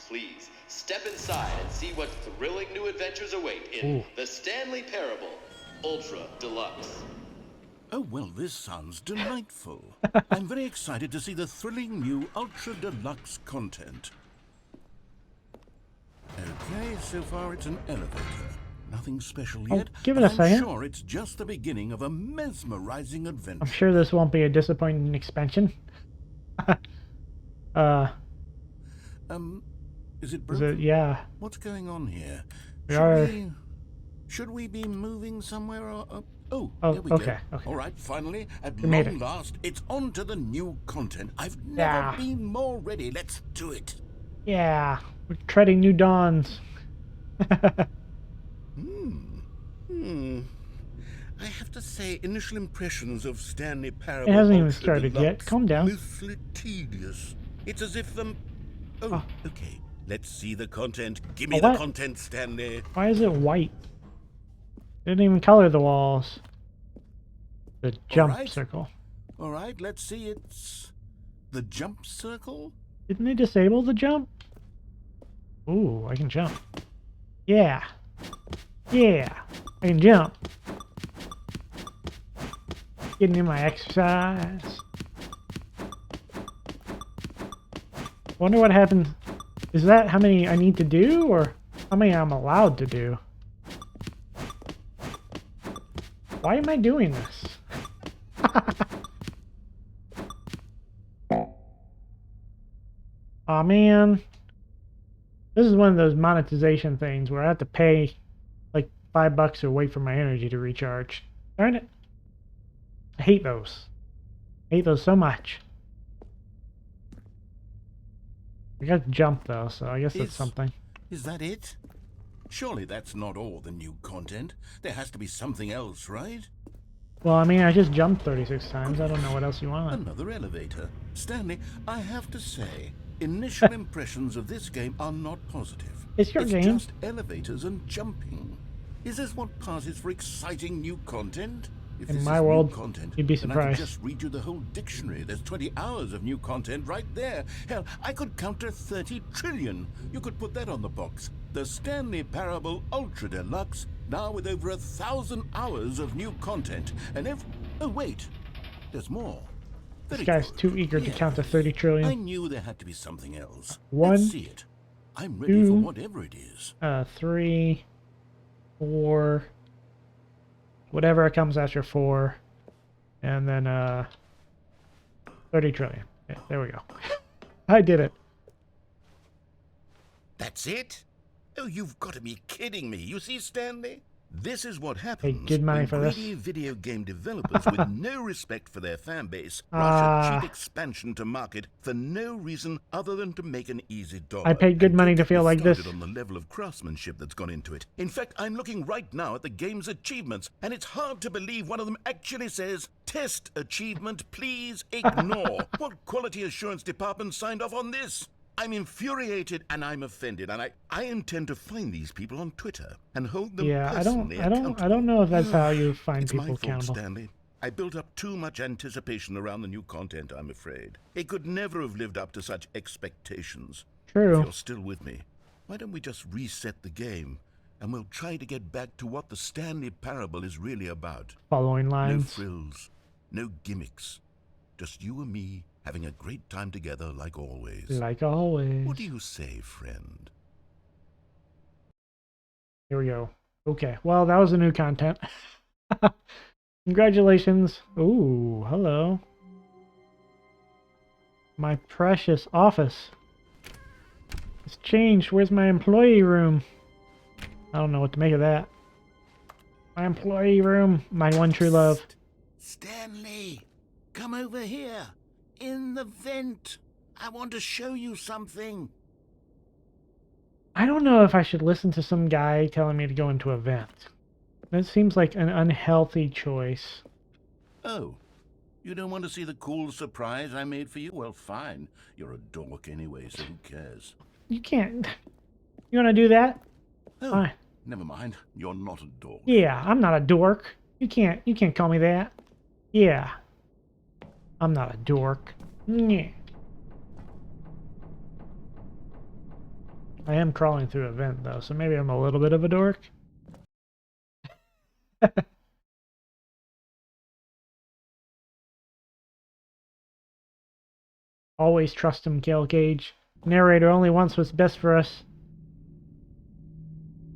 Please, step inside and see what thrilling new adventures await in Ooh. the Stanley Parable Ultra Deluxe. Oh, well, this sounds delightful. I'm very excited to see the thrilling new Ultra Deluxe content. Okay, so far it's an elevator. Nothing special Oh, yet. give it but a second. I'm sure it's just the beginning of a mesmerizing adventure. I'm sure this won't be a disappointing expansion. Is it Is broken? it? Yeah. What's going on here? We are- Should we be moving somewhere? Or, oh, Oh, there we okay, go. okay. All right, finally, at We made long it. last, it's on to the new content. I've never Yeah. been more ready. Let's do it. Yeah. We're treading new dawns. I have to say, initial impressions of Stanley Parable It hasn't even Ultra started yet. Deluxe Calm down. Mostly tedious. It's as if Oh, okay. Let's see the content. Give me Oh, the what? content, Stanley. Why is it white? Didn't even color the walls. The jump right. circle. All right, let's see. It's the jump circle. Didn't they disable the jump? Ooh, I can jump. Yeah. Yeah. I can jump. Getting in my exercise. Wonder what happens. Is that how many I need to do, or how many I'm allowed to do? Why am I doing this? Aw, man. This is one of those monetization things where I have to pay like $5 or wait for my energy to recharge. Darn it. I hate those. I hate those so much. I got to jump though, so I guess that's something. Is that it? Surely that's not all the new content. There has to be something else, right? Well, I mean, I just jumped 36 times. I don't know what else you want. Another elevator. Stanley, I have to say, initial impressions of this game are not positive. It's your game. Just elevators and jumping. Is this what passes for exciting new content? If In this my is new world, content, you'd be then I surprised. could just read you the whole dictionary. There's 20 hours of new content right there. Hell, I could counter 30 trillion. You could put that on the box. The Stanley Parable Ultra Deluxe, now with over 1,000 hours of new content. And oh wait, there's more. This Very guy's good. too eager to Yes. count to 30 I trillion. knew there had to be something else. One, Let's see it. I'm ready for two, whatever it is. 3, 4, whatever it comes after 4, and then 30 trillion. Yeah, there we go. I did it. That's it? Oh, you've got to be kidding me. You see, Stanley? This is what happens good money when for this. greedy video game developers with no respect for their fan base rush a cheap expansion to market for no reason other than to make an easy dollar. I paid good And money don't to get me feel like this. started on the level of craftsmanship that's gone into it. In fact, I'm looking right now at the game's achievements, and it's hard to believe one of them actually says, "Test achievement, please ignore." What quality assurance department signed off on this? I'm infuriated and I'm offended, and I intend to find these people on Twitter and hold them Yeah, I personally accountable. don't know if that's how you find It's people my fault, accountable. Stanley. I built up too much anticipation around the new content, I'm afraid. It could never have lived up to such expectations. If True. you're still with me, why don't we just reset the game, and we'll try to get back to what the Stanley Parable is really about. Following No lines. frills, no gimmicks. Just you and me having a great time together like always. Like always. What do you say, friend? Here we go. Okay, well, that was the new content. Congratulations. Ooh, hello. My precious office. It's changed. Where's my employee room? I don't know what to make of that. My employee room. My one true love. Stanley, come over here. In the vent. I want to show you something. I don't know if I should listen to some guy telling me to go into a vent. That seems like an unhealthy choice. Oh, you don't want to see the cool surprise I made for you? Well, fine. You're a dork anyway, so who cares? You can't. You want to do that? Oh, Fine. never mind. You're not a dork. Yeah, I'm not a dork. You can't call me that. Yeah. I'm not a dork. Yeah. I am crawling through a vent though, so maybe I'm a little bit of a dork. Always trust him, Kill Cage. Narrator only wants what's best for us.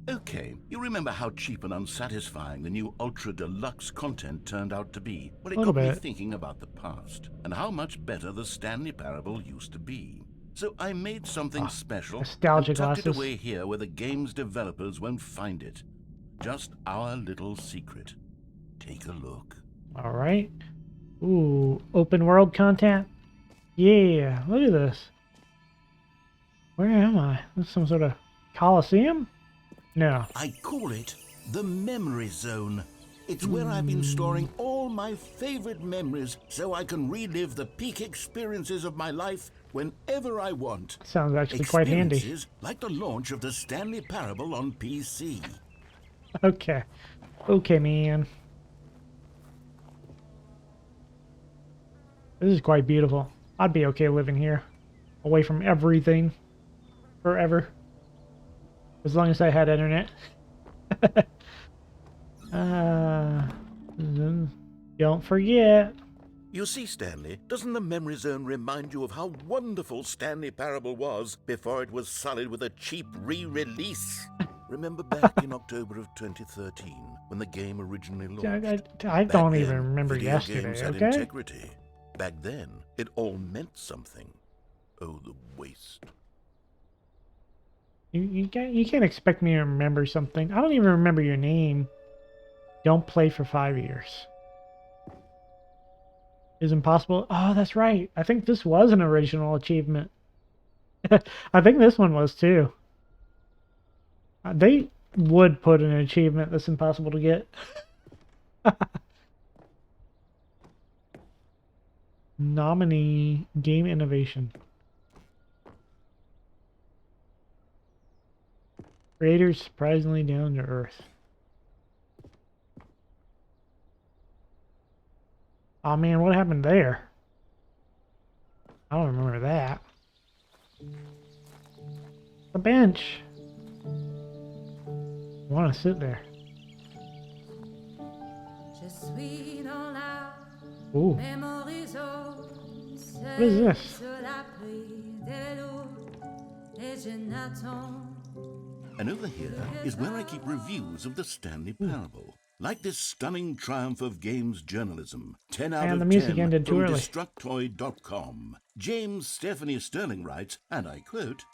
Okay, you remember how cheap and unsatisfying the new Ultra Deluxe content turned out to be? Well, it Little got me bit. thinking about the past and how much better the Stanley Parable used to be. So I made something special nostalgia and tucked it glasses. away here where the game's developers won't find it. Just our little secret. Take a look. All right. Ooh, open world content. Yeah, look at this. Where am I? This is some sort of Coliseum? No. I call it the memory zone. It's where I've been storing all my favorite memories so I can relive the peak experiences of my life whenever I want. Sounds actually quite handy. Experiences like the launch of the Stanley Parable on PC. Okay. Okay, man. This is quite beautiful. I'd be okay living here. Away from everything. Forever. As long as I had internet. Don't forget. You see, Stanley, doesn't the memory zone remind you of how wonderful Stanley Parable was before it was sullied with a cheap re-release? Remember back in October of 2013 when the game originally launched? I Back don't then, even remember video yesterday, games had okay? integrity. Back then, it all meant something. Oh, the waste. You can't expect me to remember something. I don't even remember your name. Don't play for 5 years. Is impossible. Oh, that's right. I think this was an original achievement. I think this one was too. They would put an achievement that's impossible to get. Nominee game innovation. Creators surprisingly down to earth. Oh man, what happened there? I don't remember that. The bench. I want to sit there. Ooh. What is this? And over here is where I keep reviews of the Stanley Parable. Like this stunning triumph of games journalism, 10 out And of the music 10 ended too from early. Destructoid.com. James Stephanie Sterling writes, and I quote,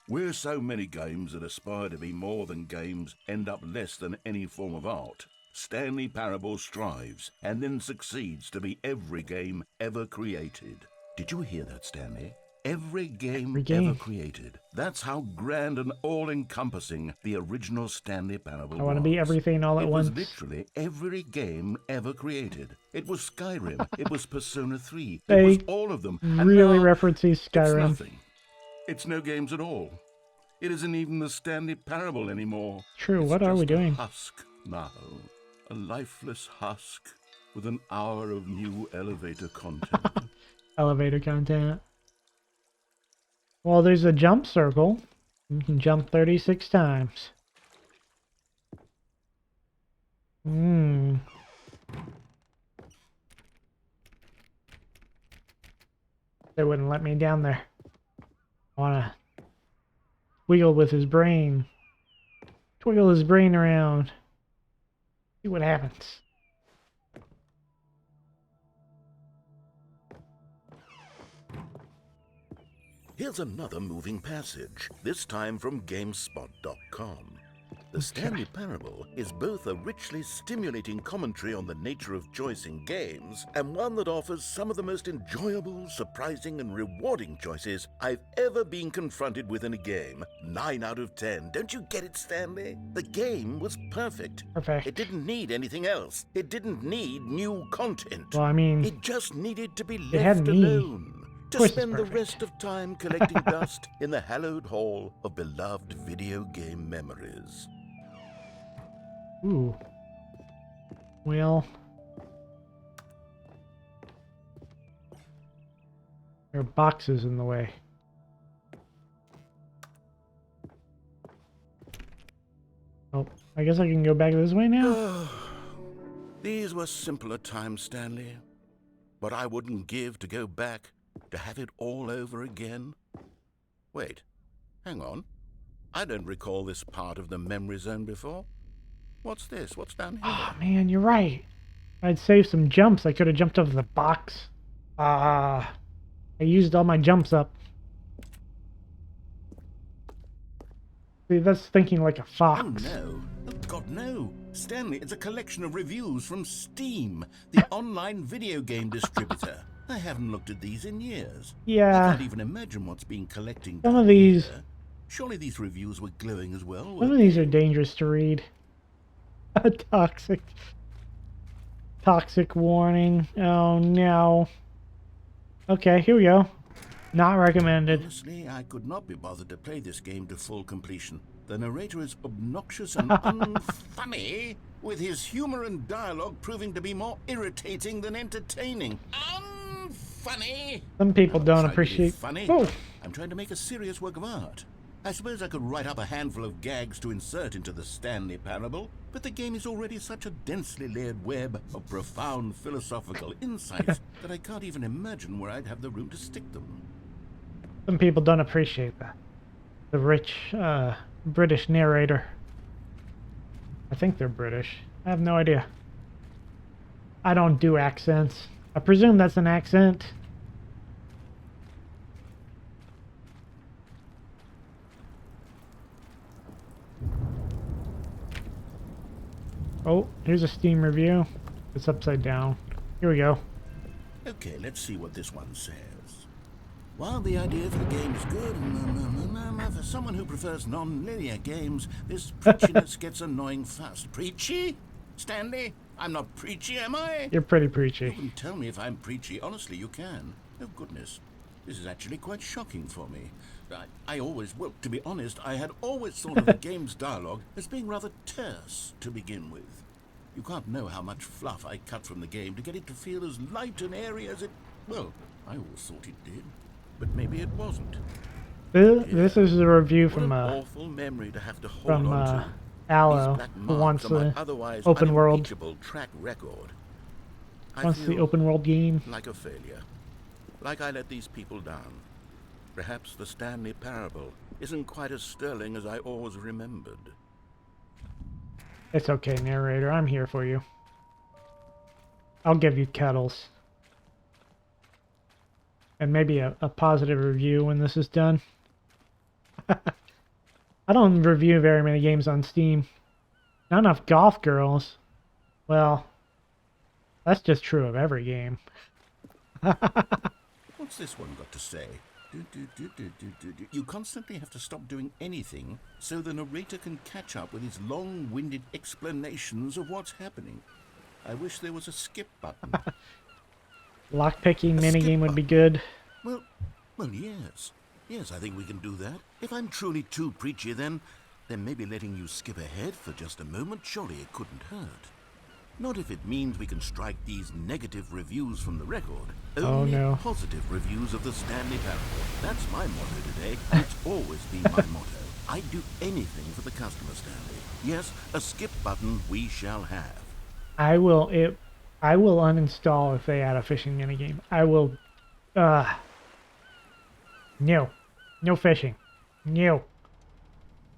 "Where so many games that aspire to be more than games end up less than any form of art, Stanley Parable strives and then succeeds to be every game ever created." Did you hear that, Stanley? Every game ever created. That's how grand and all-encompassing the original Stanley Parable was. I want to be everything all at once. It was literally every game ever created. It was Skyrim. It was Persona 3. It They was all of them. And really now references it's Skyrim. nothing. It's no games at all. It isn't even the Stanley Parable anymore. True, It's what are we just a doing? husk now. A lifeless husk with an hour of new elevator content. Elevator content. Well, there's a jump circle. You can jump 36 times. They wouldn't let me down there. I wanna wiggle with his brain. Twiggle his brain around. See what happens. Here's another moving passage, this time from GameSpot.com. The Stanley Parable is both a richly stimulating commentary on the nature of choice in games and one that offers some of the most enjoyable, surprising, and rewarding choices I've ever been confronted with in a game. 9 out of 10. Don't you get it, Stanley? The game was perfect. Perfect. It didn't need anything else. It didn't need new content. Well, I mean, It just needed to be had left me. alone. To course it's spend the perfect. rest of time collecting dust in the hallowed hall of beloved video game memories. ooh. Well, there are boxes in the way. Oh, I guess I can go back this way now. These were simpler times, Stanley. But I wouldn't give to go back, to have it all over again. Wait, hang on. I don't recall this part of the memory zone before. What's this? What's down here? Oh man, you're right. I'd saved some jumps. I could have jumped over the box. I used all my jumps up. See, that's thinking like a Oh fox. no. Oh God, no. Stanley, it's a collection of reviews from Steam, the online video game distributor. I haven't looked at these in years. I Yeah, can't even imagine what's been collecting some down of these, here. Surely these reviews were glowing as well. some weren't of these are dangerous to read. Toxic warning. Oh no. Okay, here we go. Not recommended. Honestly, I could not be bothered to play this game to full completion. The narrator is obnoxious and unfunny, with his humor and dialogue proving to be more irritating than entertaining. Unfunny! Some people I'm don't trying to be appreciate. funny. Oh, I'm trying to make a serious work of art. I suppose I could write up a handful of gags to insert into the Stanley Parable, but the game is already such a densely layered web of profound philosophical insights that I can't even imagine where I'd have the room to stick them. some people don't appreciate that. The rich British narrator. I think they're British. I have no idea. I don't do accents. I presume that's an accent. Oh, here's a Steam review. It's upside down. Here we go. Okay, let's see what this one says. While the idea for the game is good, for someone who prefers non-linear games, this preachiness gets annoying fast. Preachy? Stanley? I'm not preachy, am I? You're pretty You preachy. can tell me if I'm preachy. Honestly, you can. Oh, goodness. This is actually quite shocking for me. I always, well, to be honest, I had always thought of the game's dialogue as being rather terse to begin with. You can't know how much fluff I cut from the game to get it to feel as light and airy as it... Well, I always thought it did. But maybe it wasn't. This is a review What from an awful memory to have to hold from on to. These Aloe, black who marks wants on my the otherwise open world. unimpeachable track record. I Wants the feel open world game. like a failure. Like I let these people down. Perhaps the Stanley Parable isn't quite as sterling as I always remembered. It's okay, narrator. I'm here for you. I'll give you kettles. And maybe a positive review when this is done. I don't review very many games on Steam. Not enough golf girls. Well, that's just true of every game. What's this one got to say? You constantly have to stop doing anything so the narrator can catch up with his long-winded explanations of what's happening. I wish there was a skip button. Lockpicking A minigame skip would be good. Well, yes. Yes, I think we can do that. If I'm truly too preachy, then maybe letting you skip ahead for just a moment, surely it couldn't hurt. Not if it means we can strike these negative reviews from the record. Only no. positive reviews of the Stanley Parable. That's my motto today, and it's always been my motto. I'd do anything for the customer, Stanley. Yes, a skip button we shall have. I will uninstall if they add a fishing minigame. I will no. No fishing. No.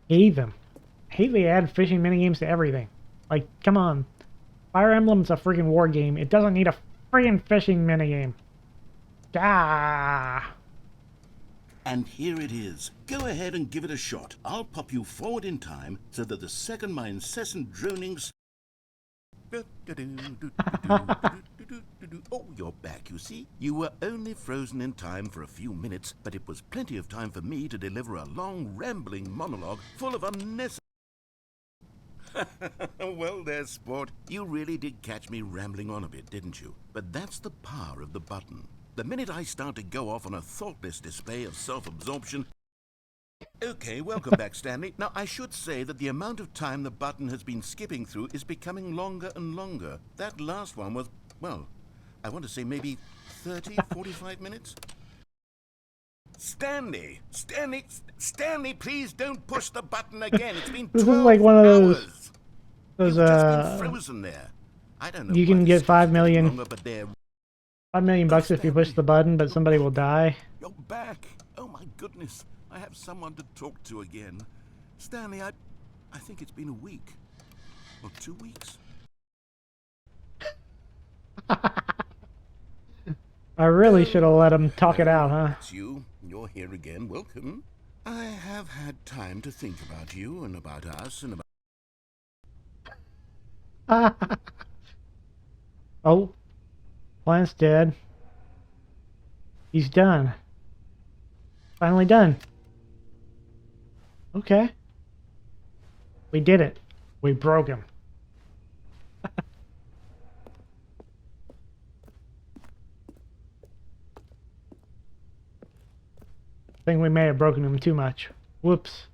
Hate them. Hate they add fishing minigames to everything. Like, come on. Fire Emblem's a freaking war game. It doesn't need a freaking fishing minigame. Ah. And here it is. Go ahead and give it a shot. I'll pop you forward in time so that the second my incessant dronings... Oh, you're back, you see. You were only frozen in time for a few minutes, but it was plenty of time for me to deliver a long, rambling monologue full of unnecessary... Well there, sport. You really did catch me rambling on a bit, didn't you? But that's the power of the button. The minute I start to go off on a thoughtless display of self-absorption... Okay, welcome back, Stanley. Now, I should say that the amount of time the button has been skipping through is becoming longer and longer. That last one was, well, I want to say maybe 30, 45 minutes? Stanley, please don't push the button again. It's been 12 This is like one of hours. those You've just been frozen there. I don't know. you can why get this 5 is million. longer, but they're... $5 million bucks if you push the button, but somebody will die. You're back. Oh my goodness. I have someone to talk to again. Stanley, I think it's been a week. Or 2 weeks. I really should have let him talk it out, huh? It's you. You're here again. Welcome. I have had time to think about you and about us and about... Oh. Plant's dead. He's done. Finally done. Okay. We did it. We broke him. I think we may have broken him too much. Whoops.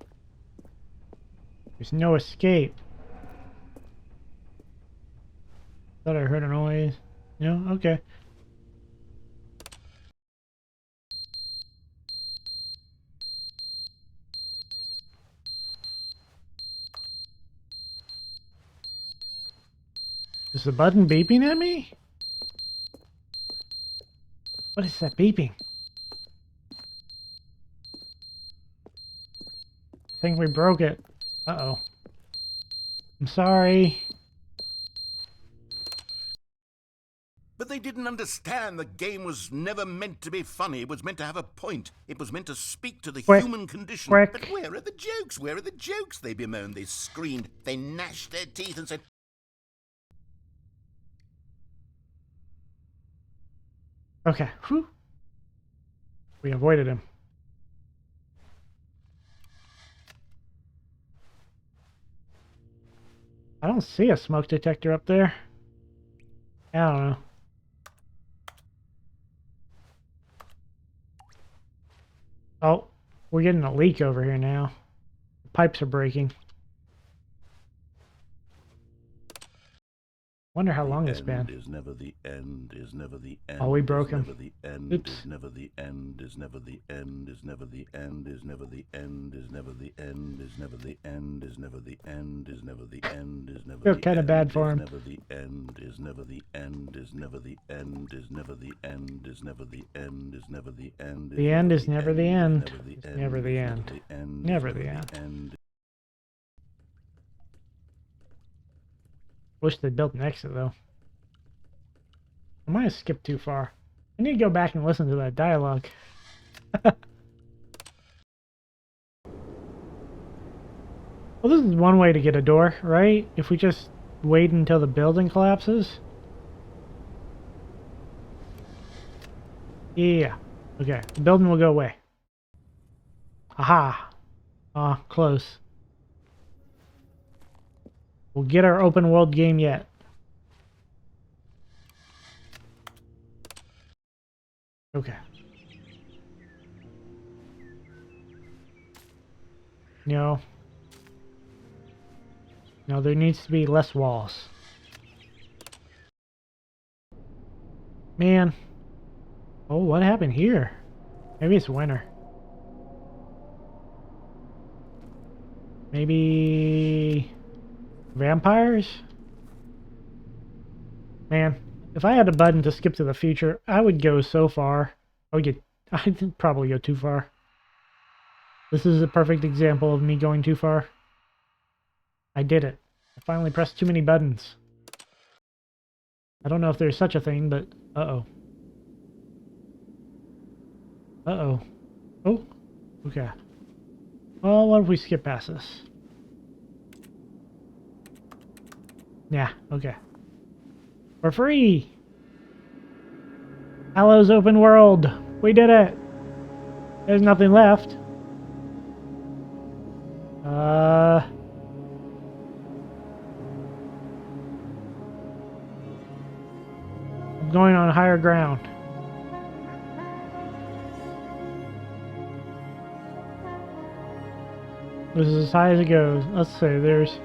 There's no escape. Thought I heard a noise. No? Okay. Is the button beeping at me? What is that beeping? I think we broke it. Uh-oh. I'm sorry. But they didn't understand the game was never meant to be funny. It was meant to have a point. It was meant to speak to the human condition. Quick. But where are the jokes? Where are the jokes? They bemoaned, they screamed, they gnashed their teeth and said... Okay. Whew. We avoided him. I don't see a smoke detector up there. I don't know. Oh, we're getting a leak over here now. The pipes are breaking. Wonder how long it's been. Is never the end, is never the end. Oh, we broke him. Never the end, Oops. is never the end, is never the end, is never the end, is never the end, is never the end, is never the end, is never the end, is never the end, is never the end. Feel kind of bad for him. Never the end, is never the end, is never the end, is never the end, is never the end, is never the end. The end is never the end. It's never the end. Never the end. Wish they built an exit though. I might have skipped too far. I need to go back and listen to that dialogue. Well, this is one way to get a door, right? If we just wait until the building collapses. Yeah. Okay. The building will go away. Aha. Close. We'll get our open world game yet. Okay. No. No, there needs to be less walls. Man. Oh, what happened here? Maybe it's winter. Maybe... vampires? Man, if I had a button to skip to the future, I would go so far. I'd probably go too far. This is a perfect example of me going too far. I did it. I finally pressed too many buttons. I don't know if there's such a thing, but uh-oh. Uh-oh. Oh, Okay. Well, what if we skip past this? Yeah, okay. We're free! Hello's open world! We did it! There's nothing left. I'm going on higher ground. This is as high as it goes. Let's see, there's...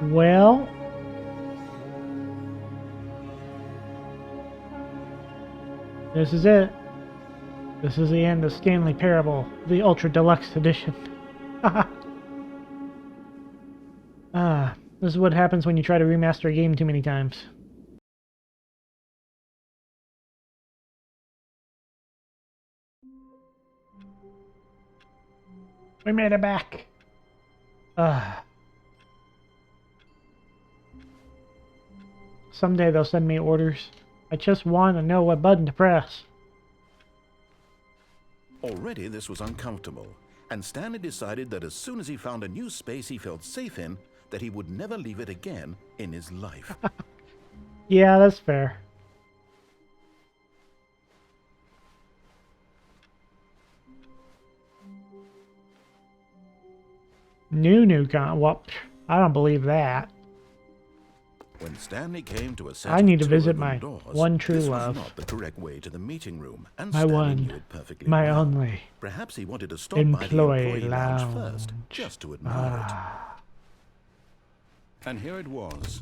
Well... This is it. This is the end of Stanley Parable, the Ultra Deluxe edition. This is what happens when you try to remaster a game too many times. We made it back. Someday they'll send me orders. I just want to know what button to press. Already this was uncomfortable, and Stanley decided that as soon as he found a new space he felt safe in, that he would never leave it again in his life. Yeah, that's fair. New con. Well, I don't believe that. When Stanley came to a set I need to of visit open my doors, one true this love. was not the correct way to the meeting room, and My Stanley one, knew it perfectly my well. only Perhaps he wanted to stop by the employee employee lounge lounge. first, just to admire it. And here it was,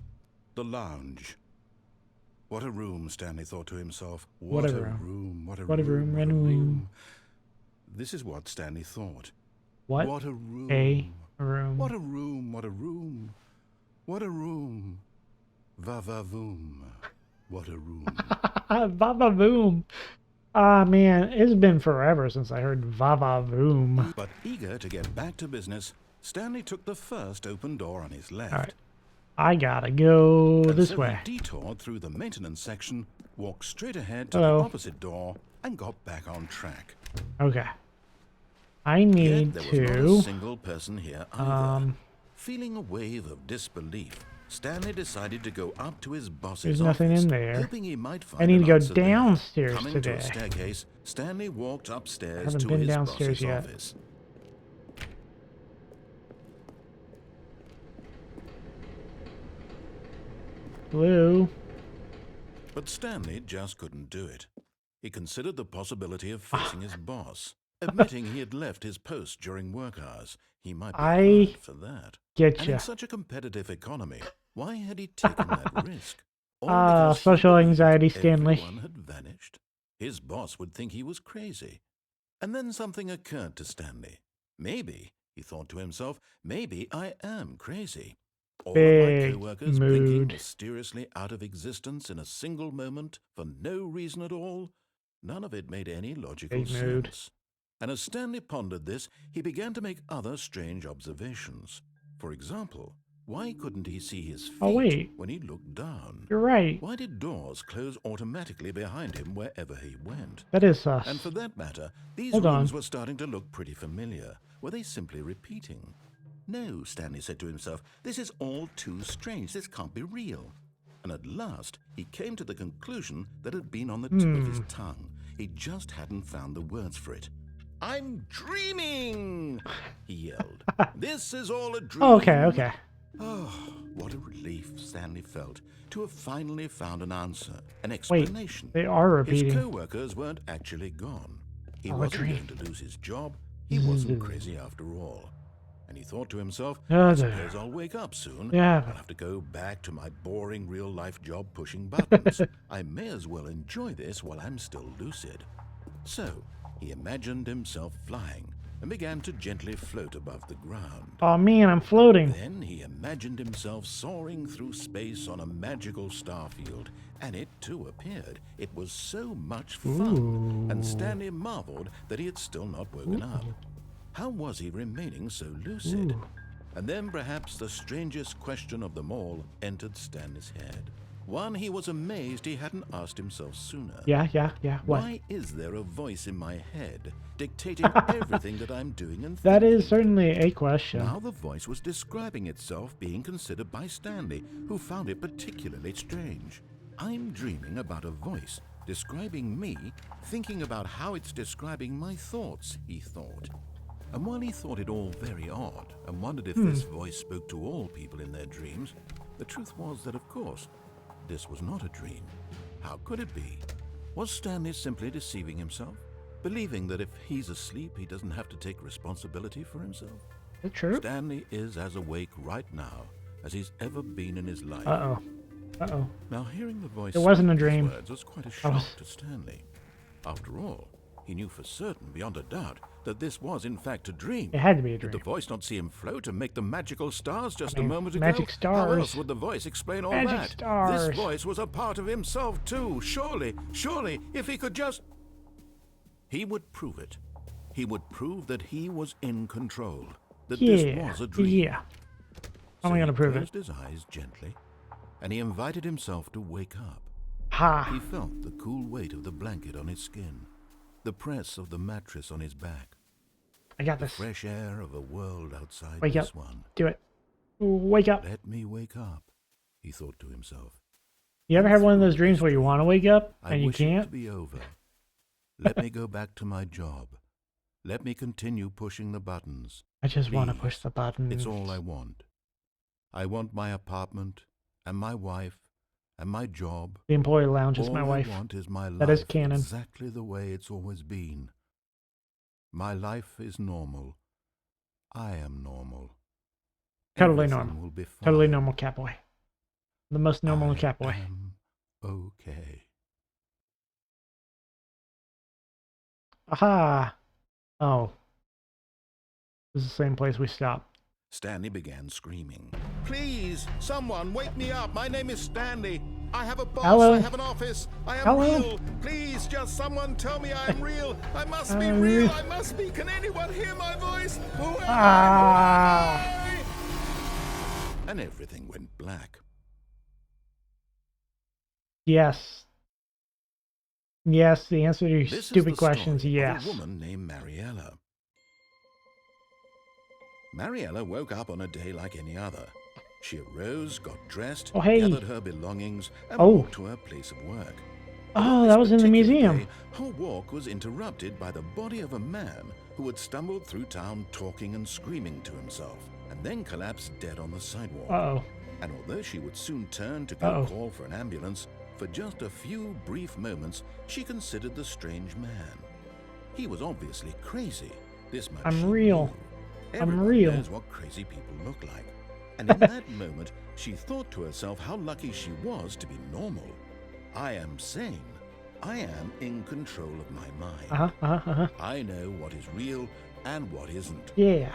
the lounge. What a room, Stanley thought to himself. What a room, what a What a room, what what a room. This is what Stanley thought. What What a room. a room. What a room, what a room. What a room. Va-va-voom. What a room. Vava Voom. Ah, man, it's been forever since I heard Vava Voom. But eager to get back to business, Stanley took the first open door on his left. All right. I gotta go And this so way. he detoured through the maintenance section, walked straight ahead to Hello. the opposite door, and got back on track. Okay. I Yet need there was not a to... single person here either. Feeling a wave of disbelief, Stanley decided to go up to his boss's There's nothing office, in there. hoping he might find I need an to go answer there. downstairs Coming today. to a staircase, Stanley walked upstairs Haven't to been his downstairs boss's yet. office. Hello? But Stanley just couldn't do it. He considered the possibility of facing his boss. Admitting he had left his post during work hours, he might be fired for that. And Getcha. in such a competitive economy, why had he taken that risk? All because he social believed anxiety, Stanley. everyone had vanished. His boss would think he was crazy. And then something occurred to Stanley. Maybe, he thought to himself, maybe I am crazy. All of my Big co-workers blinking mood. mysteriously out of existence in a single moment for no reason at all. None of it made any logical Big mood. sense. And as Stanley pondered this, he began to make other strange observations. For example, why couldn't he see his feet Oh, wait. when he looked down? You're right. Why did doors close automatically behind him wherever he went? That is sus. And for that matter, these Hold rooms on. were starting to look pretty familiar. Were they simply repeating? No, Stanley said to himself, this is all too strange. This can't be real. And at last, he came to the conclusion that had been on the tip of his tongue. He just hadn't found the words for it. I'm dreaming, he yelled. This is all a dream. Okay. Oh, what a relief Stanley felt to have finally found an answer, an explanation. They are His repeating. co-workers weren't actually gone. He Oh, a wasn't dream. going to lose his job. He wasn't crazy after all. And he thought to himself, Oh, I dear. suppose I'll wake up soon. Yeah. I'll have to go back to my boring real-life job pushing buttons. I may as well enjoy this while I'm still lucid. So, he imagined himself flying and began to gently float above the ground. Oh man, I'm floating. Then he imagined himself soaring through space on a magical starfield, and it too appeared. It was so much fun, and Stanley marveled that he had still not woken up. How was he remaining so lucid? And then perhaps the strangest question of them all entered Stanley's head. One he was amazed he hadn't asked himself sooner. Yeah. What? Why is there a voice in my head dictating everything that I'm doing and That is thinking? certainly a question. Now the voice was describing itself being considered by Stanley, who found it particularly strange. I'm dreaming about a voice describing me, thinking about how it's describing my thoughts, he thought. And while he thought it all very odd and wondered if this voice spoke to all people in their dreams, the truth was that, of course, this was not a dream. How could it be? Was Stanley simply deceiving himself, believing that if he's asleep, he doesn't have to take responsibility for himself? Is it true? Stanley is as awake right now as he's ever been in his life. Uh-oh. Now, hearing the voice It wasn't a speak these dream. words was quite a shock to Stanley. After all, he knew for certain, beyond a doubt, that this was in fact a dream. It had to be a Did dream. the voice not see him float and make the magical stars just I mean, a moment ago? magic How stars. else would the voice explain all Magic that? stars. This voice was a part of himself too. Surely, if he could just... He would prove it. He would prove that he was in control. That this was a dream. Yeah. How am I gonna prove He it? closed his eyes gently, and he invited himself to wake up. Ha! He felt the cool weight of the blanket on his skin, the press of the mattress on his back, I got the this. fresh air of a world outside Wake this up. one. Do it. Wake up. Let me wake up, he thought to himself. You ever have one of those dreams where you want to wake up I and you wish it to can't? be over. Let me go back to my job. Let me continue pushing the buttons. I just want to Please. push the button. It's all I want. I want my apartment, and my wife, and my job. The employee lounge is All my wife. I want is my life That is canon. exactly the way it's always been. My life is normal. I am normal. Totally Everything normal. will be fine. Totally normal Catboy. The most normal I Catboy. am okay. Aha! Oh. This is the same place we stopped. Stanley began screaming. Please, someone, wake me up. My name is Stanley. I have a boss. Hello? I have an office. I am Hello? real. Please, just someone tell me I'm real. I must be I'm real. real. I must be. Can anyone hear my voice? Who am Ah. I? Who am I? And everything went black. Yes. Yes, the answer to your This stupid is the questions, story yes. of a woman named Mariella. Mariella woke up on a day like any other. She arose, got dressed, Oh, hey. gathered her belongings, and Oh. walked to her place of work. But on Oh, this that was in the particular museum. day, her walk was interrupted by the body of a man who had stumbled through town talking and screaming to himself, and then collapsed dead on the sidewalk. Uh-oh. And although she would soon turn to go Uh-oh. call for an ambulance, for just a few brief moments, she considered the strange man. He was obviously crazy. This much I'm she real. knew. I'm Everyone real. knows what crazy people look like. And in that moment, she thought to herself how lucky she was to be normal. I am sane. I am in control of my mind. I know what is real and what isn't. Yeah.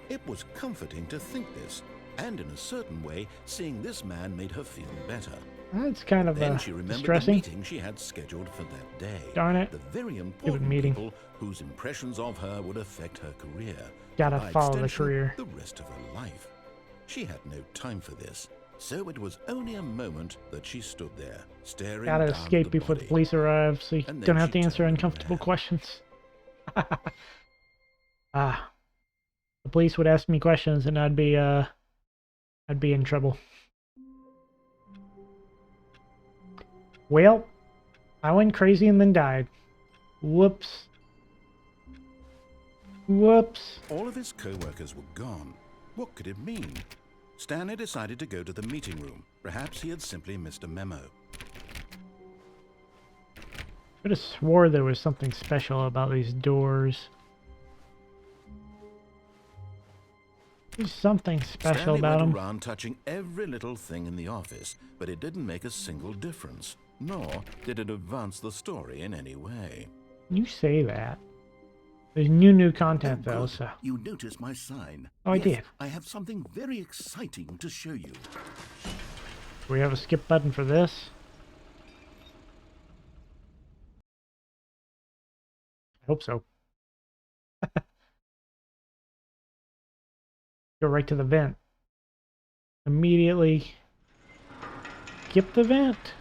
It was comforting to think this, and in a certain way, seeing this man made her feel better. That's kind of Then she remembered the distressing. meeting she had scheduled for that day. Darn it. The very important meeting. people whose impressions of her would affect her career. Gotta By follow the extension, career. the rest of her life. She had no time for this, so it was only a moment that she stood there, staring Gotta down escape the before body. the police arrive so you And then don't have she to answer turned uncomfortable around. questions. The police would ask me questions and I'd be in trouble. Well, I went crazy and then died. Whoops. Whoops. All of his co-workers were gone. What could it mean? Stanley decided to go to the meeting room. Perhaps he had simply missed a memo. Could have swore there was something special about these doors. There's something special Stanley about went them. around touching every little thing in the office, but it didn't make a single difference, nor did it advance the story in any way. You say that. There's new content though, good. so. You noticed my sign. Oh, I Yes, did. I have something very exciting to show you. Do we have a skip button for this? I hope so. Go right to the vent. Immediately skip the vent?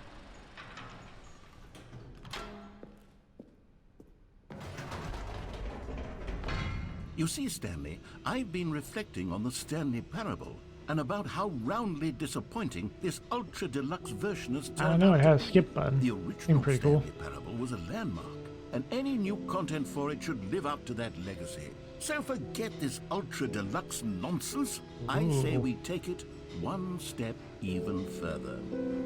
You see, Stanley, I've been reflecting on the Stanley Parable and about how roundly disappointing this Ultra Deluxe version has turned out. I know it to has a be. skip button. The Seemed original pretty Stanley cool. Parable was a landmark, and any new content for it should live up to that legacy. So forget this Ultra Deluxe nonsense. I say we take it one step even further.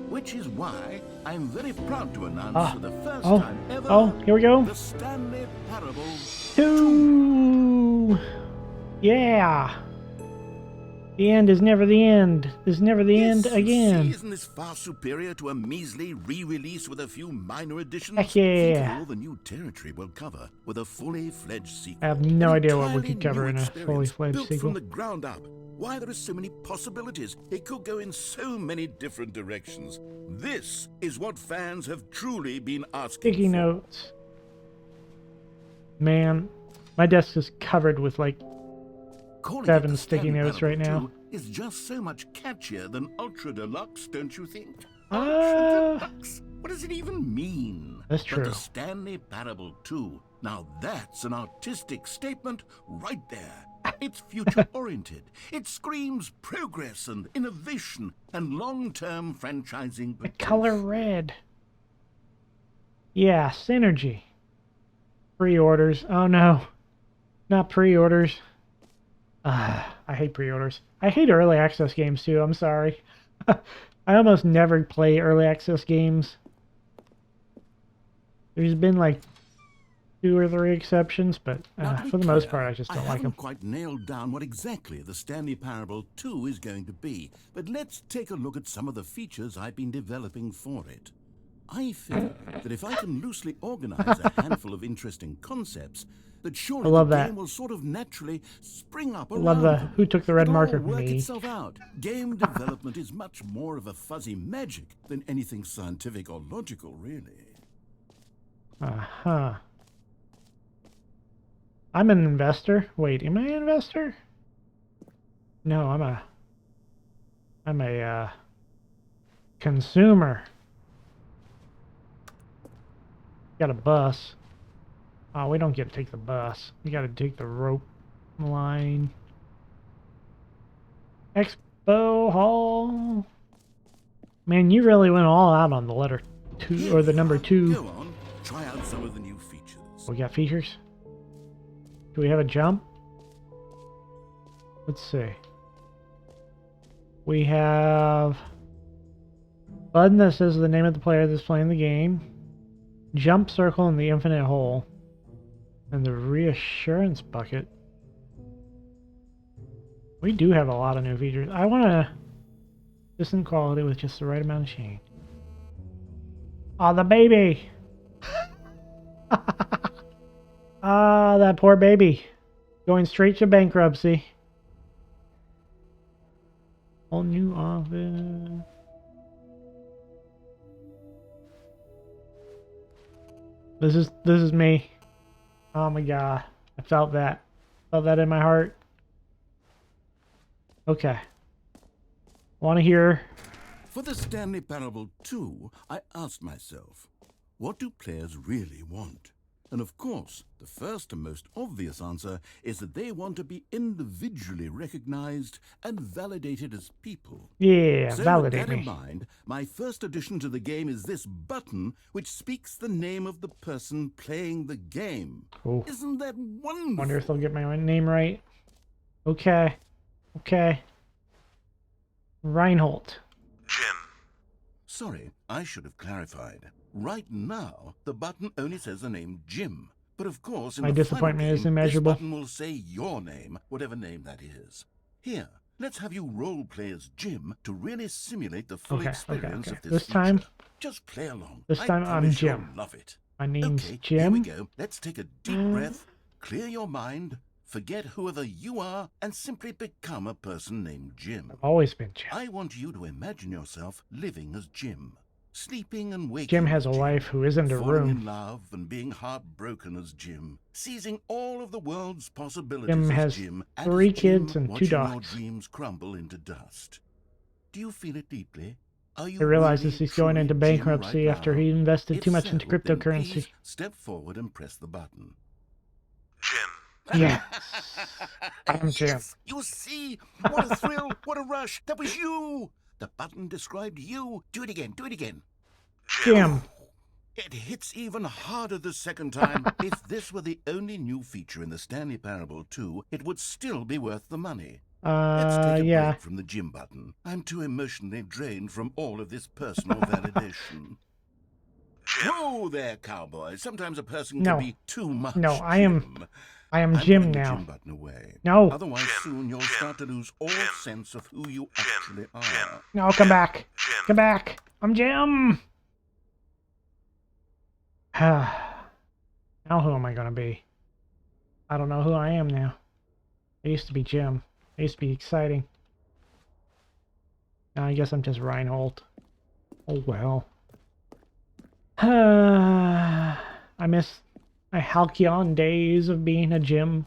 Which is why I'm very proud to announce for the first time ever here we go. the Stanley Parable 2. Yeah. The end is never the end. Is never the end again. See, isn't this far superior to a measly re-release with a few minor additions? Heck yeah. Think of all the new territory we'll cover with a fully fledged sequel. I have no An idea what we entirely could cover new in a experience, fully fledged built sequel. from the ground up. Why, there are so many possibilities. It could go in so many different directions. This is what fans have truly been asking Sticky for. notes. Man, my desk is covered with like Calling 7 it the sticky Stanley notes right Parable now. 2 is just so much catchier than Ultra Deluxe, don't you think? Uh, Ultra Deluxe? What does it even mean? That's But true. the Stanley Parable 2, now that's an artistic statement right there. It's future-oriented. It screams progress and innovation and long-term franchising The potential. color red. Yeah, synergy. Pre-orders. Oh no. Not pre-orders. I hate pre-orders. I hate early access games too, I'm sorry. I almost never play early access games. There's been like 2 or 3 exceptions, but Now, to be for the most clear, part I just don't like haven't them. quite nailed down what exactly the Stanley Parable 2 is going to be, but let's take a look at some of the features I've been developing for it. I feel that if I can loosely organize a handful of interesting concepts, that surely I love the that. game will sort of naturally spring up I around love the them. who took the red It'll marker all from work me. itself out. Game development is much more of a fuzzy magic than anything scientific or logical, really. Uh-huh. I'm an investor. Wait, am I an investor? No, I'm a consumer. Got a bus. Oh, we don't get to take the bus. We got to take the rope line. Expo Hall. Man, you really went all out on the letter 2 or the number 2. Go on, try out some of the new features. We got features. Do we have a jump? Let's see. We have button that says the name of the player that's playing the game. Jump circle in the infinite hole. And the reassurance bucket. We do have a lot of new features. I want to distant quality with just the right amount of shade. Oh, the baby! Ah, that poor baby. Going straight to bankruptcy. Whole new office. This is me. Oh my god. I felt that. Felt that in my heart. Okay. Want to hear? For the Stanley Parable 2, I asked myself, what do players really want? And of course, the first and most obvious answer is that they want to be individually recognized and validated as people. Yeah, So validate with that in me. mind, my first addition to the game is this button which speaks the name of the person playing the game. Cool. Isn't that wonderful? Wonder if they'll get my name right. Okay. Okay. Reinhold. Sorry, I should have clarified. Right now, the button only says the name Jim. But of course, in My the disappointment final is game, immeasurable. This button will say your name, whatever name that is. Here, let's have you role play as Jim to really simulate the full Okay, experience okay. of this This feature. time- Just play along. This time I I'm promise Jim. You'll love it. My name's Okay, Jim. here we go. Let's take a deep breath, clear your mind, forget whoever you are, and simply become a person named Jim. I've always been Jim. I want you to imagine yourself living as Jim, sleeping and waking. Jim has a as wife who isn't a falling in room. love and being heartbroken as Jim, seizing all of the world's possibilities Jim as has Jim, 3 as Jim, kids and 2 watching your dogs. dreams crumble into dust. Do you feel it deeply? Are you He realizes really, he's going truly into Jim bankruptcy right after now? he invested If too much so, into then cryptocurrency. please step forward and press the button. Yes. I'm Jim. Yes, you see? What a thrill, what a rush. That was you. The button described you. Do it again, do it again. Jim. It hits even harder the second time. If this were the only new feature in the Stanley Parable 2, it would still be worth the money. Let's take a Yeah. break from the Jim button. I'm too emotionally drained from all of this personal validation. Whoa there, cowboy. Sometimes a person No. can be too much No, I Jim. am I'm Jim putting the now. Jim button away. No. Otherwise, soon you'll start to lose all sense of who you actually are. No, come back. Come back. I'm Jim. Now who am I gonna be? I don't know who I am now. I used to be Jim. I used to be exciting. Now I guess I'm just Reinhold. Oh well. I miss my halcyon days of being a Jim.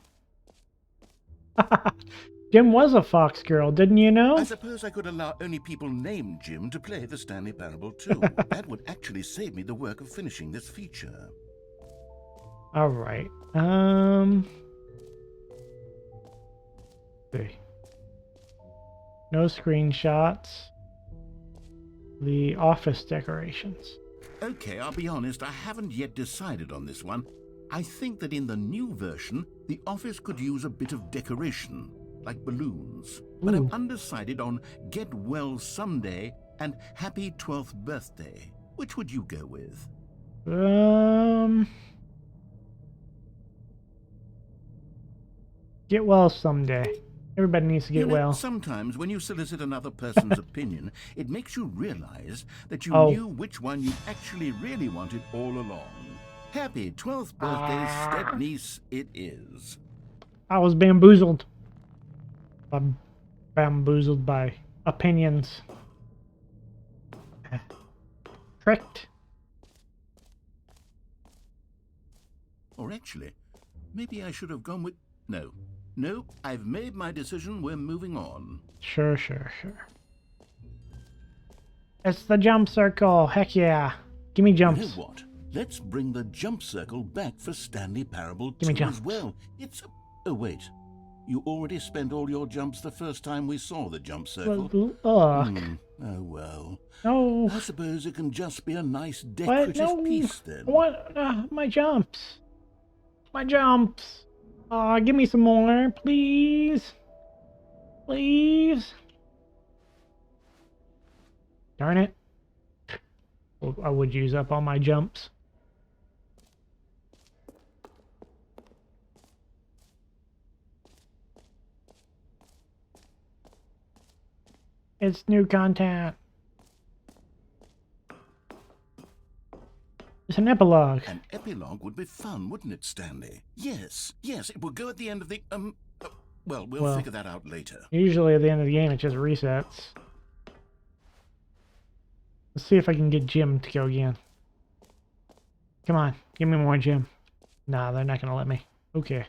Jim was a fox girl, didn't you know? I suppose I could allow only people named Jim to play the Stanley Parable 2. That would actually save me the work of finishing this feature. Alright. See. No screenshots. The office decorations. Okay, I'll be honest, I haven't yet decided on this one. I think that in the new version, the office could use a bit of decoration, like balloons. But I'm Ooh. undecided on Get Well Someday and Happy 12th Birthday. Which would you go with? Get well someday. Everybody needs to get You know, well. sometimes when you solicit another person's opinion, it makes you realize that you Oh. knew which one you actually really wanted all along. Happy 12th birthday, step-niece it is. I was bamboozled. I'm bamboozled by opinions. Tricked. Or actually, maybe I should have gone with... No, I've made my decision. We're moving on. Sure. It's the jump circle. Heck yeah. Give me You know jumps. what? Let's bring the jump circle back for Stanley Parable Give me 2 as jumps. well. It's a... Oh, wait. You already spent all your jumps the first time we saw the jump circle. Ugh. Oh, well. No. I suppose it can just be a nice What? decorative No. piece then. What? My jumps. My jumps. Give me some more, please. Please. Darn it. Well, I would use up all my jumps. It's new content. It's an epilogue. An epilogue would be fun, wouldn't it, Stanley? Yes, it will go at the end of the, well, we'll figure that out later. Usually at the end of the game, it just resets. Let's see if I can get Jim to go again. Come on, give me more Jim. Nah, they're not gonna let me. Okay.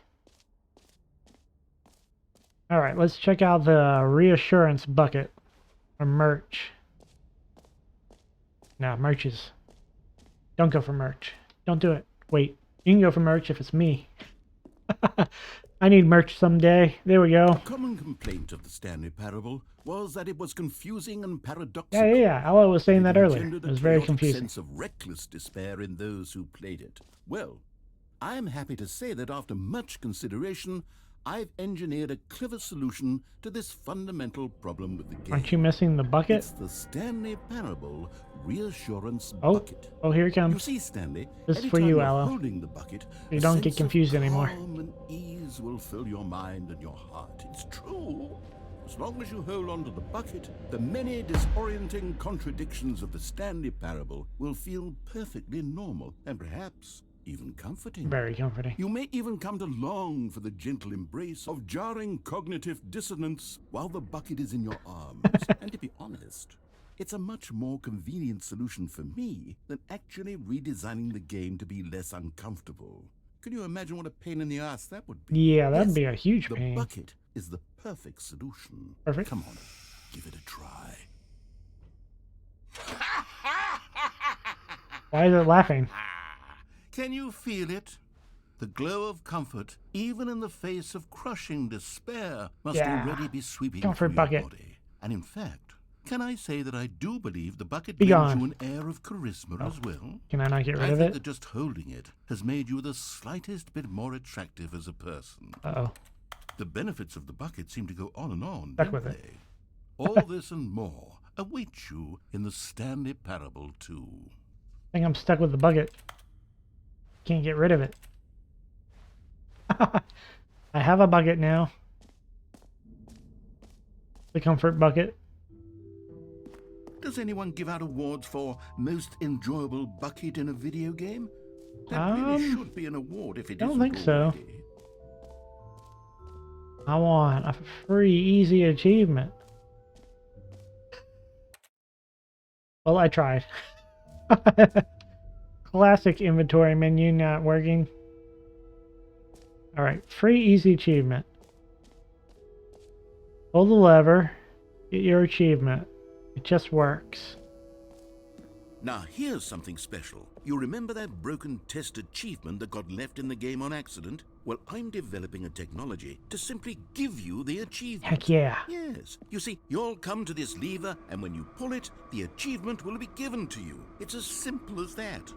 Alright, let's check out the reassurance bucket. Or merch. No, merch is... Don't go for merch. Don't do it. Wait, you can go for merch if it's me. I need merch someday. There we go. A common complaint of the Stanley Parable was that it was confusing and paradoxical. Yeah. Ella was saying that earlier. engendered It a was very chaotic confusing. sense of reckless despair in those who played it. Well, I'm happy to say that after much consideration, I've engineered a clever solution to this fundamental problem with the game. Aren't you missing the bucket? It's the Stanley Parable Reassurance Oh, Bucket. oh, here it You comes. see, Stanley, This is every for time you, you're Aloe. holding the bucket, You a don't get sense of confused anymore. calm and ease will fill your mind and your heart. It's true. As long as you hold on to the bucket, the many disorienting contradictions of the Stanley Parable will feel perfectly normal and perhaps even comforting. Very comforting. You may even come to long for the gentle embrace of jarring cognitive dissonance while the bucket is in your arms. And to be honest, it's a much more convenient solution for me than actually redesigning the game to be less uncomfortable. Can you imagine what a pain in the ass that would be? Yeah, that'd Yes, be a huge the pain. bucket is the perfect solution. Perfect. Come on, give it a try. Why is it laughing? Can you feel it? The glow of comfort, even in the face of crushing despair, must Yeah. already be sweeping Comfort through your bucket. body. And in fact, can I say that I do believe the bucket Be lends gone. you an air of charisma as well? Can I not get rid I of think it? that just holding it has made you the slightest bit more attractive as a person. Uh-oh. The benefits of the bucket seem to go on and on, Stuck don't with it. they? All this and more await you in the Stanley Parable 2. I think I'm stuck with the bucket. Can't get rid of it. I have a bucket now. The comfort bucket. Does anyone give out awards for most enjoyable bucket in a video game? That really should be an award if it don't isn't think so. already. I want a free, easy achievement. Well, I tried. Classic inventory menu not working. Alright, free, easy achievement. Pull the lever. Get your achievement. It just works. Now here's something special. You remember that broken test achievement that got left in the game on accident? Well, I'm developing a technology to simply give you the achievement. Heck yeah. Yes. You see, you'll come to this lever, and when you pull it, the achievement will be given to you. It's as simple as that.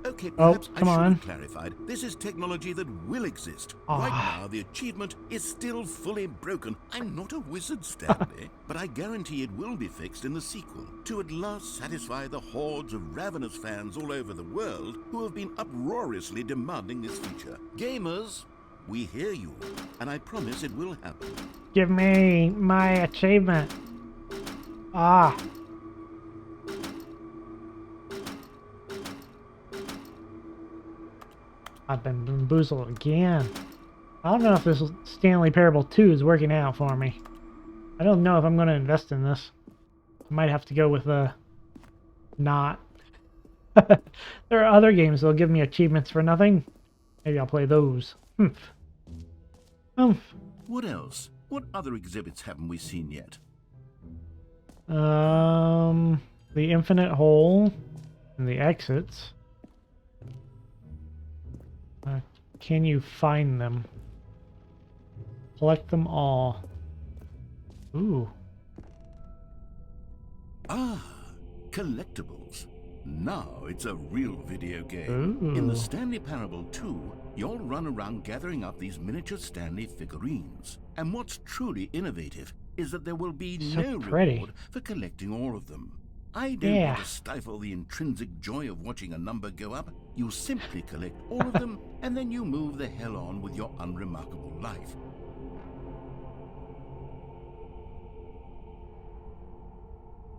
Okay, perhaps I come should on. have clarified. This is technology that will exist. Right now, the achievement is still fully broken. I'm not a wizard, Stanley, but I guarantee it will be fixed in the sequel to at last satisfy the hordes of ravenous fans all over the world who have been uproariously demanding this feature. Gamers, we hear you, and I promise it will happen. Give me my achievement. Ah. I've been bamboozled again. I don't know if this Stanley Parable 2 is working out for me. I don't know if I'm going to invest in this. I might have to go with not. There are other games that'll give me achievements for nothing. Maybe I'll play those. Humph. Humph. What else? What other exhibits haven't we seen yet? The infinite hole and the exits. Can you find them? Collect them all. Ooh. Ah, collectibles. Now it's a real video game. In the Ooh. Stanley Parable 2, you'll run around gathering up these miniature Stanley figurines. And what's truly innovative is that there will be So no pretty. reward for collecting all of them. I don't Yeah. want to stifle the intrinsic joy of watching a number go up. You simply collect all of them, and then you move the hell on with your unremarkable life.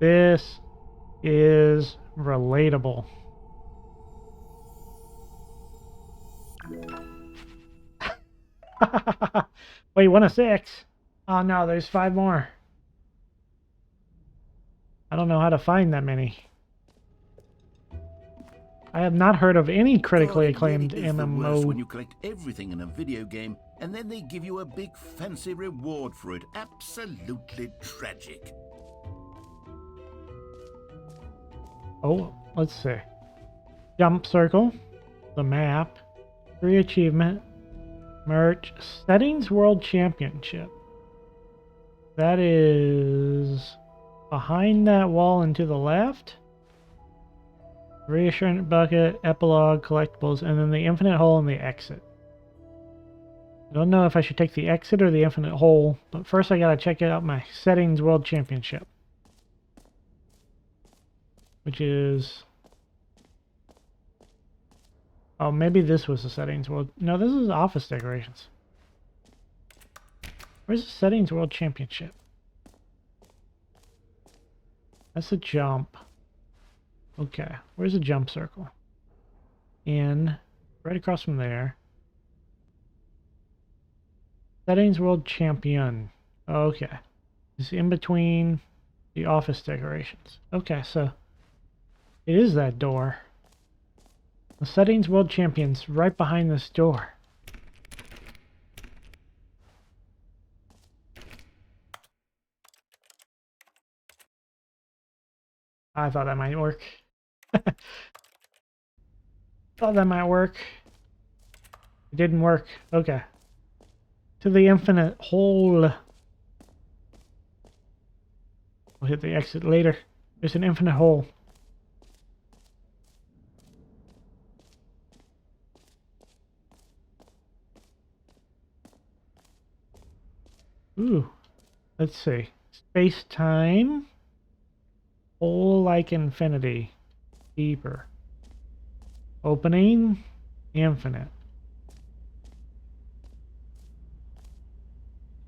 This is relatable. Wait, 1 of 6. Oh no, there's 5 more. I don't know how to find that many. I have not heard of any critically acclaimed It really is the worst when MMO. you collect everything in a video game, and then they give you a big fancy reward for it. Absolutely tragic. Oh, let's see. Jump circle, the map, free achievement, merch, settings world championship. That is behind that wall and to the left. Reassurance bucket, epilogue, collectibles, and then the infinite hole and the exit. I don't know if I should take the exit or the infinite hole, but first I gotta check out my settings world championship. Which is... oh, maybe this was the settings world... no, this is office decorations. Where's the settings world championship? That's a jump. Okay, where's the jump circle? In, right across from there. Settings world champion. Okay. It's in between the office decorations. Okay, so it is that door. The settings world champion's right behind this door. I thought that might work. Thought that might work. It didn't work. Okay. To the infinite hole. We'll hit the exit later. There's an infinite hole. Ooh. Let's see. Space-time. Hole like infinity. Deeper. Opening. Infinite.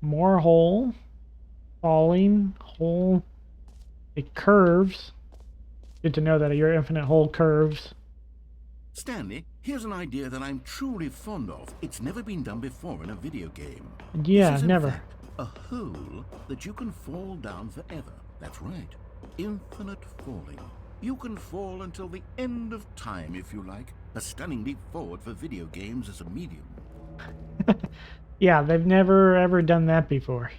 More hole. Falling. Hole. It curves. Good to know that your infinite hole curves. Stanley, here's an idea that I'm truly fond of. It's never been done before in a video game. Yeah, This is, in never. fact, a hole that you can fall down forever. That's right. Infinite falling. You can fall until the end of time, if you like. A stunning leap forward for video games as a medium. Yeah, they've never ever done that before.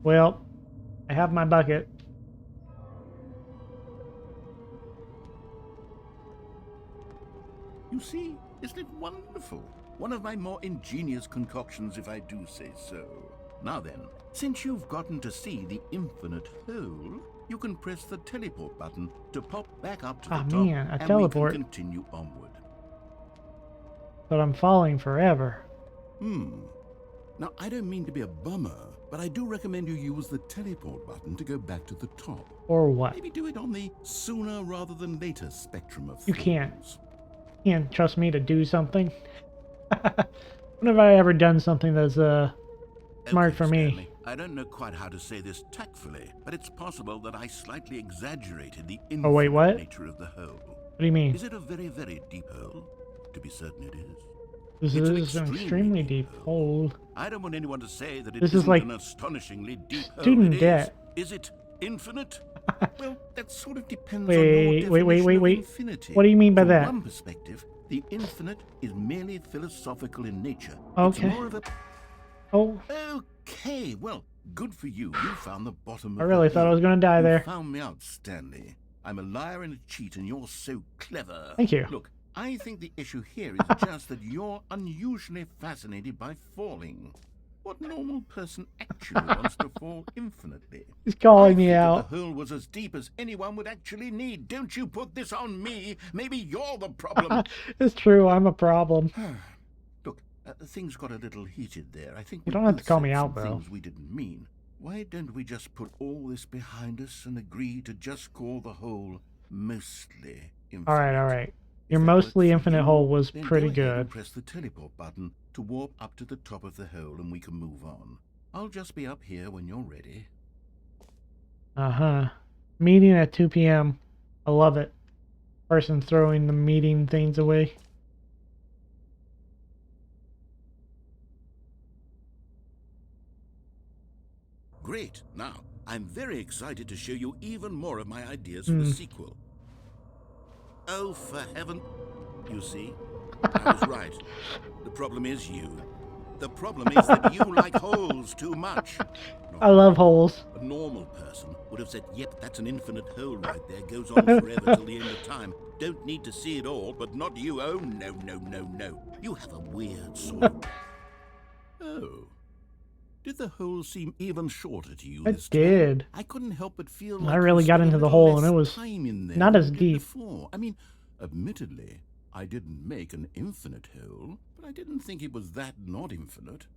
Well, I have my bucket. You see, isn't it wonderful? One of my more ingenious concoctions, if I do say so. Now then, since you've gotten to see the infinite hole, you can press the teleport button to pop back up to the top, Man, a and teleport. we can continue onward. But I'm falling forever. Now, I don't mean to be a bummer, but I do recommend you use the teleport button to go back to the top. Or what? Maybe do it on the sooner rather than later spectrum of You things. can't trust me to do something. When have I ever done something that's smart Okay, for me? Stanley, I don't know quite how to say this tactfully, but it's possible that I slightly exaggerated the Oh, wait, what? infinite nature of the hole. What do you mean? Is it a very, very deep hole? To be certain it is. This It's is an extremely deep hole. I don't want anyone to say that it This is isn't like an astonishingly deep hole. student It is. debt. Is it infinite? Well, that sort of depends Wait, on your wait, definition wait, of wait. infinity. What do you mean by From that? one perspective, the infinite is merely philosophical in nature. Okay. It's more of a... Oh, Okay, well, good for you. You found the bottom of I really the thought I was gonna die You there. found me out, Stanley. I'm a liar and a cheat, and you're so clever. Thank you. Look, I think the issue here is just that you're unusually fascinated by falling. What normal person actually wants to fall infinitely? he's calling I me figured out. The hole was as deep as anyone would actually need. Don't you put this on me. Maybe you're the problem. It's true, I'm a problem. Look, things got a little heated there. I think You we don't have both to call said me some out, though. things we didn't mean. Why don't we just put all this behind us and agree to just call the hole mostly infinite? Alright. If Your that works mostly for infinite you, hole was then pretty go ahead and good. press the teleport button to warp up to the top of the hole and we can move on. I'll just be up here when you're ready. Uh-huh. Meeting at 2 p.m. I love it. Person throwing the meeting things away. Great. Now, I'm very excited to show you even more of my ideas for the sequel. Oh, for heaven... You see? I was right. The problem is you. The problem is that you like holes too much. I love holes. A normal person would have said, yep, that's an infinite hole right there. Goes on forever till the end of time. Don't need to see it all, but not you. Oh, no. You have a weird sort of... Oh. Did the hole seem even shorter to you It this time? did. I couldn't help but feel I like really you got spent into a the little hole, and less it was time in there not than as you did deep. before. I mean, admittedly, I didn't make an infinite hole, but I didn't think it was that not infinite.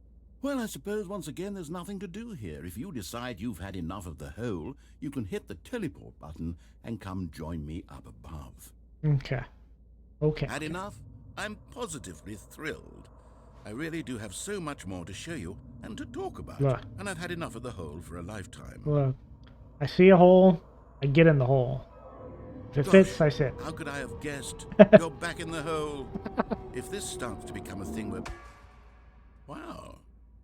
Well, I suppose once again there's nothing to do here. If you decide you've had enough of the hole, you can hit the teleport button and come join me up above. Okay. Had enough? I'm positively thrilled. I really do have so much more to show you and to talk about. Look. And I've had enough of the hole for a lifetime. Look. I see a hole. I get in the hole. If it Gosh, fits, I sit. How could I have guessed? You're back in the hole. If this starts to become a thing where... Wow.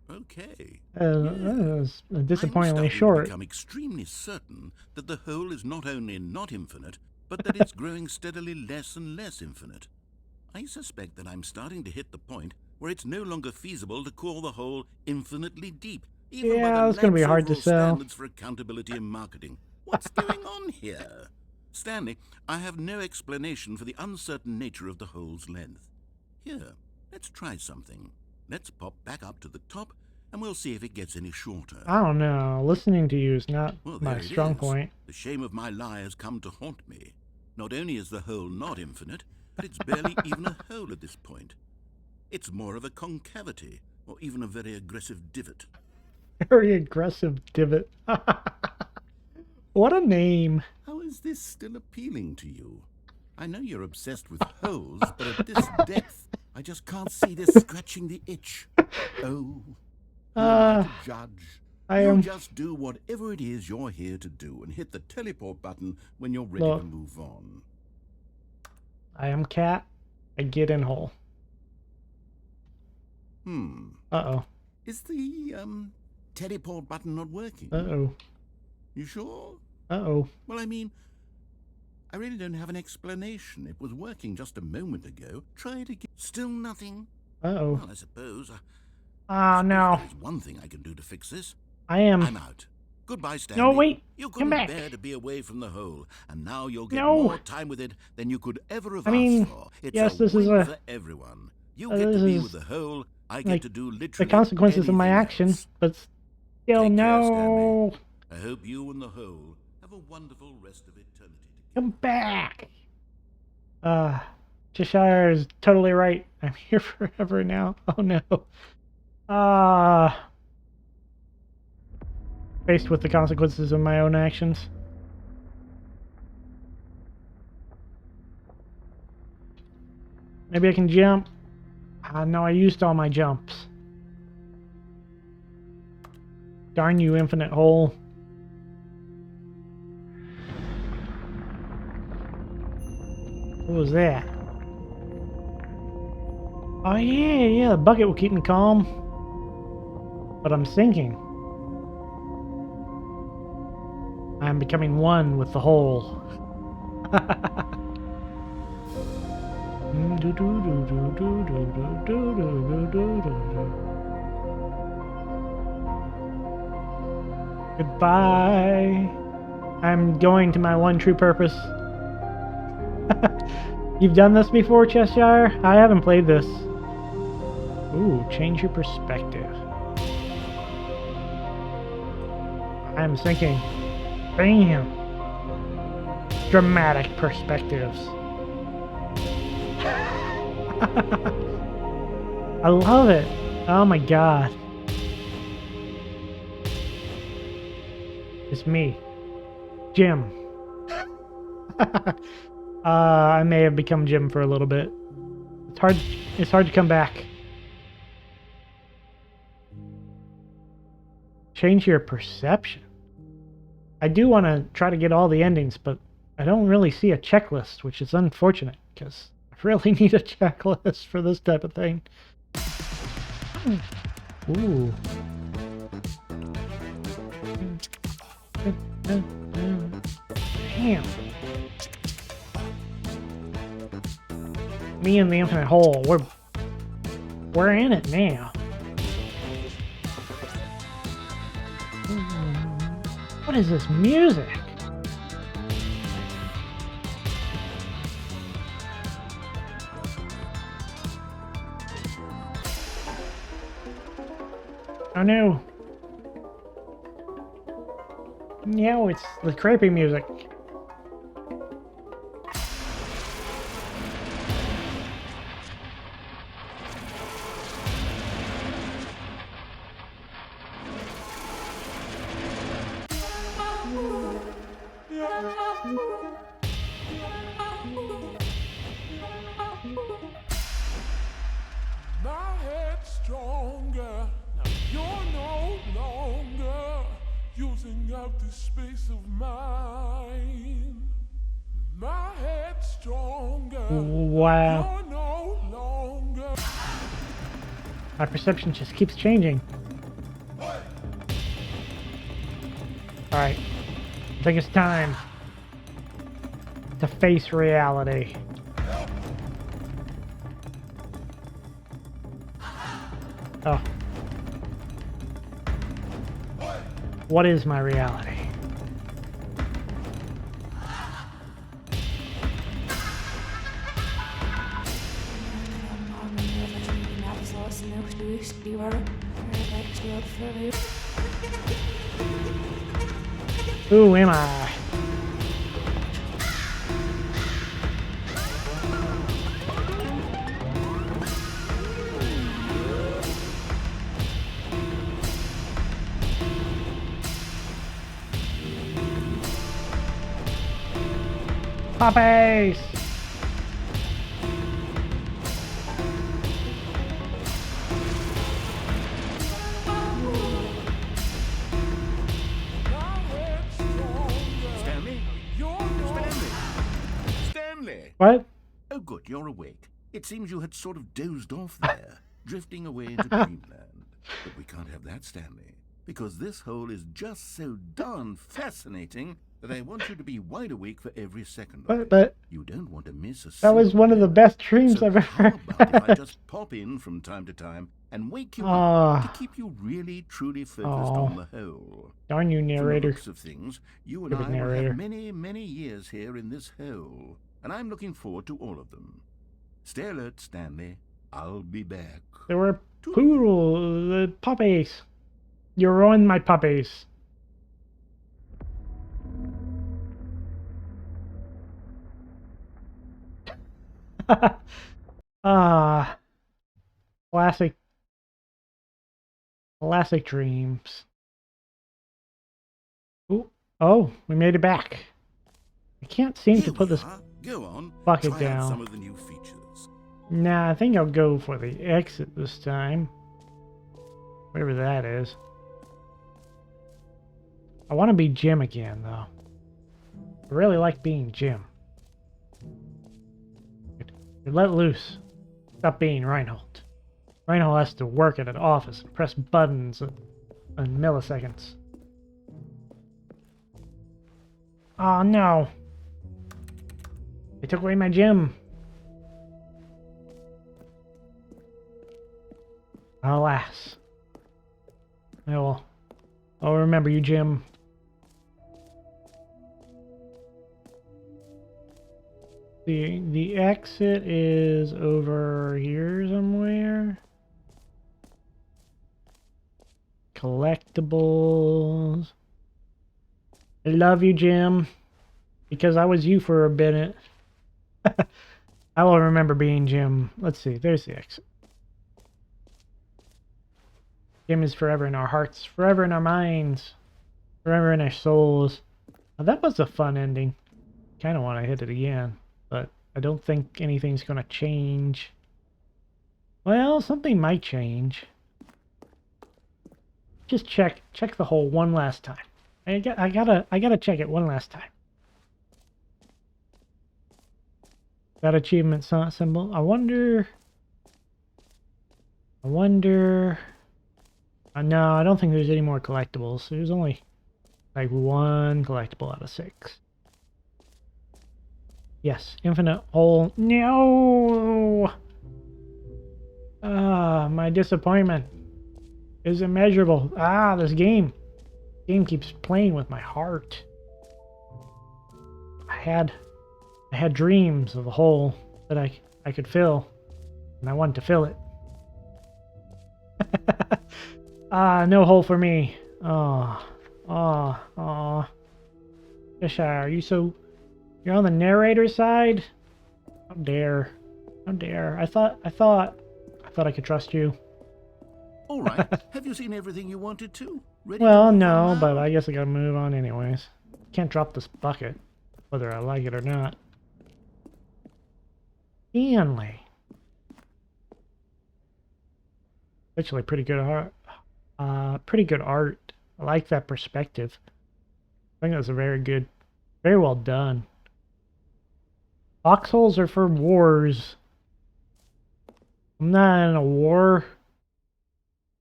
Okay. That was disappointingly I'm starting short. to become extremely certain that the hole is not only not infinite, but that it's growing steadily less and less infinite. I suspect that I'm starting to hit the point where it's no longer feasible to call the hole infinitely deep. Even Yeah, by it's the gonna be lax hard to overall sell. standards for accountability and marketing. What's going on here? Stanley, I have no explanation for the uncertain nature of the hole's length. Here, let's try something. Let's pop back up to the top, and we'll see if it gets any shorter. I don't know. Listening to you is not Well, my there it strong is. point. The shame of my lie has come to haunt me. Not only is the hole not infinite, but it's barely even a hole at this point. It's more of a concavity, or even a very aggressive divot. Very aggressive divot. What a name. How is this still appealing to you? I know you're obsessed with holes, but at this depth, I just can't see this scratching the itch. Oh, who am I to judge? You just do whatever it is you're here to do and hit the teleport button when you're ready to move on. I am cat. I get in hole. Uh-oh. Is the, teleport button not working? Uh-oh. You sure? Uh-oh. Well, I mean, I really don't have an explanation. It was working just a moment ago. Try it again. Still nothing? Uh-oh. Well, I suppose... no. There's one thing I can do to fix this. I'm out. Goodbye, Stanley. No, wait. You Come couldn't back. bear to be away from the hole, and now you'll get No. more time with it than you could ever have I mean, asked for. It's yes, a this is win a- for everyone. You this get to be is with the hole. I get like to do the literally consequences of my anything actions, else. but still, Take care, no. Stanley. I hope you and the hole have a wonderful rest of eternity. Come back. Cheshire is totally right. I'm here forever now. Oh no. Faced with the consequences of my own actions. Maybe I can jump. No, I used all my jumps. Darn you, infinite hole. What was that? Oh yeah, the bucket will keep me calm. But I'm sinking. I'm becoming one with the hole. Goodbye. I'm going to my one true purpose. You've done this before, Cheshire? I haven't played this. Ooh, change your perspective. I'm sinking. Bam! Dramatic perspectives. I love it. Oh my god. It's me. Jim. I may have become Jim for a little bit. It's hard to come back. Change your perception. I do want to try to get all the endings, but I don't really see a checklist, which is unfortunate, because I really need a checklist for this type of thing. Ooh. Damn. Me and the infinite hole, we're in it now. What is this music? Oh no. No, it's the creepy music. My head's stronger. Now you're no longer using up this space of mine. My head's stronger. Wow. You're no longer. My perception just keeps changing. Alright. I think it's time to face reality. Oh. What is my reality? Who am I? Puppies! Stanley? Stanley! What? Oh, good, you're awake. It seems you had sort of dozed off there, drifting away into dreamland. But we can't have that, Stanley, because this hole is just so darn fascinating that I want you to be wide awake for every second of it. But You don't want to miss a that was single one of the minute. best dreams So I've how ever about if I had. just pop in from time to time and wake you Ah. up to keep you really, truly focused Oh. on the hole? Darn you, From the narrator. looks of things, you and Stupid I will narrator. have many, many years here in this hole, and I'm looking forward to all of them. Stay alert, Stanley. I'll be back. There were poodle, puppies. You ruined my puppies. Ah, classic dreams. Ooh, oh, we made it back. I can't seem Here to put we this are. Go on. bucket Try down. out some of the new features. Nah, I think I'll go for the exit this time. Whatever that is. I want to be Jim again, though. I really like being Jim. You're let loose. Stop being Reinhold. Reinhold has to work at an office and press buttons in milliseconds. Oh no. They took away my Jim. Alas. Oh, I'll remember you, Jim. The exit is over here somewhere. Collectibles. I love you, Jim. Because I was you for a minute. I will remember being Jim. Let's see, there's the exit. Jim is forever in our hearts, forever in our minds, forever in our souls. Now, that was a fun ending. Kind of want to hit it again, but I don't think anything's going to change. Well, something might change. Just check the hole one last time. I gotta check it one last time. That achievement symbol. I wonder. No, I don't think there's any more collectibles. There's only like one collectible out of 6. Yes, infinite hole. No! Ah, my disappointment is immeasurable. Ah, this game keeps playing with my heart. I had dreams of a hole that I could fill, and I wanted to fill it. Ah, no hole for me. Cheshire, you're on the narrator's side? How dare. I thought I could trust you. All right. Have you seen everything you wanted to? Ready Well, to move no, on but now? I guess I gotta move on anyways. Can't drop this bucket, whether I like it or not. Stanley. Actually, pretty good art. Pretty good art. I like that perspective. I think that's a very well done. Foxholes are for wars. I'm not in a war.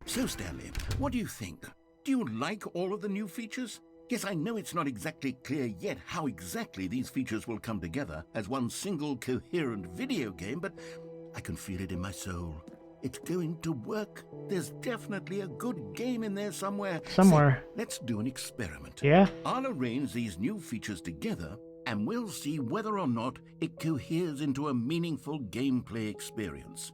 So, Stanley, what do you think? Do you like all of the new features? Yes, I know it's not exactly clear yet how exactly these features will come together as one single coherent video game, but I can feel it in my soul. It's going to work. There's definitely a good game in there somewhere. Somewhere. Say, let's do an experiment. Yeah? I'll arrange these new features together, and we'll see whether or not it coheres into a meaningful gameplay experience.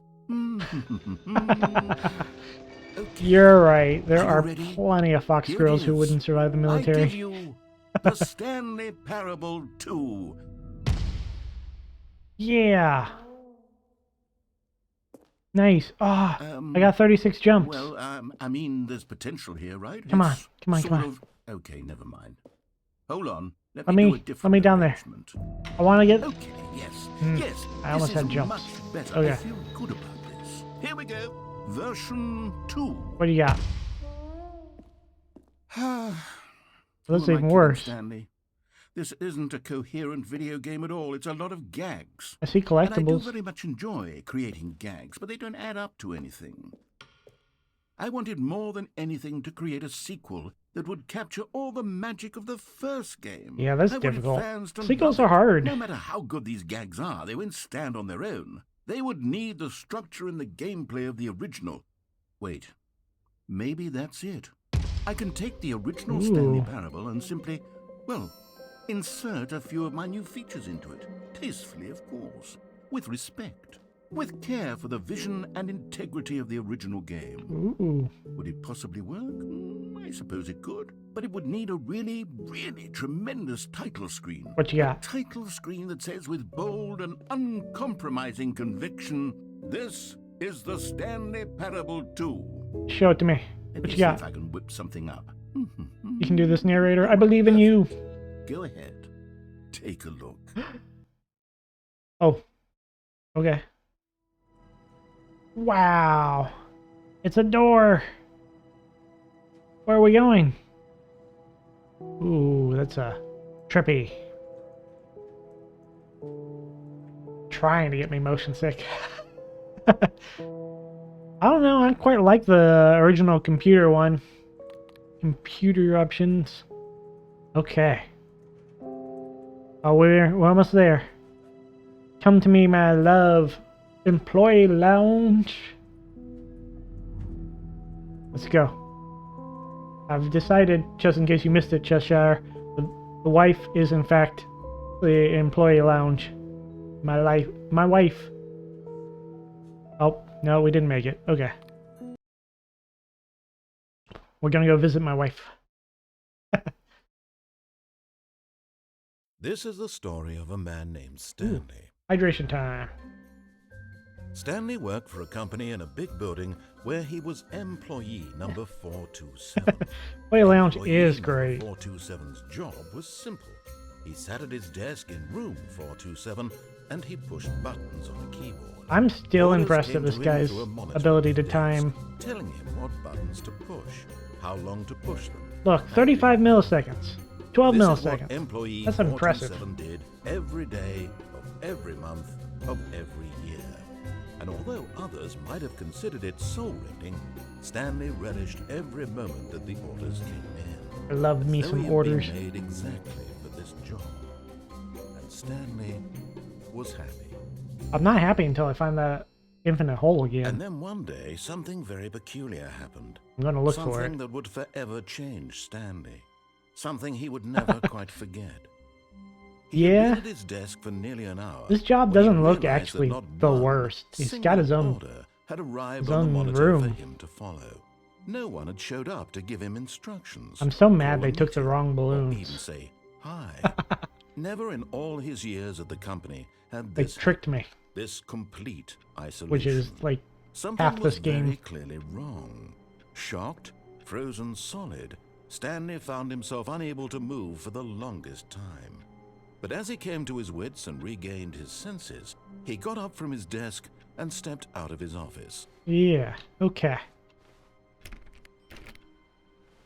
Okay. You're right. There Are are you ready? plenty of fox Here it girls who is. wouldn't survive the I military. give you the Stanley Parable 2. Yeah. Nice. Ah, Um, I got 36 jumps. Well, I mean, there's potential here, right? Come on, It's come on, sort come on. of- Okay, never mind. Hold on. Let Let me do me- a different let me down there. arrangement. I want to get... Okay, yes, Hmm, yes. I almost this had is jumps. much better. Okay. I feel good about this. Here we go. Version 2. What do you got? Who That's am I even kidding, worse. Stanley? This isn't a coherent video game at all. It's a lot of gags. I see And I do collectibles. very much enjoy creating gags, but they don't add up to anything. I wanted more than anything to create a sequel that would capture all the magic of the first game. Yeah, that's I wanted difficult. fans to Sequels love are it. hard. No matter how good these gags are, they won't stand on their own. They would need the structure and the gameplay of the original. Wait, maybe that's it. I can take the original Stanley Ooh. Parable and simply, well, insert a few of my new features into it. Tastefully, of course. With respect. With care for the vision and integrity of the original game. Ooh. Would it possibly work? I suppose it could. But it would need a really, really tremendous title screen. What you A got? title screen that says with bold and uncompromising conviction, "This is the Stanley Parable 2." Show it to me. Let What me you see got? if I can whip something up. You can do this, narrator. I believe in you. Go ahead. Take a look. Oh. Okay. Wow. It's a door. Where are we going? Ooh, that's a trippy. Trying to get me motion sick. I don't know. I quite like the original computer one. Computer options. Okay. Oh, we're almost there. Come to me, my love. Employee lounge. Let's go. I've decided, just in case you missed it, Cheshire, the wife is in fact the employee lounge. My wife. Oh, no, we didn't make it. Okay. We're gonna go visit my wife. This is the story of a man named Stanley. Hydration time. Stanley worked for a company in a big building where he was employee number 427. Employee lounge Employee is number great. 427's job was simple. He sat at his desk in room 427 and he pushed buttons on a keyboard. I'm still Orders impressed came at this to him guy's through a monitor ability on to his time. desk, telling him what buttons to push, how long to push them. Look, 35 milliseconds. 12 This is what milliseconds. employee That's impressive. 427 did every day of every month of every year. And although others might have considered it soul-rending, Stanley relished every moment that the orders came in. I love me Though some he had orders. been made exactly for this job. And Stanley was happy. I'm not happy until I find that infinite hole again. And then one day, something very peculiar happened. I'm gonna look Something for it. that would forever change Stanley. Something he would never quite forget. He had Yeah. been at his desk for nearly an hour. This job when he doesn't look realized actually that not the one worst. He's single got his own order had arrived his on the own monitor for room. him to follow. No one had showed up to give him instructions. I'm so call mad a they took the meeting, wrong or even balloons. say hi. Never in all his years at the company had They this tricked me, this complete isolation. which is like Something half was this game. very clearly wrong. Shocked, frozen solid, Stanley found himself unable to move for the longest time. But as he came to his wits and regained his senses, he got up from his desk and stepped out of his office. Yeah, okay.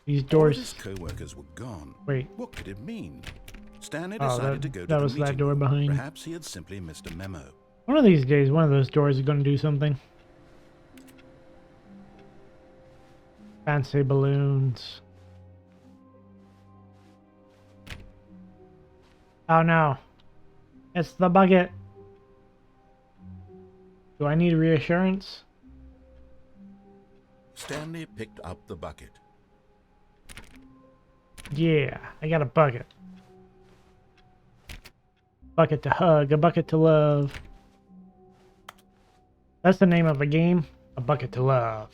These All of his doors. co-workers were gone. Wait. What could it mean? Stanley Oh, decided that- to go to that the was that meeting door room. behind. Perhaps he had simply missed a memo. One of these days, one of those doors is going to do something. Fancy balloons. Oh no. It's the bucket. Do I need reassurance? Stanley picked up the bucket. Yeah, I got a bucket. Bucket to hug, a bucket to love. That's the name of a game. A Bucket to Love.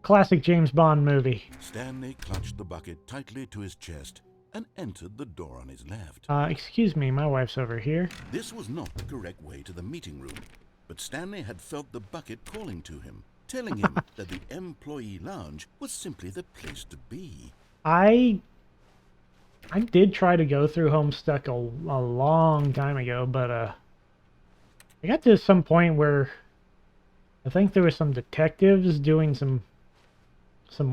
Classic James Bond movie. Stanley clutched the bucket tightly to his chest and entered the door on his left. Excuse me, my wife's over here. This was not the correct way to the meeting room, but Stanley had felt the bucket calling to him, telling him that the employee lounge was simply the place to be. I did try to go through Homestuck a long time ago, but I got to some point where I think there were some detectives doing some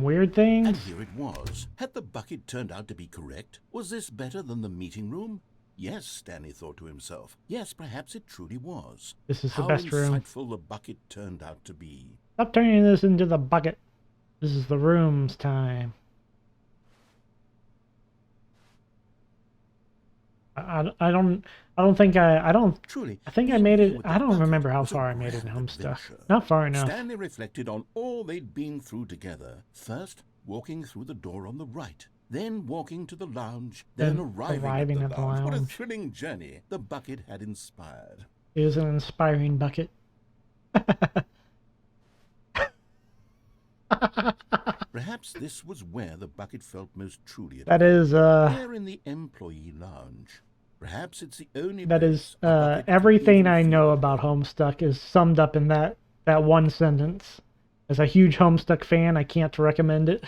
weird things. And here it was. Had the bucket turned out to be correct? Was this better than the meeting room? Yes, Stanley thought to himself. Yes, perhaps it truly was. This is the best room. How insightful the bucket turned out to be. Stop turning this into the bucket. This is the room's time. I don't think Truly, I think I made it. I don't remember how far I made it in Homestuck. Not far enough. Stanley reflected on all they'd been through together. First, walking through the door on the right. Then walking to the lounge. Then arriving at the lounge. What a thrilling journey the bucket had inspired. It was an inspiring bucket. Perhaps this was where the bucket felt most truly at That home. is There in the employee lounge. Perhaps it's the only that place is a bucket could everything even I feel know at about home. Homestuck is summed up in that one sentence. As a huge Homestuck fan, I can't recommend it.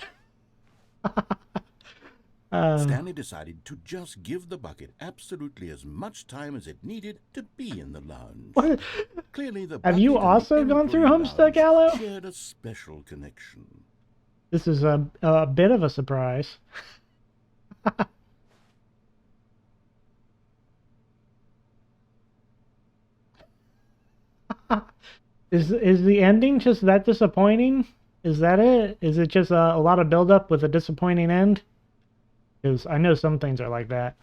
Stanley decided to just give the bucket absolutely as much time as it needed to be in the lounge. What? Clearly, the Have you bucket and also the gone through employee Homestuck, lounge Aloe? shared a special connection. This is a bit of a surprise. Is the ending just that disappointing? Is that it? Is it just a lot of build-up with a disappointing end? Because I know some things are like that.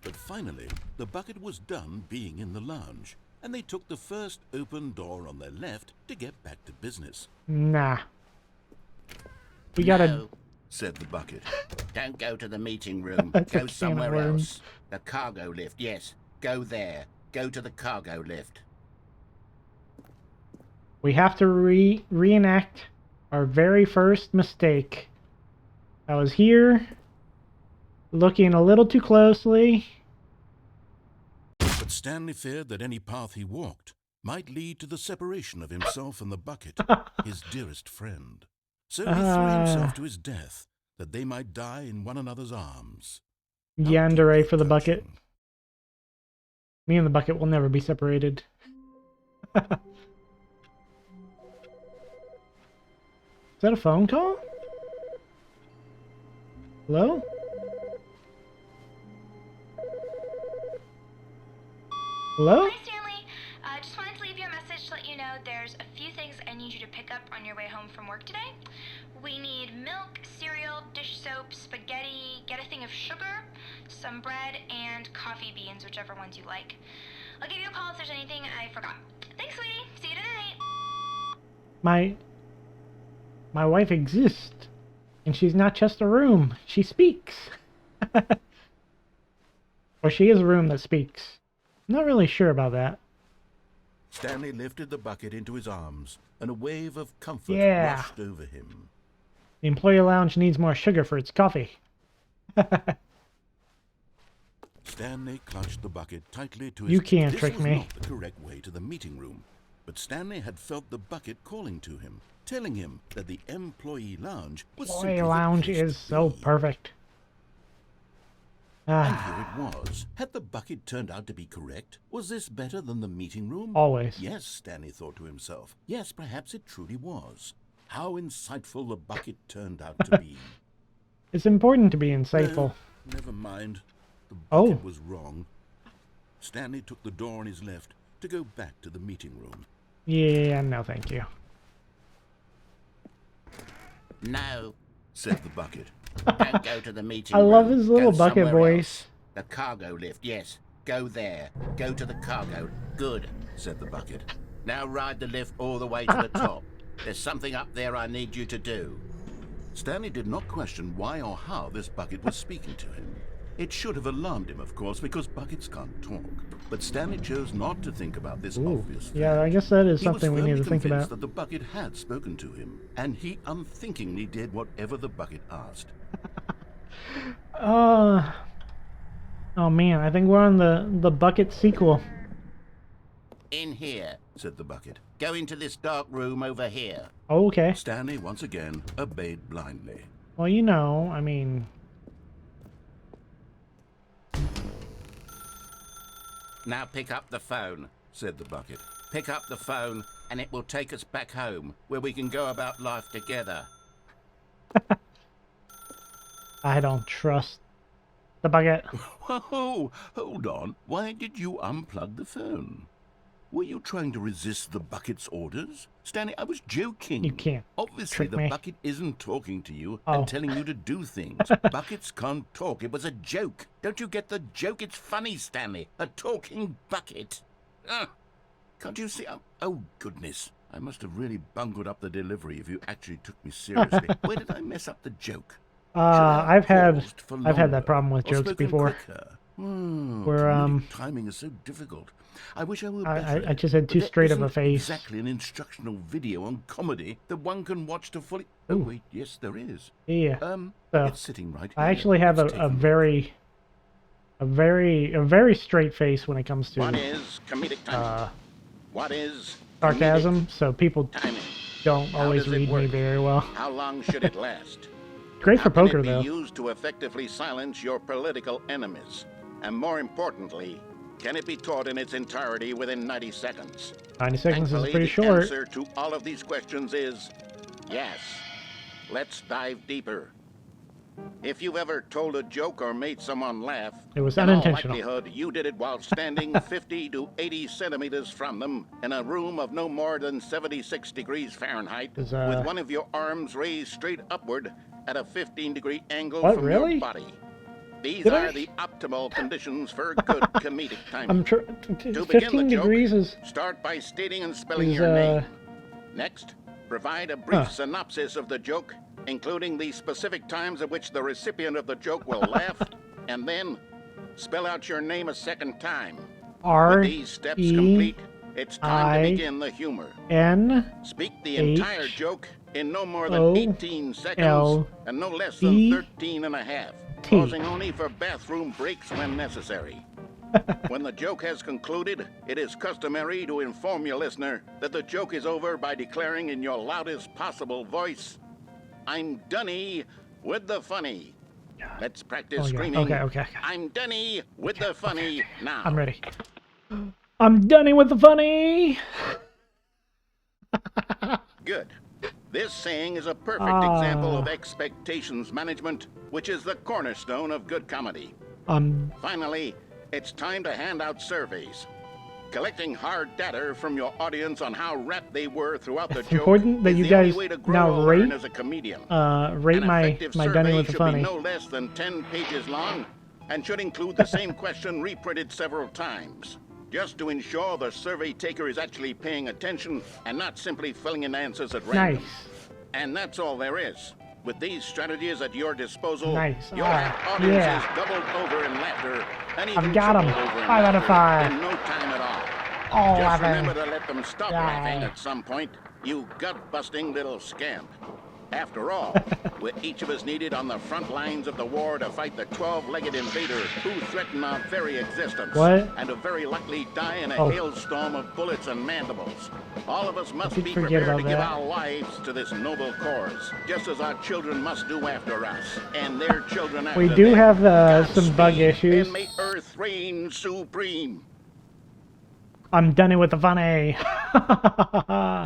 But finally, the bucket was done being in the lounge, and they took the first open door on their left to get back to business. Nah. We gotta... No, said the bucket. Don't go to the meeting room. That's a Go can of somewhere worms. else. The cargo lift, yes. Go there. Go to the cargo lift. We have to reenact our very first mistake. I was here, looking a little too closely. But Stanley feared that any path he walked might lead to the separation of himself and the bucket, his dearest friend. So he threw himself to his death, that they might die in one another's arms. How Yandere deeply for the bucket. touching. Me and the bucket will never be separated. Is that a phone call? Hello? Hello? Hi, Stanley. Just wanted to leave you a message to let you know there's a few things I need you to pick up on your way home from work today. We need milk, cereal, dish soap, spaghetti, get a thing of sugar, some bread, and coffee beans, whichever ones you like. I'll give you a call if there's anything I forgot. Thanks, sweetie. See you tonight. My wife exists, and she's not just a room. She speaks. Or she is a room that speaks. I'm not really sure about that. Stanley lifted the bucket into his arms, and a wave of comfort Yeah. rushed over him. The employee lounge needs more sugar for its coffee. Stanley clutched the bucket tightly to his You can't This trick was me. not the correct way to the meeting room, but Stanley had felt the bucket calling to him, telling him that the employee lounge was simply Employee the lounge place to is so be. perfect. And Ah, here it was. Had the bucket turned out to be correct? Was this better than the meeting room? always. Yes, Stanley thought to himself. Yes, perhaps it truly was. How insightful the bucket turned out to be. It's important to be insightful. No, never mind. The Oh. bucket was wrong. Stanley took the door on his left to go back to the meeting room. Yeah, no thank you. No, Said the bucket. don't go to the meeting I room. love his little Go bucket somewhere voice. else. The cargo lift, yes. Go there. Go to the cargo. Good. Said the bucket. Now ride the lift all the way to the top. There's something up there I need you to do. Stanley did not question why or how this bucket was speaking to him. It should have alarmed him, of course, because buckets can't talk. But Stanley chose not to think about this obvious fact. Yeah, I guess that is He was something we need firmly to think convinced about. that the bucket had spoken to him, and he unthinkingly did whatever the bucket asked. Oh man, I think we're on the bucket sequel. In here, said the bucket. Go into this dark room over here. Oh, okay. Stanley once again obeyed blindly. Well, you know, I mean... Now pick up the phone, said the bucket. Pick up the phone, and it will take us back home, where we can go about life together. I don't trust the bucket. Whoa, hold on. Why did you unplug the phone? Were you trying to resist the bucket's orders? Stanley, I was joking. You can't Obviously, trick the me. bucket isn't talking to you Oh. and telling you to do things. Buckets can't talk. It was a joke. Don't you get the joke? It's funny, Stanley. A talking bucket. Can't you see? Oh, goodness. I must have really bungled up the delivery if you actually took me seriously. Where did I mess up the joke? I've had Longer that problem with or jokes spoken before. quicker? Where Comedic timing is so difficult. I wish I were better. I just had too But there straight of a isn't face. Exactly an instructional video on comedy that one can watch to fully. Oh Ooh. wait, yes there is. Yeah. So It's sitting right here. I actually have Let's a take look. very straight face when it comes What to is comedic timing? What is sarcasm. So people timing? don't How always does it read me work? very well. How long should it last? Great for How can poker it be though. used to effectively silence your political enemies? And more importantly, can it be taught in its entirety within 90 seconds? 90 seconds is Thankfully, pretty the short. answer to all of these questions is yes. Let's dive deeper. If you've ever told a joke or made someone laugh, It was in all unintentional. likelihood, you did it while standing 50 to 80 centimeters from them in a room of no more than 76 degrees Fahrenheit, Is, with one of your arms raised straight upward at a 15-degree angle What, from really? your body. These Did are I? the optimal conditions for good comedic timing. I'm To 15 begin the joke, degrees is start by stating and spelling is, your name. Next, provide a brief synopsis of the joke, including the specific times at which the recipient of the joke will laugh, and then spell out your name a second time. R With these steps complete, it's time to I begin the humor. N Speak the H entire joke in no more than O 18 seconds L and no less E than 13 and a half, T. pausing only for bathroom breaks when necessary. When the joke has concluded, it is customary to inform your listener that the joke is over by declaring in your loudest possible voice, "I'm Dunny with the funny." Let's practice Oh, yeah. screaming. Okay. "I'm Dunny with the funny" now. I'm ready. I'm done with the funny. Good. This saying is a perfect example of expectations management, which is the cornerstone of good comedy. Finally, it's time to hand out surveys. Collecting hard data from your audience on how rapt they were throughout the It's joke important that is you the only guys way to grow now or learn rate as a comedian. rate An my effective Dunny survey with the should funny. be no less than 10 pages long and should include the same question reprinted several times, just to ensure the survey taker is actually paying attention and not simply filling in answers at random. Nice. And that's all there is. With these strategies at your disposal, Nice. you'll have audiences Yeah. doubled over in laughter and even I've got 'em. tripled over in 5 out of laughter 5. in no time at all. Oh, Just laughing. remember to let them stop Yeah. laughing at some point, you gut-busting little scamp. After all, we're each of us needed on the front lines of the war to fight the 12-legged invader who threaten our very existence. What? And to very likely die in a Oh. hailstorm of bullets and mandibles. All of us must did be forget prepared about to give that. our lives to this noble cause, just as our children must do after us, and their children after We do them. have some bug Godspeed, issues. And may Earth reign supreme. I'm done with the funny.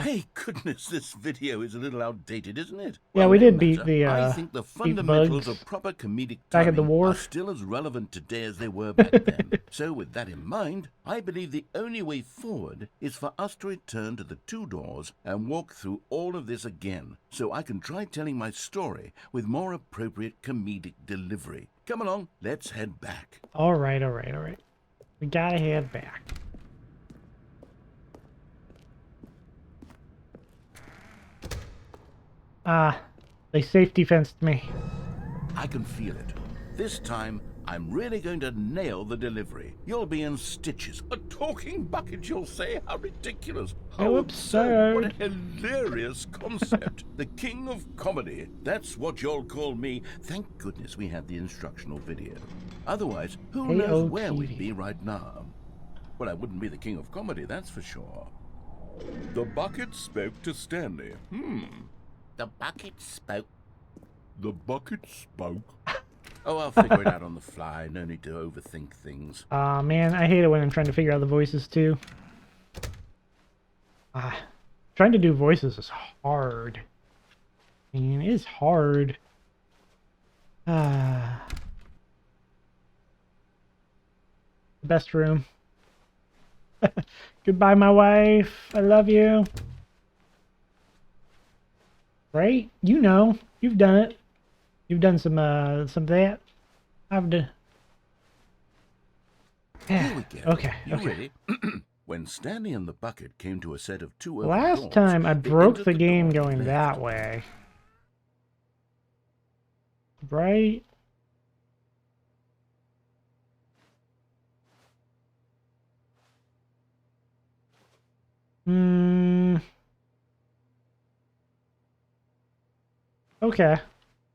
Hey, goodness, this video is a little outdated, isn't it? Yeah, Well, we no did beat matter. the, I think the beat fundamentals bugs of proper comedic back at the timing war. are still as relevant today as they were back then. So with that in mind, I believe the only way forward is for us to return to the two doors and walk through all of this again, so I can try telling my story with more appropriate comedic delivery. Come along, let's head back. All right. We gotta head back. Hey, goodness, this video is a little outdated, isn't it? Well, no matter. I think the fundamentals of proper comedic timing are still as relevant today as they were back then. So with that in mind, I believe the only way forward is for us to return to the two doors and walk through all of this again, so I can try telling my story with more appropriate comedic delivery. Come along, let's head back. All right. Ah, they safety fenced me. I can feel it. This time, I'm really going to nail the delivery. You'll be in stitches. A talking bucket, you'll say? How ridiculous. How absurd. What a hilarious concept. The king of comedy. That's what you'll call me. Thank goodness we had the instructional video. Otherwise, who knows where we'd be right now? Well, I wouldn't be the king of comedy, that's for sure. The bucket spoke to Stanley. The bucket spoke. The bucket spoke. Oh, I'll figure it out on the fly. No need to overthink things. Aw, man, I hate it when I'm trying to figure out the voices, too. Trying to do voices is hard. Man, it is hard. The best room. Goodbye, my wife. I love you. Right? You know. You've done it. You've done some that. I've done. Yeah. Here we go. Okay. You ready? When Stanley and the bucket came to a set of two open Last doors, time I they broke entered the game door going left. that way. Right? Okay.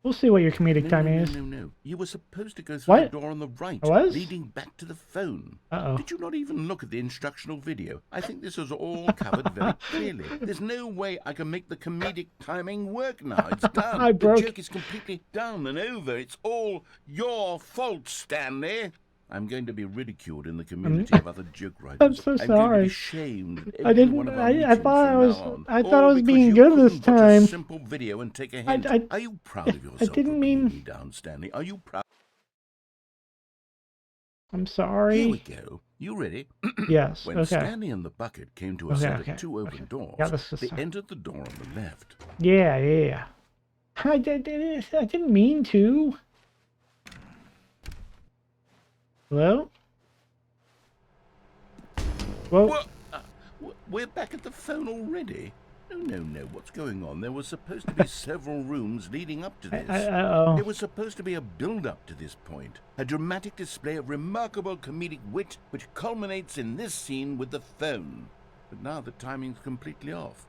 We'll see what your comedic timing is. No. You were supposed to go through the door on the right, I was? leading back to the phone. Uh-oh. Did you not even look at the instructional video? I think this is all covered very clearly. There's no way I can make the comedic timing work now. It's done. I broke. The joke is completely done and over. It's all your fault, Stanley. I'm going to be ridiculed in the community of other joke writers. I'm so going to sorry. be shamed. I didn't. I thought I was. I thought I was being good this Watch a time. simple video and take a hint. Are you proud of yourself? I didn't for bringing mean. me down, Stanley. Are you proud? I'm sorry. Here we go. You ready? Yes. When Okay. Stanley and the bucket came to a set of two open doors, Got this they time. entered the door on the left. Yeah. I didn't mean to. Hello? Whoa. What? We're back at the phone already? No. What's going on? There was supposed to be several rooms leading up to this. Uh-oh. There was supposed to be a build-up to this point. A dramatic display of remarkable comedic wit which culminates in this scene with the phone. But now the timing's completely off.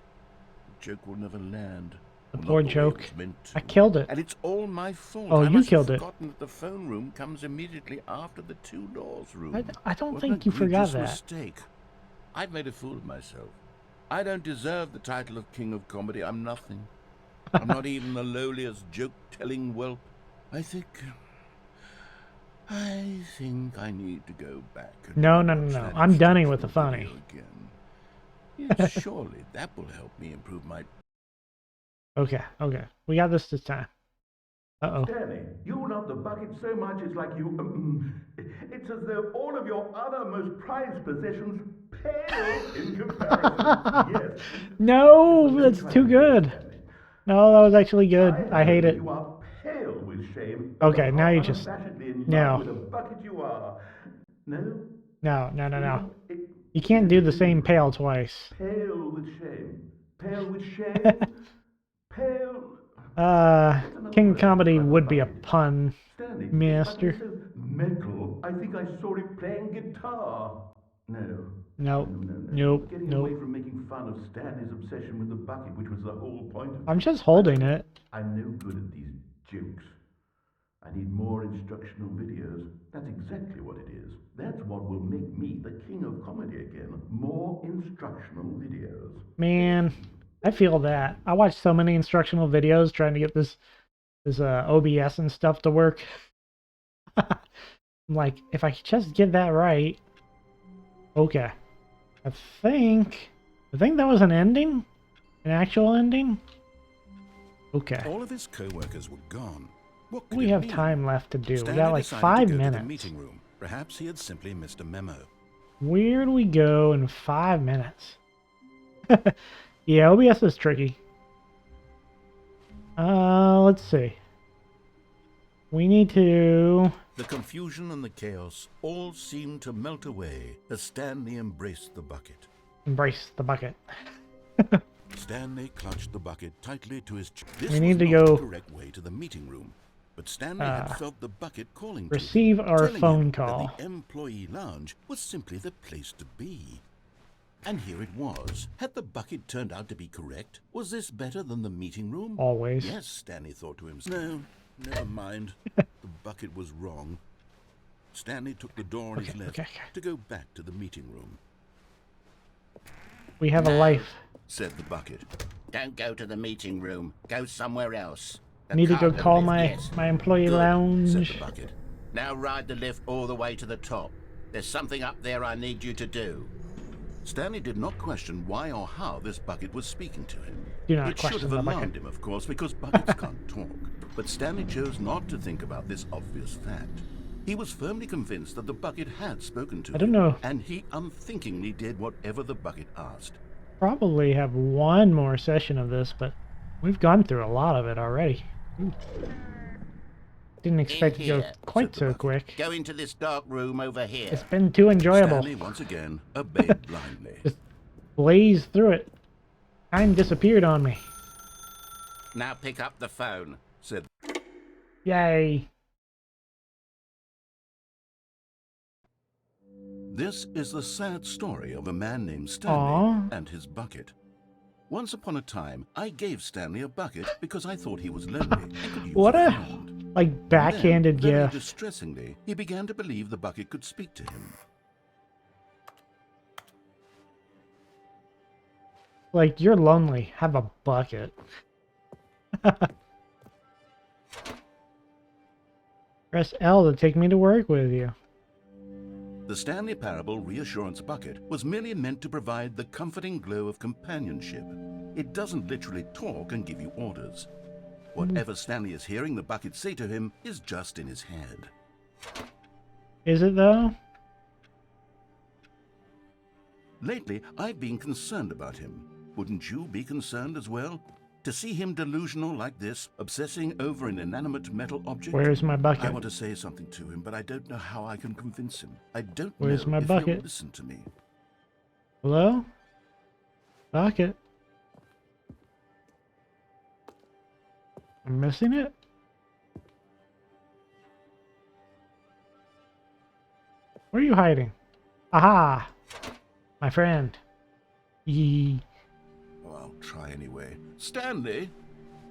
The joke will never land. The Well, poor not the way it joke. was meant to. I killed it. And it's all my fault. Oh, I you must killed have it. forgotten that the phone room comes immediately after the two doors room. I don't What think an you forgot egregious that. mistake. I've made a fool of myself. I don't deserve the title of King of Comedy. I'm nothing. I'm not even the lowliest joke-telling whelp. I think I need to go back. And No. watch that I'm done with the instructional funny. video again. Yes, surely that will help me improve my... Okay. We got this time. Uh-oh. Stanley, you love the bucket so much it's like you... it's as though all of your other most prized possessions pale in comparison. Yes. No, that's too good. No, that was actually good. I hate it. You are pale with shame. Okay, now you just... Unabashedly in love No. with a bucket you are. No? No. You can't do the same pale twice. Pale with shame. Pale with shame. Pale... King of Comedy would be a pun Stanley, master. it's so metal. I think I saw it playing guitar. No. Nope. Getting away from making fun of Stanley's obsession with the bucket, which was the whole point of it. I'm just holding it. I'm no good at these jokes. I need more instructional videos. That's exactly what it is. That's what will make me the king of comedy again. More instructional videos. Man, I feel that. I watched so many instructional videos trying to get this OBS and stuff to work. I'm like, if I could just get that right. Okay. I think that was an ending? An actual ending? Okay. All of his co-workers were gone. What could We it have mean? time left to do. We Stanley got like decided 5 to go to the minutes. meeting room. Perhaps he had simply missed a memo. Where do we go in 5 minutes? Yeah, OBS is tricky. Let's see. We need to... The confusion and the chaos all seemed to melt away as Stanley embraced the bucket. embrace the bucket. Stanley clutched the bucket tightly to his chest. This We need was to not go the correct way to the meeting room, but Stanley had felt the bucket calling to him, receive our telling phone him call. that the employee lounge was simply the place to be. And here it was. Had the bucket turned out to be correct? Was this better than the meeting room? Always. Yes, Stanley thought to himself. No, never mind. The bucket was wrong. Stanley took the door on his left to go back to the meeting room. We have a life. Said the bucket. Don't go to the meeting room. Go somewhere else. The Need to go cargo call lift, my yes. my employee Good, said lounge. the bucket. Now ride the lift all the way to the top. There's something up there I need you to do. Stanley did not question why or how this bucket was speaking to him. Do not It should question have the bucket. alarmed him, of course, because buckets can't talk. But Stanley chose not to think about this obvious fact. He was firmly convinced that the bucket had spoken to him. I don't know. And he unthinkingly did whatever the bucket asked. Probably have one more session of this, but we've gone through a lot of it already. Ooh. Didn't expect to go here, quite said the so bucket. quick. Go into this dark room over here. It's been too enjoyable. Stanley once again obeyed blindly. Just blazed through it. Time disappeared on me. Now pick up the phone. Said Yay. This is the sad story of a man named Stanley Aw. and his bucket. Once upon a time, I gave Stanley a bucket because I thought he was lonely and could use What a a friend. like backhanded Then, very gift. distressingly, he began to believe the bucket could speak to him. Like, you're lonely. Have a bucket. Press L to take me to work with you. The Stanley Parable Reassurance Bucket was merely meant to provide the comforting glow of companionship. It doesn't literally talk and give you orders. Whatever Stanley is hearing the bucket say to him is just in his head. Is it though? Lately, I've been concerned about him. Wouldn't you be concerned as well? To see him delusional like this, obsessing over an inanimate metal object? Where's my I bucket? want to say something to him, but I don't know how I can convince him. I don't Where's know my if he'll bucket? listen to me. Hello? Bucket. I'm missing it? Where are you hiding? Aha! My friend. Yee. Well, I'll try anyway. Stanley,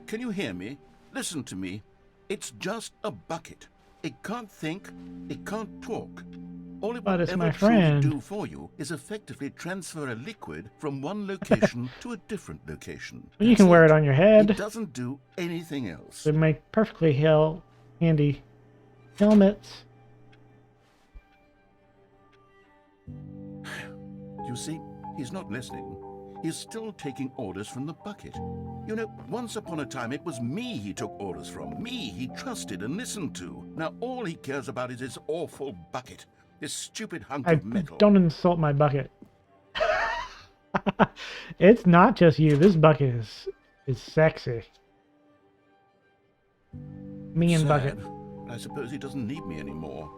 can you hear me? Listen to me. It's just a bucket. It can't think. It can't talk. All it But will it's my ever truly friend. do for you is effectively transfer a liquid from one location to a different location. You That's can wear it on your It head. doesn't do anything else. They make perfectly handy helmets. You see, he's not listening. He's still taking orders from the bucket. You know, once upon a time it was me he took orders from. Me he trusted and listened to. Now all he cares about is his awful bucket. This stupid hunk of metal. Don't insult my bucket. It's not just you. This bucket is sexy. Me and Sad, bucket. but I suppose he doesn't need me anymore.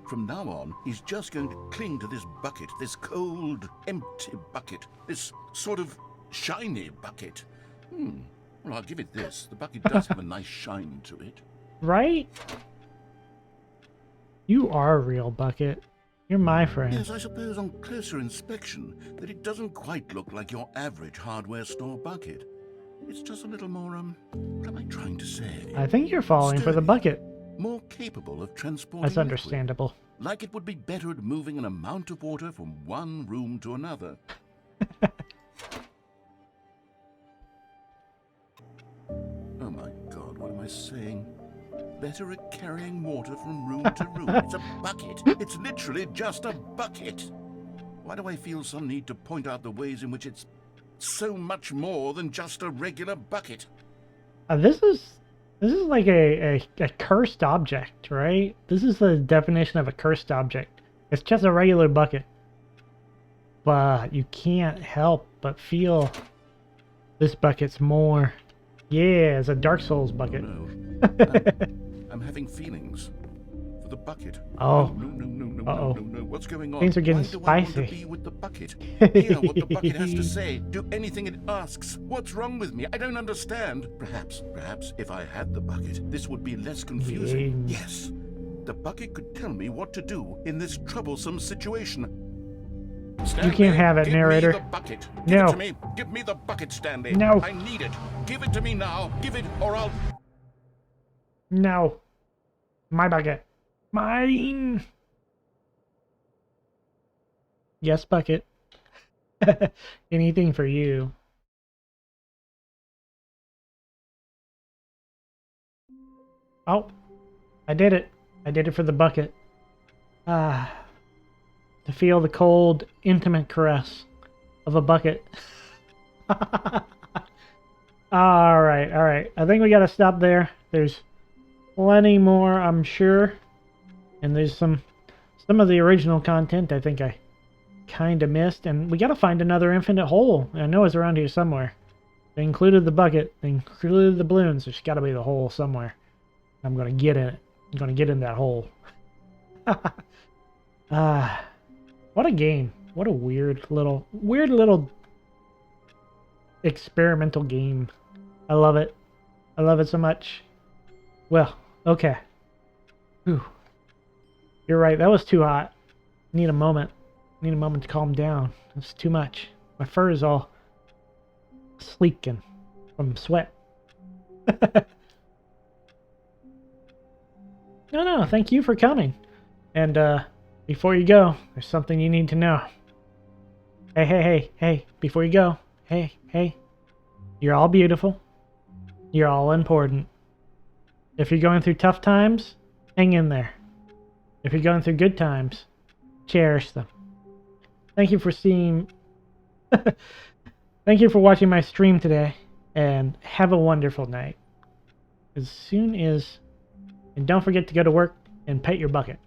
From now on, he's just going to cling to this bucket, this cold, empty bucket, this sort of shiny bucket. Well, I'll give it this. The bucket does have a nice shine to it. Right? You are a real bucket. You're my friend. Yes, I suppose on closer inspection that it doesn't quite look like your average hardware store bucket. It's just a little more, what am I trying to say? I think you're falling for the Sturdy, bucket. more capable of transporting That's liquid. understandable. Like it would be better at moving an amount of water from one room to another. Oh my God, what am I saying? Better at carrying water from room to room. It's a bucket. It's literally just a bucket. Why do I feel some need to point out the ways in which it's so much more than just a regular bucket? This is like a cursed object, right? This is the definition of a cursed object. It's just a regular bucket. But you can't help but feel this bucket's more. Yeah, it's a Dark Souls bucket. No. I'm having feelings for the bucket. Oh. No. no, Uh-oh. no, no, no. What's going on? Things are getting Why do I want to spicy. be with the bucket? Hear what the bucket has to say. Do anything it asks. What's wrong with me? I don't understand. Perhaps if I had the bucket, this would be less confusing. Yeah. Yes. The bucket could tell me what to do in this troublesome situation. Stanley, You can't have it, narrator. Give me the bucket. Give No. it to me. Give me the bucket, Stanley. No. I need it. Give it to me now. Give it or I'll... No. My bucket. Mine. Yes, bucket. Anything for you. Oh, I did it. I did it for the bucket. Ah. To feel the cold, intimate caress of a bucket. Alright, alright. I think we gotta stop there. There's plenty more, I'm sure. And there's some of the original content I think I kind of missed. And we gotta find another infinite hole. I know it's around here somewhere. They included the bucket. They included the balloons. There's gotta be the hole somewhere. I'm gonna get in it. I'm gonna get in that hole. What a game. What a weird little experimental game. I love it. I love it so much. Well, okay. Whew. You're right, that was too hot. Need a moment. Need a moment to calm down. It's too much. My fur is all sleeking from sweat. No, thank you for coming. And before you go, there's something you need to know. Hey, before you go. Hey. You're all beautiful. You're all important. If you're going through tough times, hang in there. If you're going through good times, cherish them. Thank you for seeing... Thank you for watching my stream today, and have a wonderful night. As soon as... And don't forget to go to work and pet your bucket.